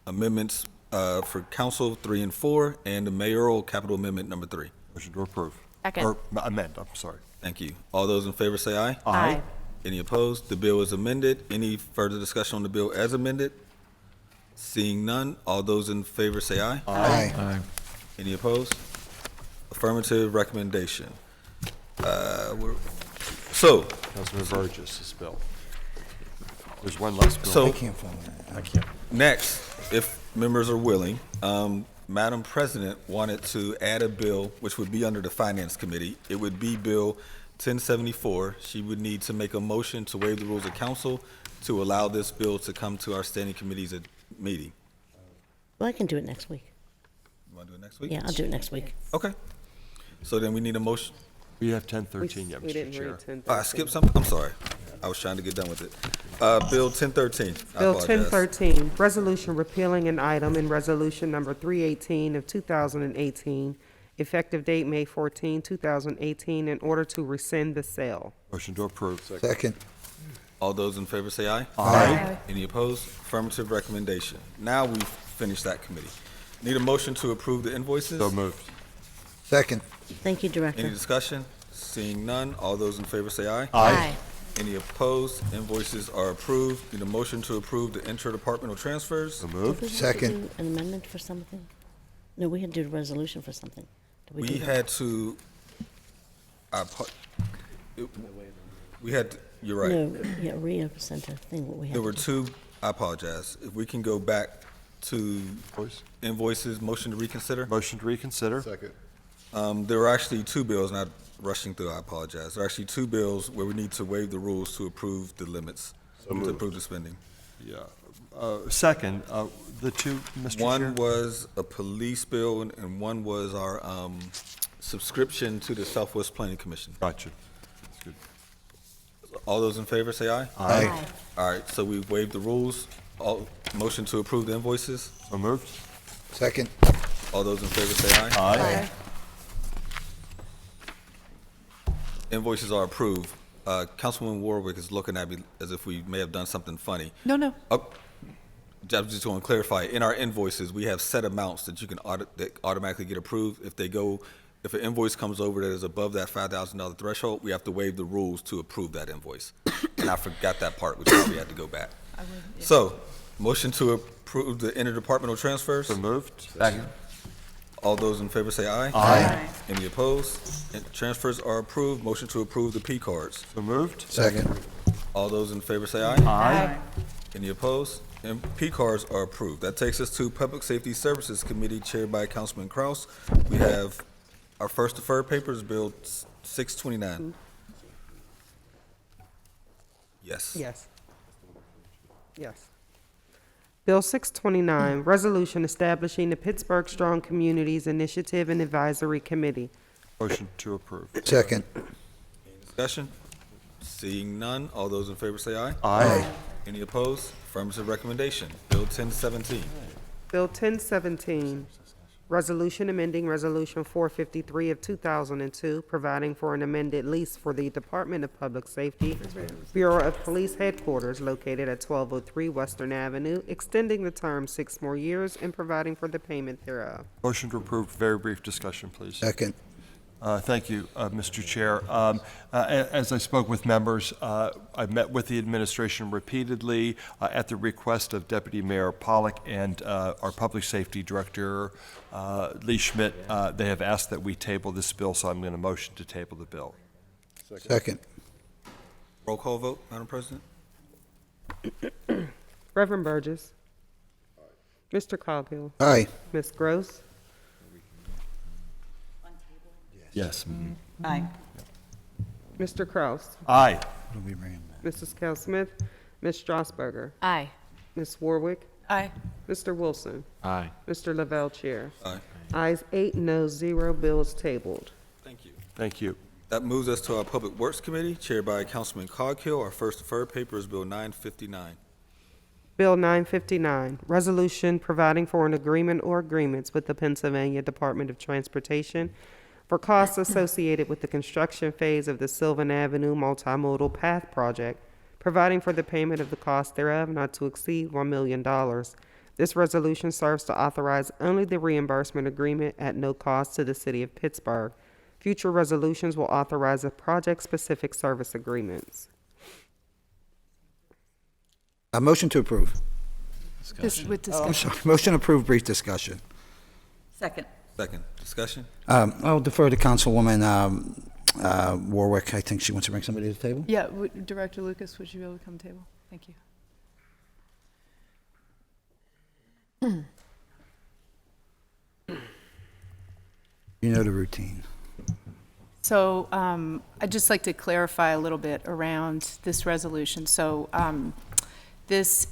amendments for Council 3 and 4 and the mayoral capital amendment number 3. Motion to approve. Second. Or amend, I'm sorry. Thank you. All those in favor say aye. Aye. Any opposed? The bill is amended. Any further discussion on the bill as amended? Seeing none, all those in favor say aye. Aye. Any opposed? Affirmative recommendation. So, Councilman Burgess, this bill. There's one less bill. So- I can't follow that. I can't. next, if members are willing, Madam President wanted to add a bill which would be under the Finance Committee. It would be Bill 1074. She would need to make a motion to waive the rules of council to allow this bill to come to our standing committee's meeting. Well, I can do it next week. You want to do it next week? Yeah, I'll do it next week. Okay. So then we need a motion. We have 1013 yet, We Mr. didn't Chair. read 10. I skipped something? I'm sorry. I was trying to get done with it. Bill 1013. I Bill apologize. 1013, resolution repealing an item in resolution number 318 of 2018, effective date May 14, 2018, in order to rescind the sale. Motion to approve. Second. All those in favor say aye. Aye. Any opposed? Affirmative recommendation. Now we've finished that committee. Need a motion to approve the invoices? So moved. Second. Thank you, Any Director. discussion? Seeing none, all those in favor say aye. Aye. Any opposed? Invoices are approved. Need a motion to approve the interdepartmental transfers? So Did moved. we have to Second. do an amendment for something? No, we had to do a resolution for something. Did We do that? had to, we had, you're right. No, yeah, Rhea sent a thing, what we had There to were do. two, I apologize. If we can go back to Voice. invoices, motion to reconsider? Motion to reconsider. Second. There were actually two bills, not rushing through, I apologize. There are actually two bills where we need to waive the rules to approve the limits, to moved. approve the spending. Yeah. Second, the two, Mr. Chair. One was a police bill and one was our subscription to the Southwest Planning Commission. Gotcha. That's good. All those in favor say aye. Aye. All right, so we've waived the rules. All, motion to approve the invoices. So moved. Second. All those in favor say aye. Aye. Invoices are approved. Councilwoman Warwick is looking at me as if we may have done something funny. No, no. Oh, I'm just going to clarify. In our invoices, we have set amounts that you can that automatically get approved. If an invoice comes over that is above that $5,000 threshold, we have to waive the rules to approve that invoice. And I forgot that part, which is why we had to go back. So, motion to approve the interdepartmental transfers. So moved. Second. All those in favor say aye. Aye. Any opposed? And transfers are approved. Motion to approve the P cards. So moved. Second. All those in favor say aye. Aye. Any opposed? And P cards are approved. That takes us to Public Safety Services Committee chaired by Councilman Kraus. We have our first deferred papers, Bill 629. Yes. Yes. Yes. Bill 629, resolution establishing the Pittsburgh Strong Communities Initiative and Advisory Committee. Motion to approve. Second. Discussion? Seeing none, all those in favor say aye. Aye. Any opposed? Affirmative recommendation. Bill 1017. Bill 1017, resolution amending Resolution 453 of 2002, providing for an amended lease for the Department of Public Safety, Bureau of Police Headquarters located at 1203 Western Avenue, extending the term 6 more years and providing for the payment thereof. Motion to approve. Very brief discussion, please. Second. Thank you, Mr. Chair. As I spoke with members, I met with the administration repeatedly at the request of Deputy Mayor Pollack and our Public Safety Director, Lee Schmidt. They have asked that we table this bill, so I'm going to motion to table the bill. Second. Roll call vote, Madam President? Reverend Burgess. Mr. Coghill. Aye. Ms. Gross. Yes. Aye. Mr. Kraus. Aye. Mrs. Cal Smith. Ms. Strasburger. Aye. Ms. Warwick. Aye. Mr. Wilson. Aye. Mr. Lavelle, Chair. Aye. Ayes 8, noes 0, bills tabled. Thank you. Thank you. That moves us to our Public Works Committee, chaired by Councilman Coghill. Our first deferred paper is Bill 959. Bill 959, resolution providing for an agreement or agreements with the Pennsylvania Department of Transportation for costs associated with the construction phase of the Sylvan Avenue Multimodal Path Project, providing for the payment of the cost thereof not to exceed $1 million. This resolution serves to authorize only the reimbursement agreement at no cost to the city of Pittsburgh. Future resolutions will authorize the project-specific service agreements. A motion to approve. This with I'm discussion. sorry. Motion to approve, brief discussion. Second. Second, discussion? I'll defer to Councilwoman Warwick, I think she wants to bring somebody to the table. Yeah, Director Lucas, would you be able to come to the table? Thank you. You know the routine. So I'd just like to clarify a little bit around this resolution. So this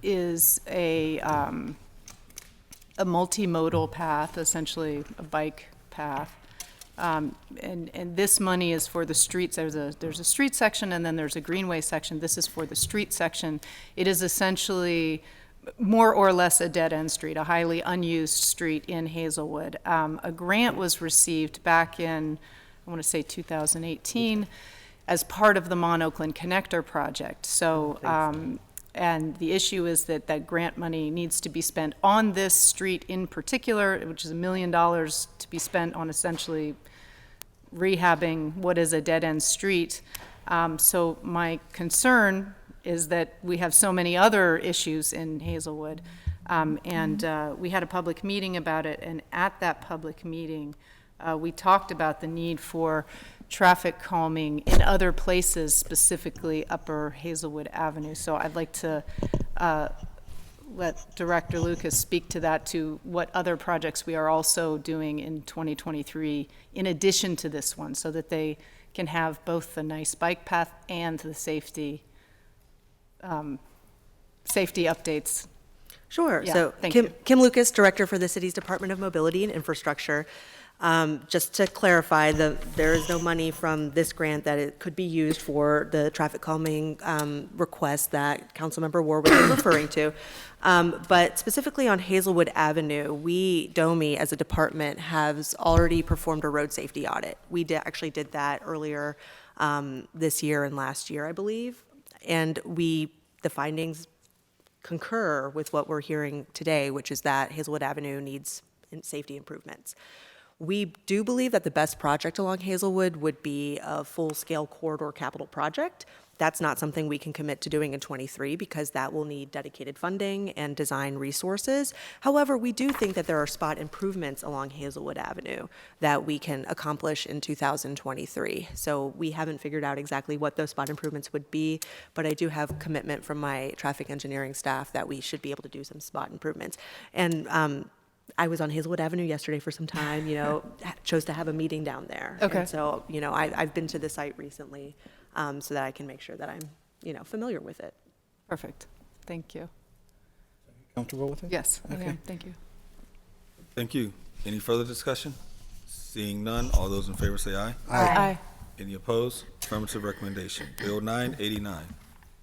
is a multimodal path, essentially a bike path. And this money is for the streets. There's a street section and then there's a greenway section. This is for the street section. It is essentially more or less a dead-end street, a highly unused street in Hazelwood. A grant was received back in, I want to say 2018, as part of the Mon Oakland Connector project. So, and the issue is that that grant money needs to be spent on this street in particular, which is $1 million to be spent on essentially rehabbing what is a dead-end street. So my concern is that we have so many other issues in Hazelwood. We had a public meeting about it, and at that public meeting, we talked about the need for traffic calming in other places, specifically Upper Hazelwood Avenue. So I'd like to let Director Lucas speak to that, to what other projects we are also doing in 2023 in addition to this one, so that they can have both the nice bike path and the safety updates. Sure. Yeah, So Kim Lucas, Director for the City's Department of Mobility and Infrastructure. Just to clarify, there is no money from this grant that it could be used for the traffic calming request that Councilmember Warwick is referring to. But specifically on Hazelwood Avenue, DOMI as a department has already performed a road safety audit. We actually did that earlier this year and last year, I believe. And the findings concur with what we're hearing today, which is that Hazelwood Avenue needs safety improvements. We do believe that the best project along Hazelwood would be a full-scale corridor capital project. That's not something we can commit to doing in '23 because that will need dedicated funding and design resources. However, we do think that there are spot improvements along Hazelwood Avenue that we can accomplish in 2023. So we haven't figured out exactly what those spot improvements would be, but I do have commitment from my traffic engineering staff that we should be able to do some spot improvements. And I was on Hazelwood Avenue yesterday for some time, chose to have a meeting down there. Okay. And so, I've been to the site recently so that I can make sure that I'm, familiar with it. Perfect. Thank you. Comfortable with it? Yes. Okay. Thank you. Thank you. Any further discussion? Seeing none, all those in favor say aye. Aye. Any opposed? Affirmative recommendation. Bill 989.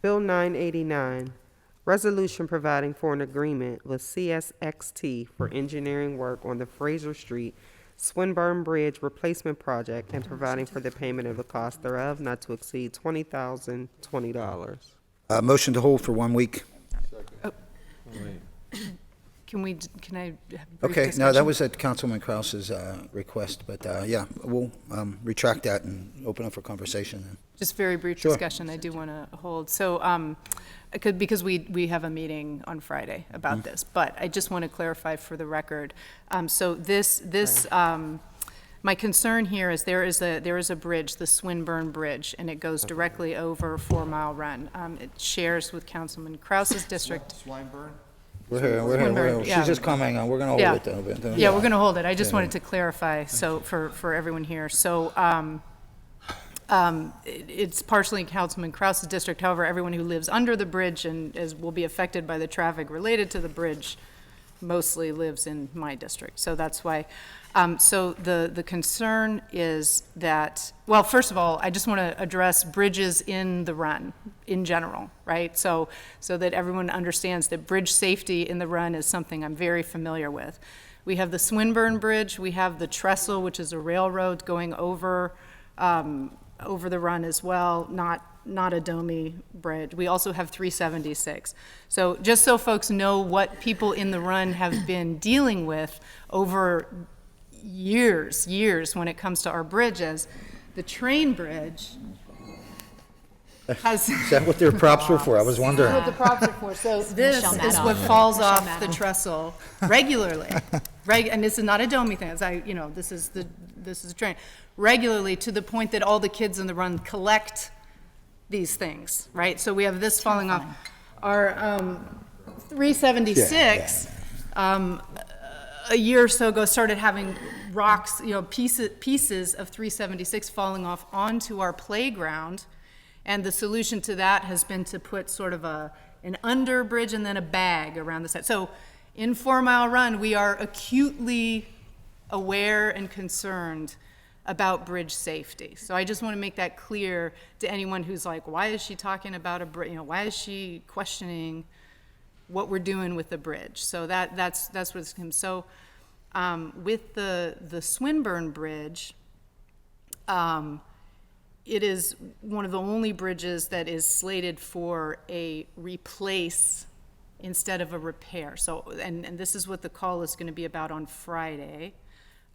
Bill 989, resolution providing for an agreement with CSXT for engineering work on the Fraser Street Swinburne Bridge Replacement Project and providing for the payment of the cost thereof not to exceed $20,020. Motion to hold for 1 week. Can I have a brief Okay, no, discussion? that was at Councilman Kraus's request, but yeah, we'll retract that and open up for conversation then. Just very brief Sure. discussion I do want to hold. So, because we have a meeting on Friday about this, but I just want to clarify for the record. So my concern here is there is a bridge, the Swinburne Bridge, and it goes directly over 4 Mile Run. It shares with Councilman Kraus's district. We're here. Swinburne, yeah. She's just commenting on, we're going to hold it though. Yeah, we're going to hold it. I just wanted to clarify, so for everyone here. So it's partially Councilman Kraus's district. However, everyone who lives under the bridge and will be affected by the traffic related to the bridge mostly lives in my district. So that's why. So the concern is that, well, first of all, I just want to address bridges in the run in general, right? So that everyone understands that bridge safety in the run is something I'm very familiar with. We have the Swinburne Bridge, we have the trestle, which is a railroad going over the run as well, not a DOMI bridge. We also have 376. So just so folks know what people in the run have been dealing with over years when it comes to our bridges, the train bridge has... Is that what their props were for? I was wondering. That's what the props are for. So this is what falls off the trestle regularly. And this is not a DOMI thing. This is this is a train, regularly to the point that all the kids in the run collect these things, right? So we have this falling off. Our 376, a year or so ago, started having rocks, pieces of 376 falling off onto our playground. And the solution to that has been to put sort of an under bridge and then a bag around the side. So in 4 Mile Run, we are acutely aware and concerned about bridge safety. So I just want to make that clear to anyone who's like, why is she talking about a bridge? Why is she questioning what we're doing with the bridge? So that's what it's come. So with the Swinburne Bridge, it is one of the only bridges that is slated for a replace instead of a repair. So, and this is what the call is going to be about on Friday.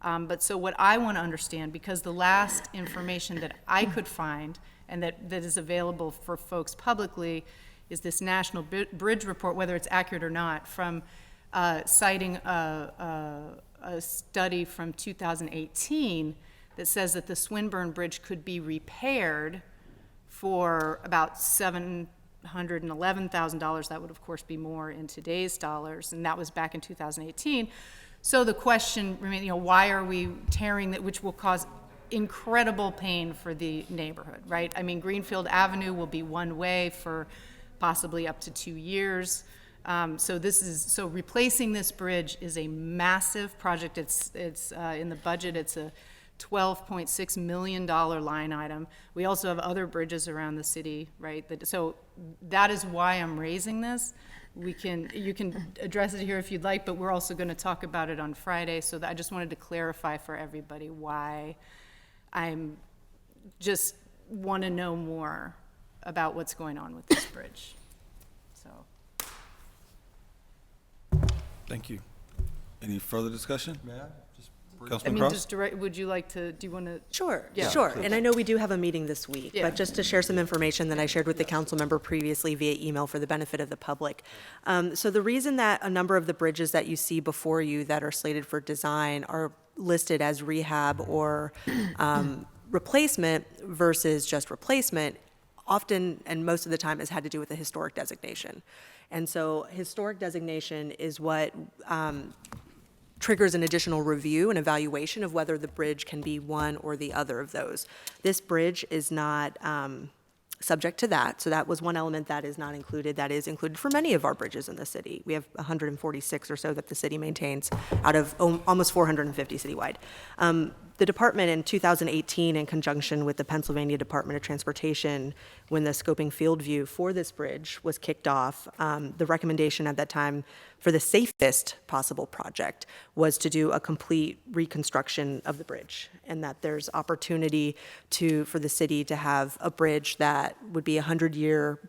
But so what I want to understand, because the last information that I could find and that is available for folks publicly is this National Bridge Report, whether it's accurate or not, from citing a study from 2018 that says that the Swinburne Bridge could be repaired for about $711,000. That would, of course, be more in today's dollars, and that was back in 2018. So the question remains, why are we tearing that, which will cause incredible pain for the neighborhood, right? I mean, Greenfield Avenue will be one way for possibly up to 2 years. So replacing this bridge is a massive project. It's in the budget. It's a $12.6 million line item. We also have other bridges around the city, right? So that is why I'm raising this. You can address it here if you'd like, but we're also going to talk about it on Friday. So I just wanted to clarify for everybody why I'm just want to know more about what's going on with this bridge. So. Thank you. Any further discussion? I mean, just direct, would you like to, do you want to? Sure. And I know we do have a meeting this week, but just to share some information that I shared with the council member previously via email for the benefit of the public. So the reason that a number of the bridges that you see before you that are slated for design are listed as rehab or replacement versus just replacement, often and most of the time has had to do with the historic designation. And so historic designation is what triggers an additional review and evaluation of whether the bridge can be one or the other of those. This bridge is not subject to that, so that was one element that is not included. That is included for many of our bridges in the city. We have 146 or so that the city maintains out of almost 450 citywide. The department in 2018, in conjunction with the Pennsylvania Department of Transportation, when the scoping field view for this bridge was kicked off, the recommendation at that time for the safest possible project was to do a complete reconstruction of the bridge, and that there's opportunity for the city to have a bridge that would be a 100-year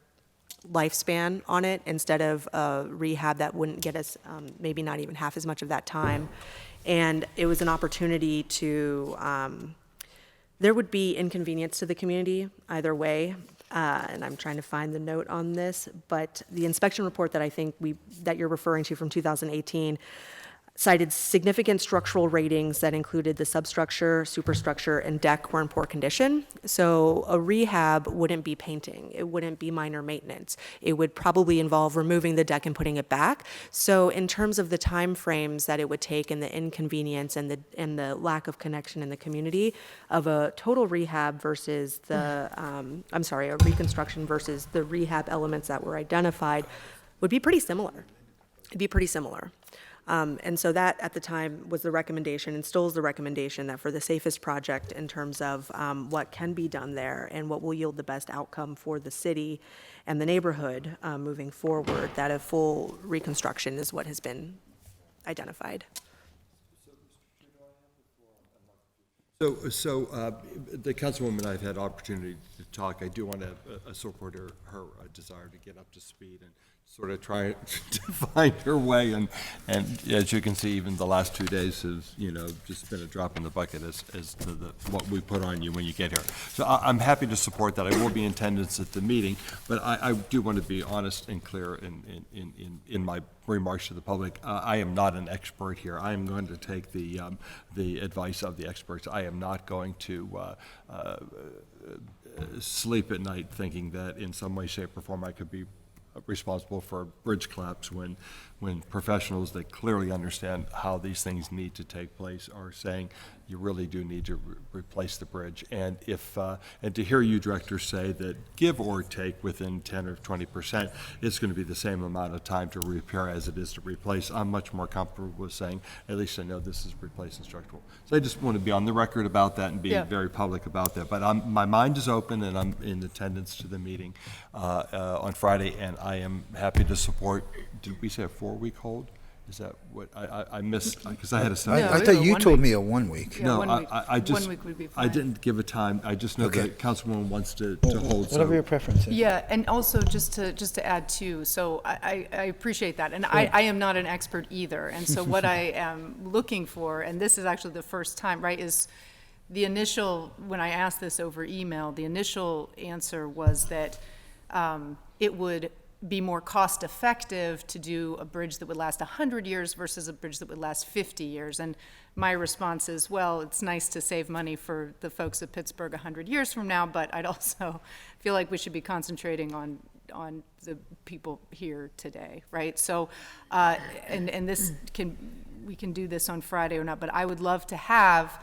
lifespan on it instead of a rehab that wouldn't get us maybe not even half as much of that time. And it was an opportunity to, there would be inconvenience to the community either way. And I'm trying to find the note on this, but the inspection report that I think that you're referring to from 2018 cited significant structural ratings that included the substructure, superstructure, and deck were in poor condition. So a rehab wouldn't be painting. It wouldn't be minor maintenance. It would probably involve removing the deck and putting it back. So in terms of the time frames that it would take and the inconvenience and the lack of connection in the community of a total rehab versus a reconstruction versus the rehab elements that were identified would be pretty similar. It'd be pretty similar. And so that at the time was the recommendation and still is the recommendation that for the safest project in terms of what can be done there and what will yield the best outcome for the city and the neighborhood moving forward, that a full reconstruction is what has been identified. So the councilwoman and I have had opportunity to talk. I do want to support her desire to get up to speed and sort of try to find her way. And as you can see, even the last 2 days has, just been a drop in the bucket as to what we put on you when you get here. So I'm happy to support that. I will be in attendance at the meeting, but I do want to be honest and clear in my remarks to the public. I am not an expert here. I am going to take the advice of the experts. I am not going to sleep at night thinking that in some way, shape, or form I could be responsible for bridge collapse when professionals that clearly understand how these things need to take place are saying you really do need to replace the bridge. And if and to hear you, Director, say that give or take within 10 or 20%, it's going to be the same amount of time to repair as it is to replace, I'm much more comfortable with saying, at least I know this is replacing structural. So I just want to be on the record about that and be very public about that. But my mind is open and I'm in attendance to the meeting on Friday, and I am happy to support, did we say a 4-week hold? Is that what, I missed, because I had a... I thought you told me a 1 week. No, 1 week. I just, 1 week would be I fine. didn't give a time. I just know Okay. that Councilwoman wants to hold. Whatever your preference is. Yeah, and also just to add too, so I appreciate that, and I am not an expert either, and so what I am looking for, and this is actually the first time, right, is the initial, when I asked this over email, the initial answer was that it would be more cost effective to do a bridge that would last 100 years versus a bridge that would last 50 years. And my response is, well, it's nice to save money for the folks of Pittsburgh 100 years from now, but I'd also feel like we should be concentrating on the people here today, right? So, and this we can do this on Friday or not, but I would love to have,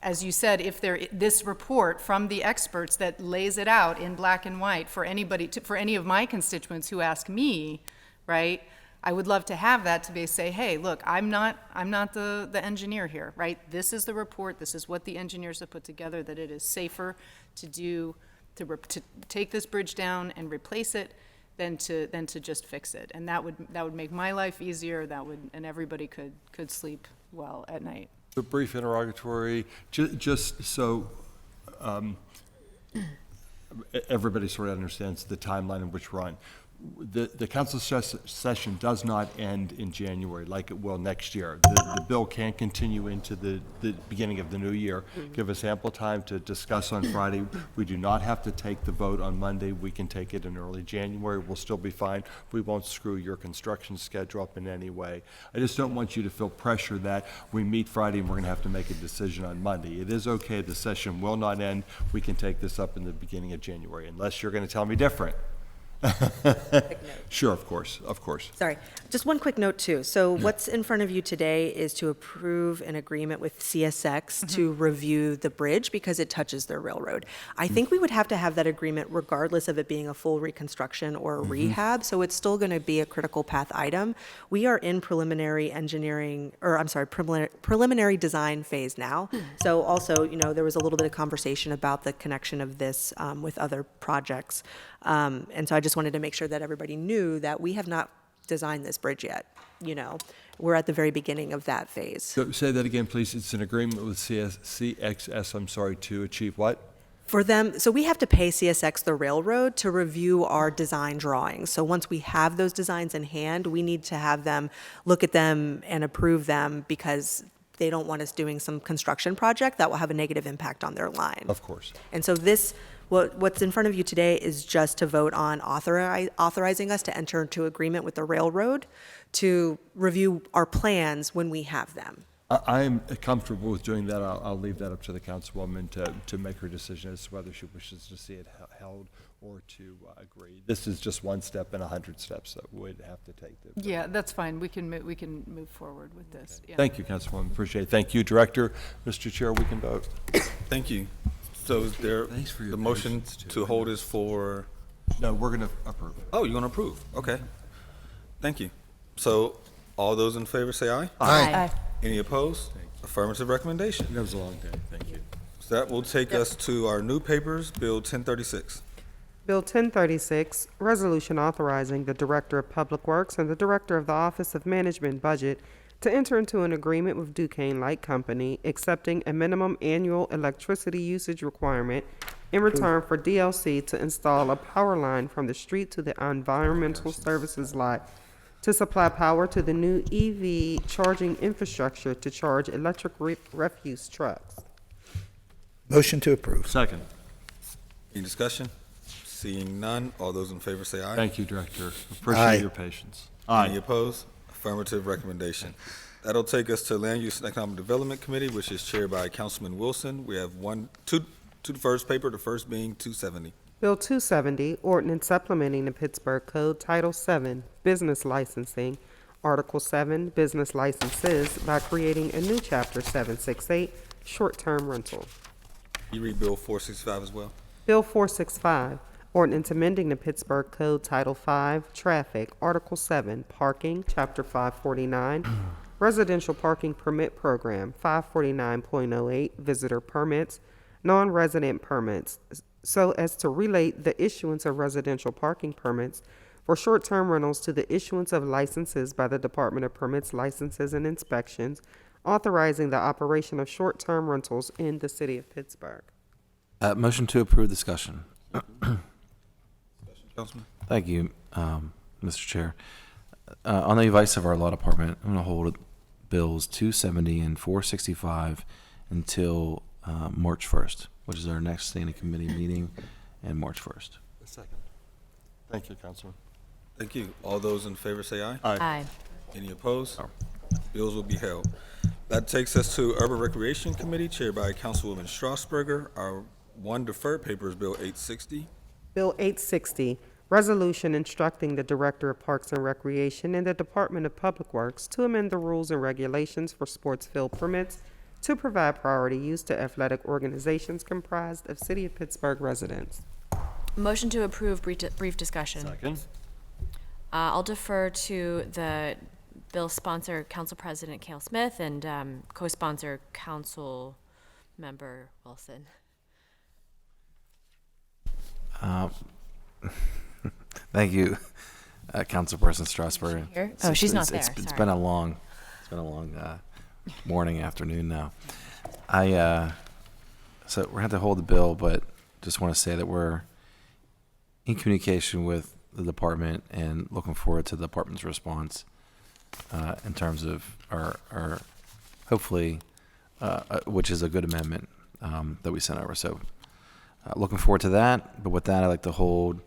as you said, if this report from the experts that lays it out in black and white for anybody, for any of my constituents who ask me, right? I would love to have that to say, hey, look, I'm not the engineer here, right? This is the report. This is what the engineers have put together, that it is safer to take this bridge down and replace it than to just fix it. And that would make my life easier. And everybody could sleep well at night. A brief interrogatory, just so everybody sort of understands the timeline in which we're on. The council session does not end in January like it will next year. The bill can continue into the beginning of the new year. Give us ample time to discuss on Friday. We do not have to take the vote on Monday. We can take it in early January. We'll still be fine. We won't screw your construction schedule up in any way. I just don't want you to feel pressure that we meet Friday and we're going to have to make a decision on Monday. It is okay. The session will not end. We can take this up in the beginning of January, unless you're going to tell me different. Sure, of course. Sorry, just one quick note too. So what's in front of you today is to approve an agreement with CSX to review the bridge because it touches their railroad. I think we would have to have that agreement regardless of it being a full reconstruction or a rehab, so it's still going to be a critical path item. We are in preliminary design phase now. So also, there was a little bit of conversation about the connection of this with other projects. And so I just wanted to make sure that everybody knew that we have not designed this bridge yet. We're at the very beginning of that phase. So say that again, please. It's an agreement with CXS, to achieve what? For them, so we have to pay CSX, the railroad, to review our design drawings. So once we have those designs in hand, we need to have them look at them and approve them because they don't want us doing some construction project that will have a negative impact on their line. Of course. And so what's in front of you today is just to vote on authorizing us to enter into agreement with the railroad to review our plans when we have them. I'm comfortable with doing that. I'll leave that up to the councilwoman to make her decision as to whether she wishes to see it held or to agree. This is just one step in 100 steps that would have to take. Yeah, that's fine. We can move forward with this. Yeah. Thank you, Councilwoman. Appreciate it. Thank you, Director. Mr. Chair, we can vote. Thank you. So is there, the motion to hold is for? No, we're going to approve. Oh, you're going to approve? Okay. Thank you. So all those in favor say aye. Aye. Any opposed? Affirmative recommendation. That was a long day. Thank you. So that will take us to our new papers, Bill 1036. Bill 1036, resolution authorizing the Director of Public Works and the Director of the Office of Management Budget to enter into an agreement with Duquesne Light Company, accepting a minimum annual electricity usage requirement in return for DLC to install a power line from the street to the environmental services lot to supply power to the new EV charging infrastructure to charge electric refuse trucks. Motion to approve. Second. Any discussion? Seeing none, all those in favor say aye. Thank you, Director. Appreciate your patience. Any opposed? Affirmative recommendation. That'll take us to Land Use and Economic Development Committee, which is chaired by Councilman Wilson. We have two to the first paper, the first being 270. Bill 270, ordinance supplementing the Pittsburgh Code Title 7, Business Licensing, Article 7, Business Licenses, by creating a new Chapter 768, Short-Term Rental. You read Bill 465 as well? Bill 465, ordinance amending the Pittsburgh Code Title 5, Traffic, Article 7, Parking, Chapter 549, Residential Parking Permit Program, 549.08, Visitor Permits, Non-Resident Permits, so as to relate the issuance of residential parking permits for short-term rentals to the issuance of licenses by the Department of Permits, Licenses, and Inspections, authorizing the operation of short-term rentals in the city of Pittsburgh. Motion to approve discussion. Councilman? Thank you, Mr. Chair. On the advice of our law department, I'm going to hold bills 270 and 465 until March 1st, which is our next standing committee meeting, and March 1st. A second. Thank you, Councilman. Thank you. All those in favor say aye. Aye. Any opposed? Bills will be held. That takes us to Urban Recreation Committee, chaired by Councilwoman Strasburger. Our one deferred paper is Bill 860. Bill 860, resolution instructing the Director of Parks and Recreation and the Department of Public Works to amend the rules and regulations for sports field permits to provide priority use to athletic organizations comprised of City of Pittsburgh residents. Motion to approve, brief discussion. Second. I'll defer to the bill sponsor, Council President Cale Smith, and co-sponsor, Council Member Wilson. Thank you, Councilperson Strasburg. Here? Oh, she's not there. It's Sorry. been a long morning, afternoon now. So we're going to have to hold the bill, but just want to say that we're in communication with the department and looking forward to the department's response in terms of our hopefully, which is a good amendment that we sent over. So looking forward to that. But with that, I'd like to hold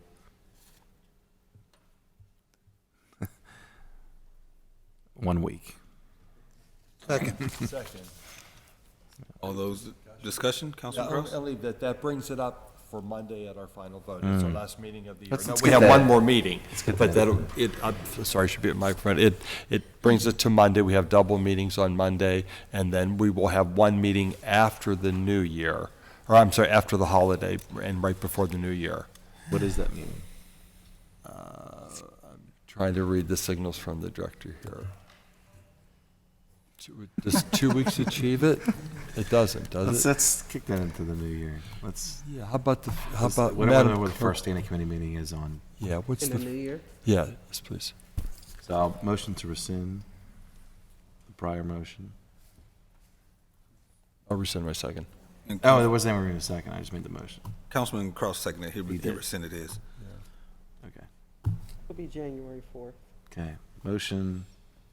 one week. Second. All those discussion, Councilman Gross? Only that brings it up for Monday at our final vote. It's our last meeting of the year. Let's No, get we have that. one more meeting, Let's get but that. I'm sorry, I should be at my front. It brings it to Monday. We have double meetings on Monday, and then we will have one meeting after the new year, or I'm sorry, after the holiday and right before the new year. What does that mean? I'm trying to read the signals from the director here. Does 2 weeks achieve it? It doesn't, does it? Let's kick that into the new year. Yeah, how about what Madam the Clerk? first standing committee meeting is on? Yeah, what's In the new year? Yeah, yes, please. So I'll motion to rescind the prior motion. I'll rescind my second. Oh, there wasn't ever even a second. I just made the motion. Councilman Cross seconded. He did. rescinded his. Okay. It'll be January 4th. Okay. Motion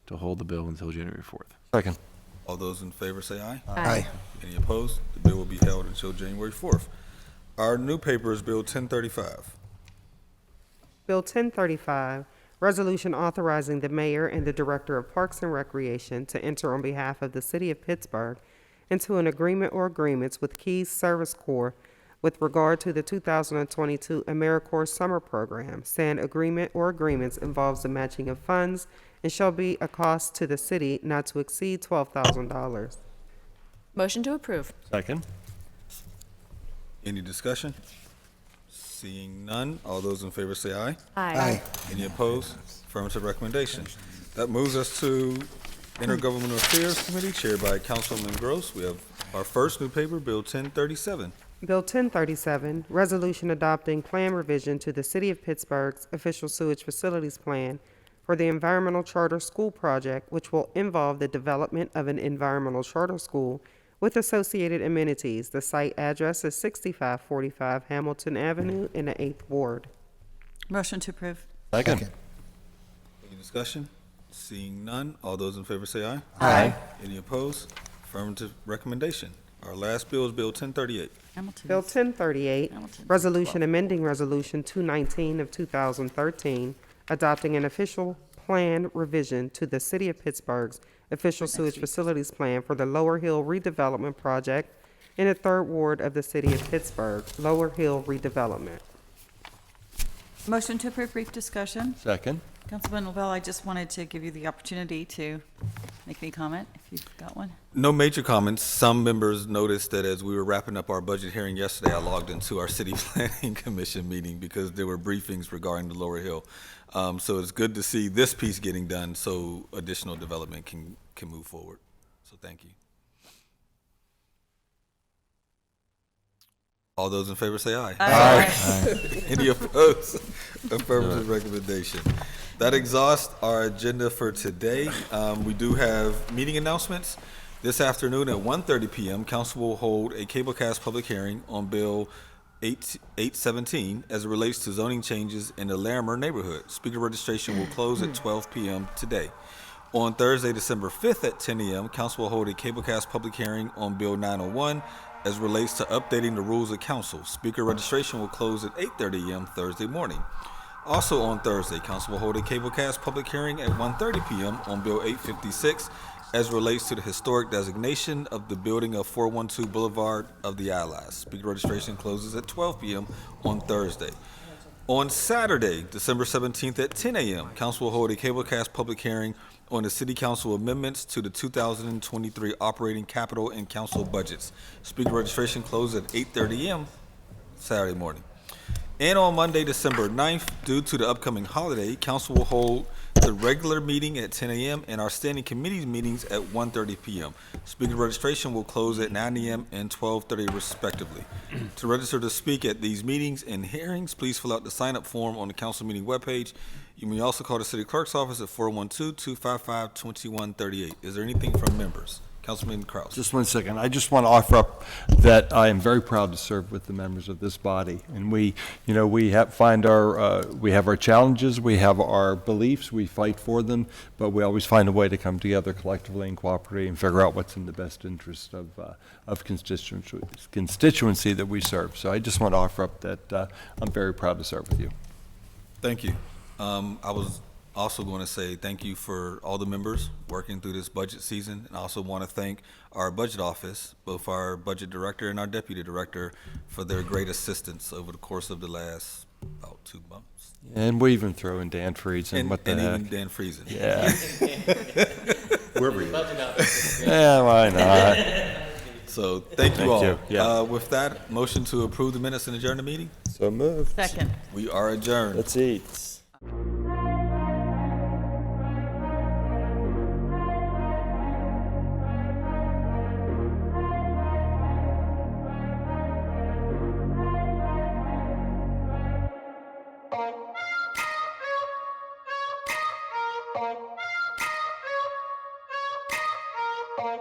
to hold the bill until January 4th. Second. All those in favor say aye. Aye. Any opposed? The bill will be held until January 4th. Our new paper is Bill 1035. Bill 1035, resolution authorizing the mayor and the Director of Parks and Recreation to enter on behalf of the City of Pittsburgh into an agreement or agreements with Keys Service Corps with regard to the 2022 AmeriCorps Summer Program. Said agreement or agreements involves the matching of funds and shall be a cost to the city not to exceed $12,000. Motion to approve. Second. Any discussion? Seeing none, all those in favor say aye. Aye. Any opposed? Affirmative recommendation. That moves us to Intergovernmental Affairs Committee, chaired by Councilman Gross. We have our first new paper, Bill 1037. Bill 1037, resolution adopting plan revision to the City of Pittsburgh's official sewage facilities plan for the Environmental Charter School project, which will involve the development of an environmental charter school with associated amenities. The site address is 6545 Hamilton Avenue in the 8th Ward. Motion to approve. Second. Any discussion? Seeing none, all those in favor say aye. Aye. Any opposed? Affirmative recommendation. Our last bill is Bill 1038. Bill 1038, resolution amending Resolution 219 of 2013, adopting an official plan revision to the City of Pittsburgh's official sewage facilities plan for the Lower Hill redevelopment project in the 3rd Ward of the City of Pittsburgh, Lower Hill redevelopment. Motion to approve brief discussion. Second. Councilman Lavelle, I just wanted to give you the opportunity to make any comment, if you've got one. No major comments. Some members noticed that as we were wrapping up our budget hearing yesterday, I logged into our City Planning Commission meeting because there were briefings regarding the Lower Hill. So it's good to see this piece getting done so additional development can move forward. So thank you. All those in favor say aye. Aye. Any opposed? Affirmative recommendation. That exhausts our agenda for today. We do have meeting announcements. This afternoon at 1:30 p.m., Council will hold a cablecast public hearing on Bill 817 as it relates to zoning changes in the Larimer neighborhood. Speaker registration will close at 12 p.m. today. On Thursday, December 5th at 10 a.m., Council will hold a cablecast public hearing on Bill 901 as it relates to updating the rules of council. Speaker registration will close at 8:30 a.m. Thursday morning. Also on Thursday, Council will hold a cablecast public hearing at 1:30 p.m. on Bill 856 as it relates to the historic designation of the building of 412 Boulevard of the Allies. Speaker registration closes at 12 p.m. on Thursday. On Saturday, December 17th at 10 a.m., Council will hold a cablecast public hearing on the City Council amendments to the 2023 operating capital and council budgets. Speaker registration closes at 8:30 a.m. Saturday morning. And on Monday, December 9th, due to the upcoming holiday, Council will hold the regular meeting at 10 a.m. and our standing committee meetings at 1:30 p.m. Speaker registration will close at 9 a.m. and 12:30 respectively. To register to speak at these meetings and hearings, please fill out the sign-up form on the council meeting webpage. You may also call the city clerk's office at 412-255-2138. Is there anything from members? Councilman Kraus. Just 1 second. I just want to offer up that I am very proud to serve with the members of this body. And we have our challenges, we have our beliefs, we fight for them, but we always find a way to come together collectively and cooperate and figure out what's in the best interest of constituency that we serve. So I just want to offer up that I'm very proud to serve with you. Thank you. I was also going to say thank you for all the members working through this budget season. And I also want to thank our budget office, both our budget director and our deputy director, for their great assistance over the course of the last about 2 months. And we even throw in Dan Friesen. What the heck? Even Dan Friesen. Yeah. Wherever you are. Yeah, why not? So thank you all. Yeah. With that, motion to approve the minutes and adjourn the meeting? So moved. Second. We are adjourned. Let's eat. Bye.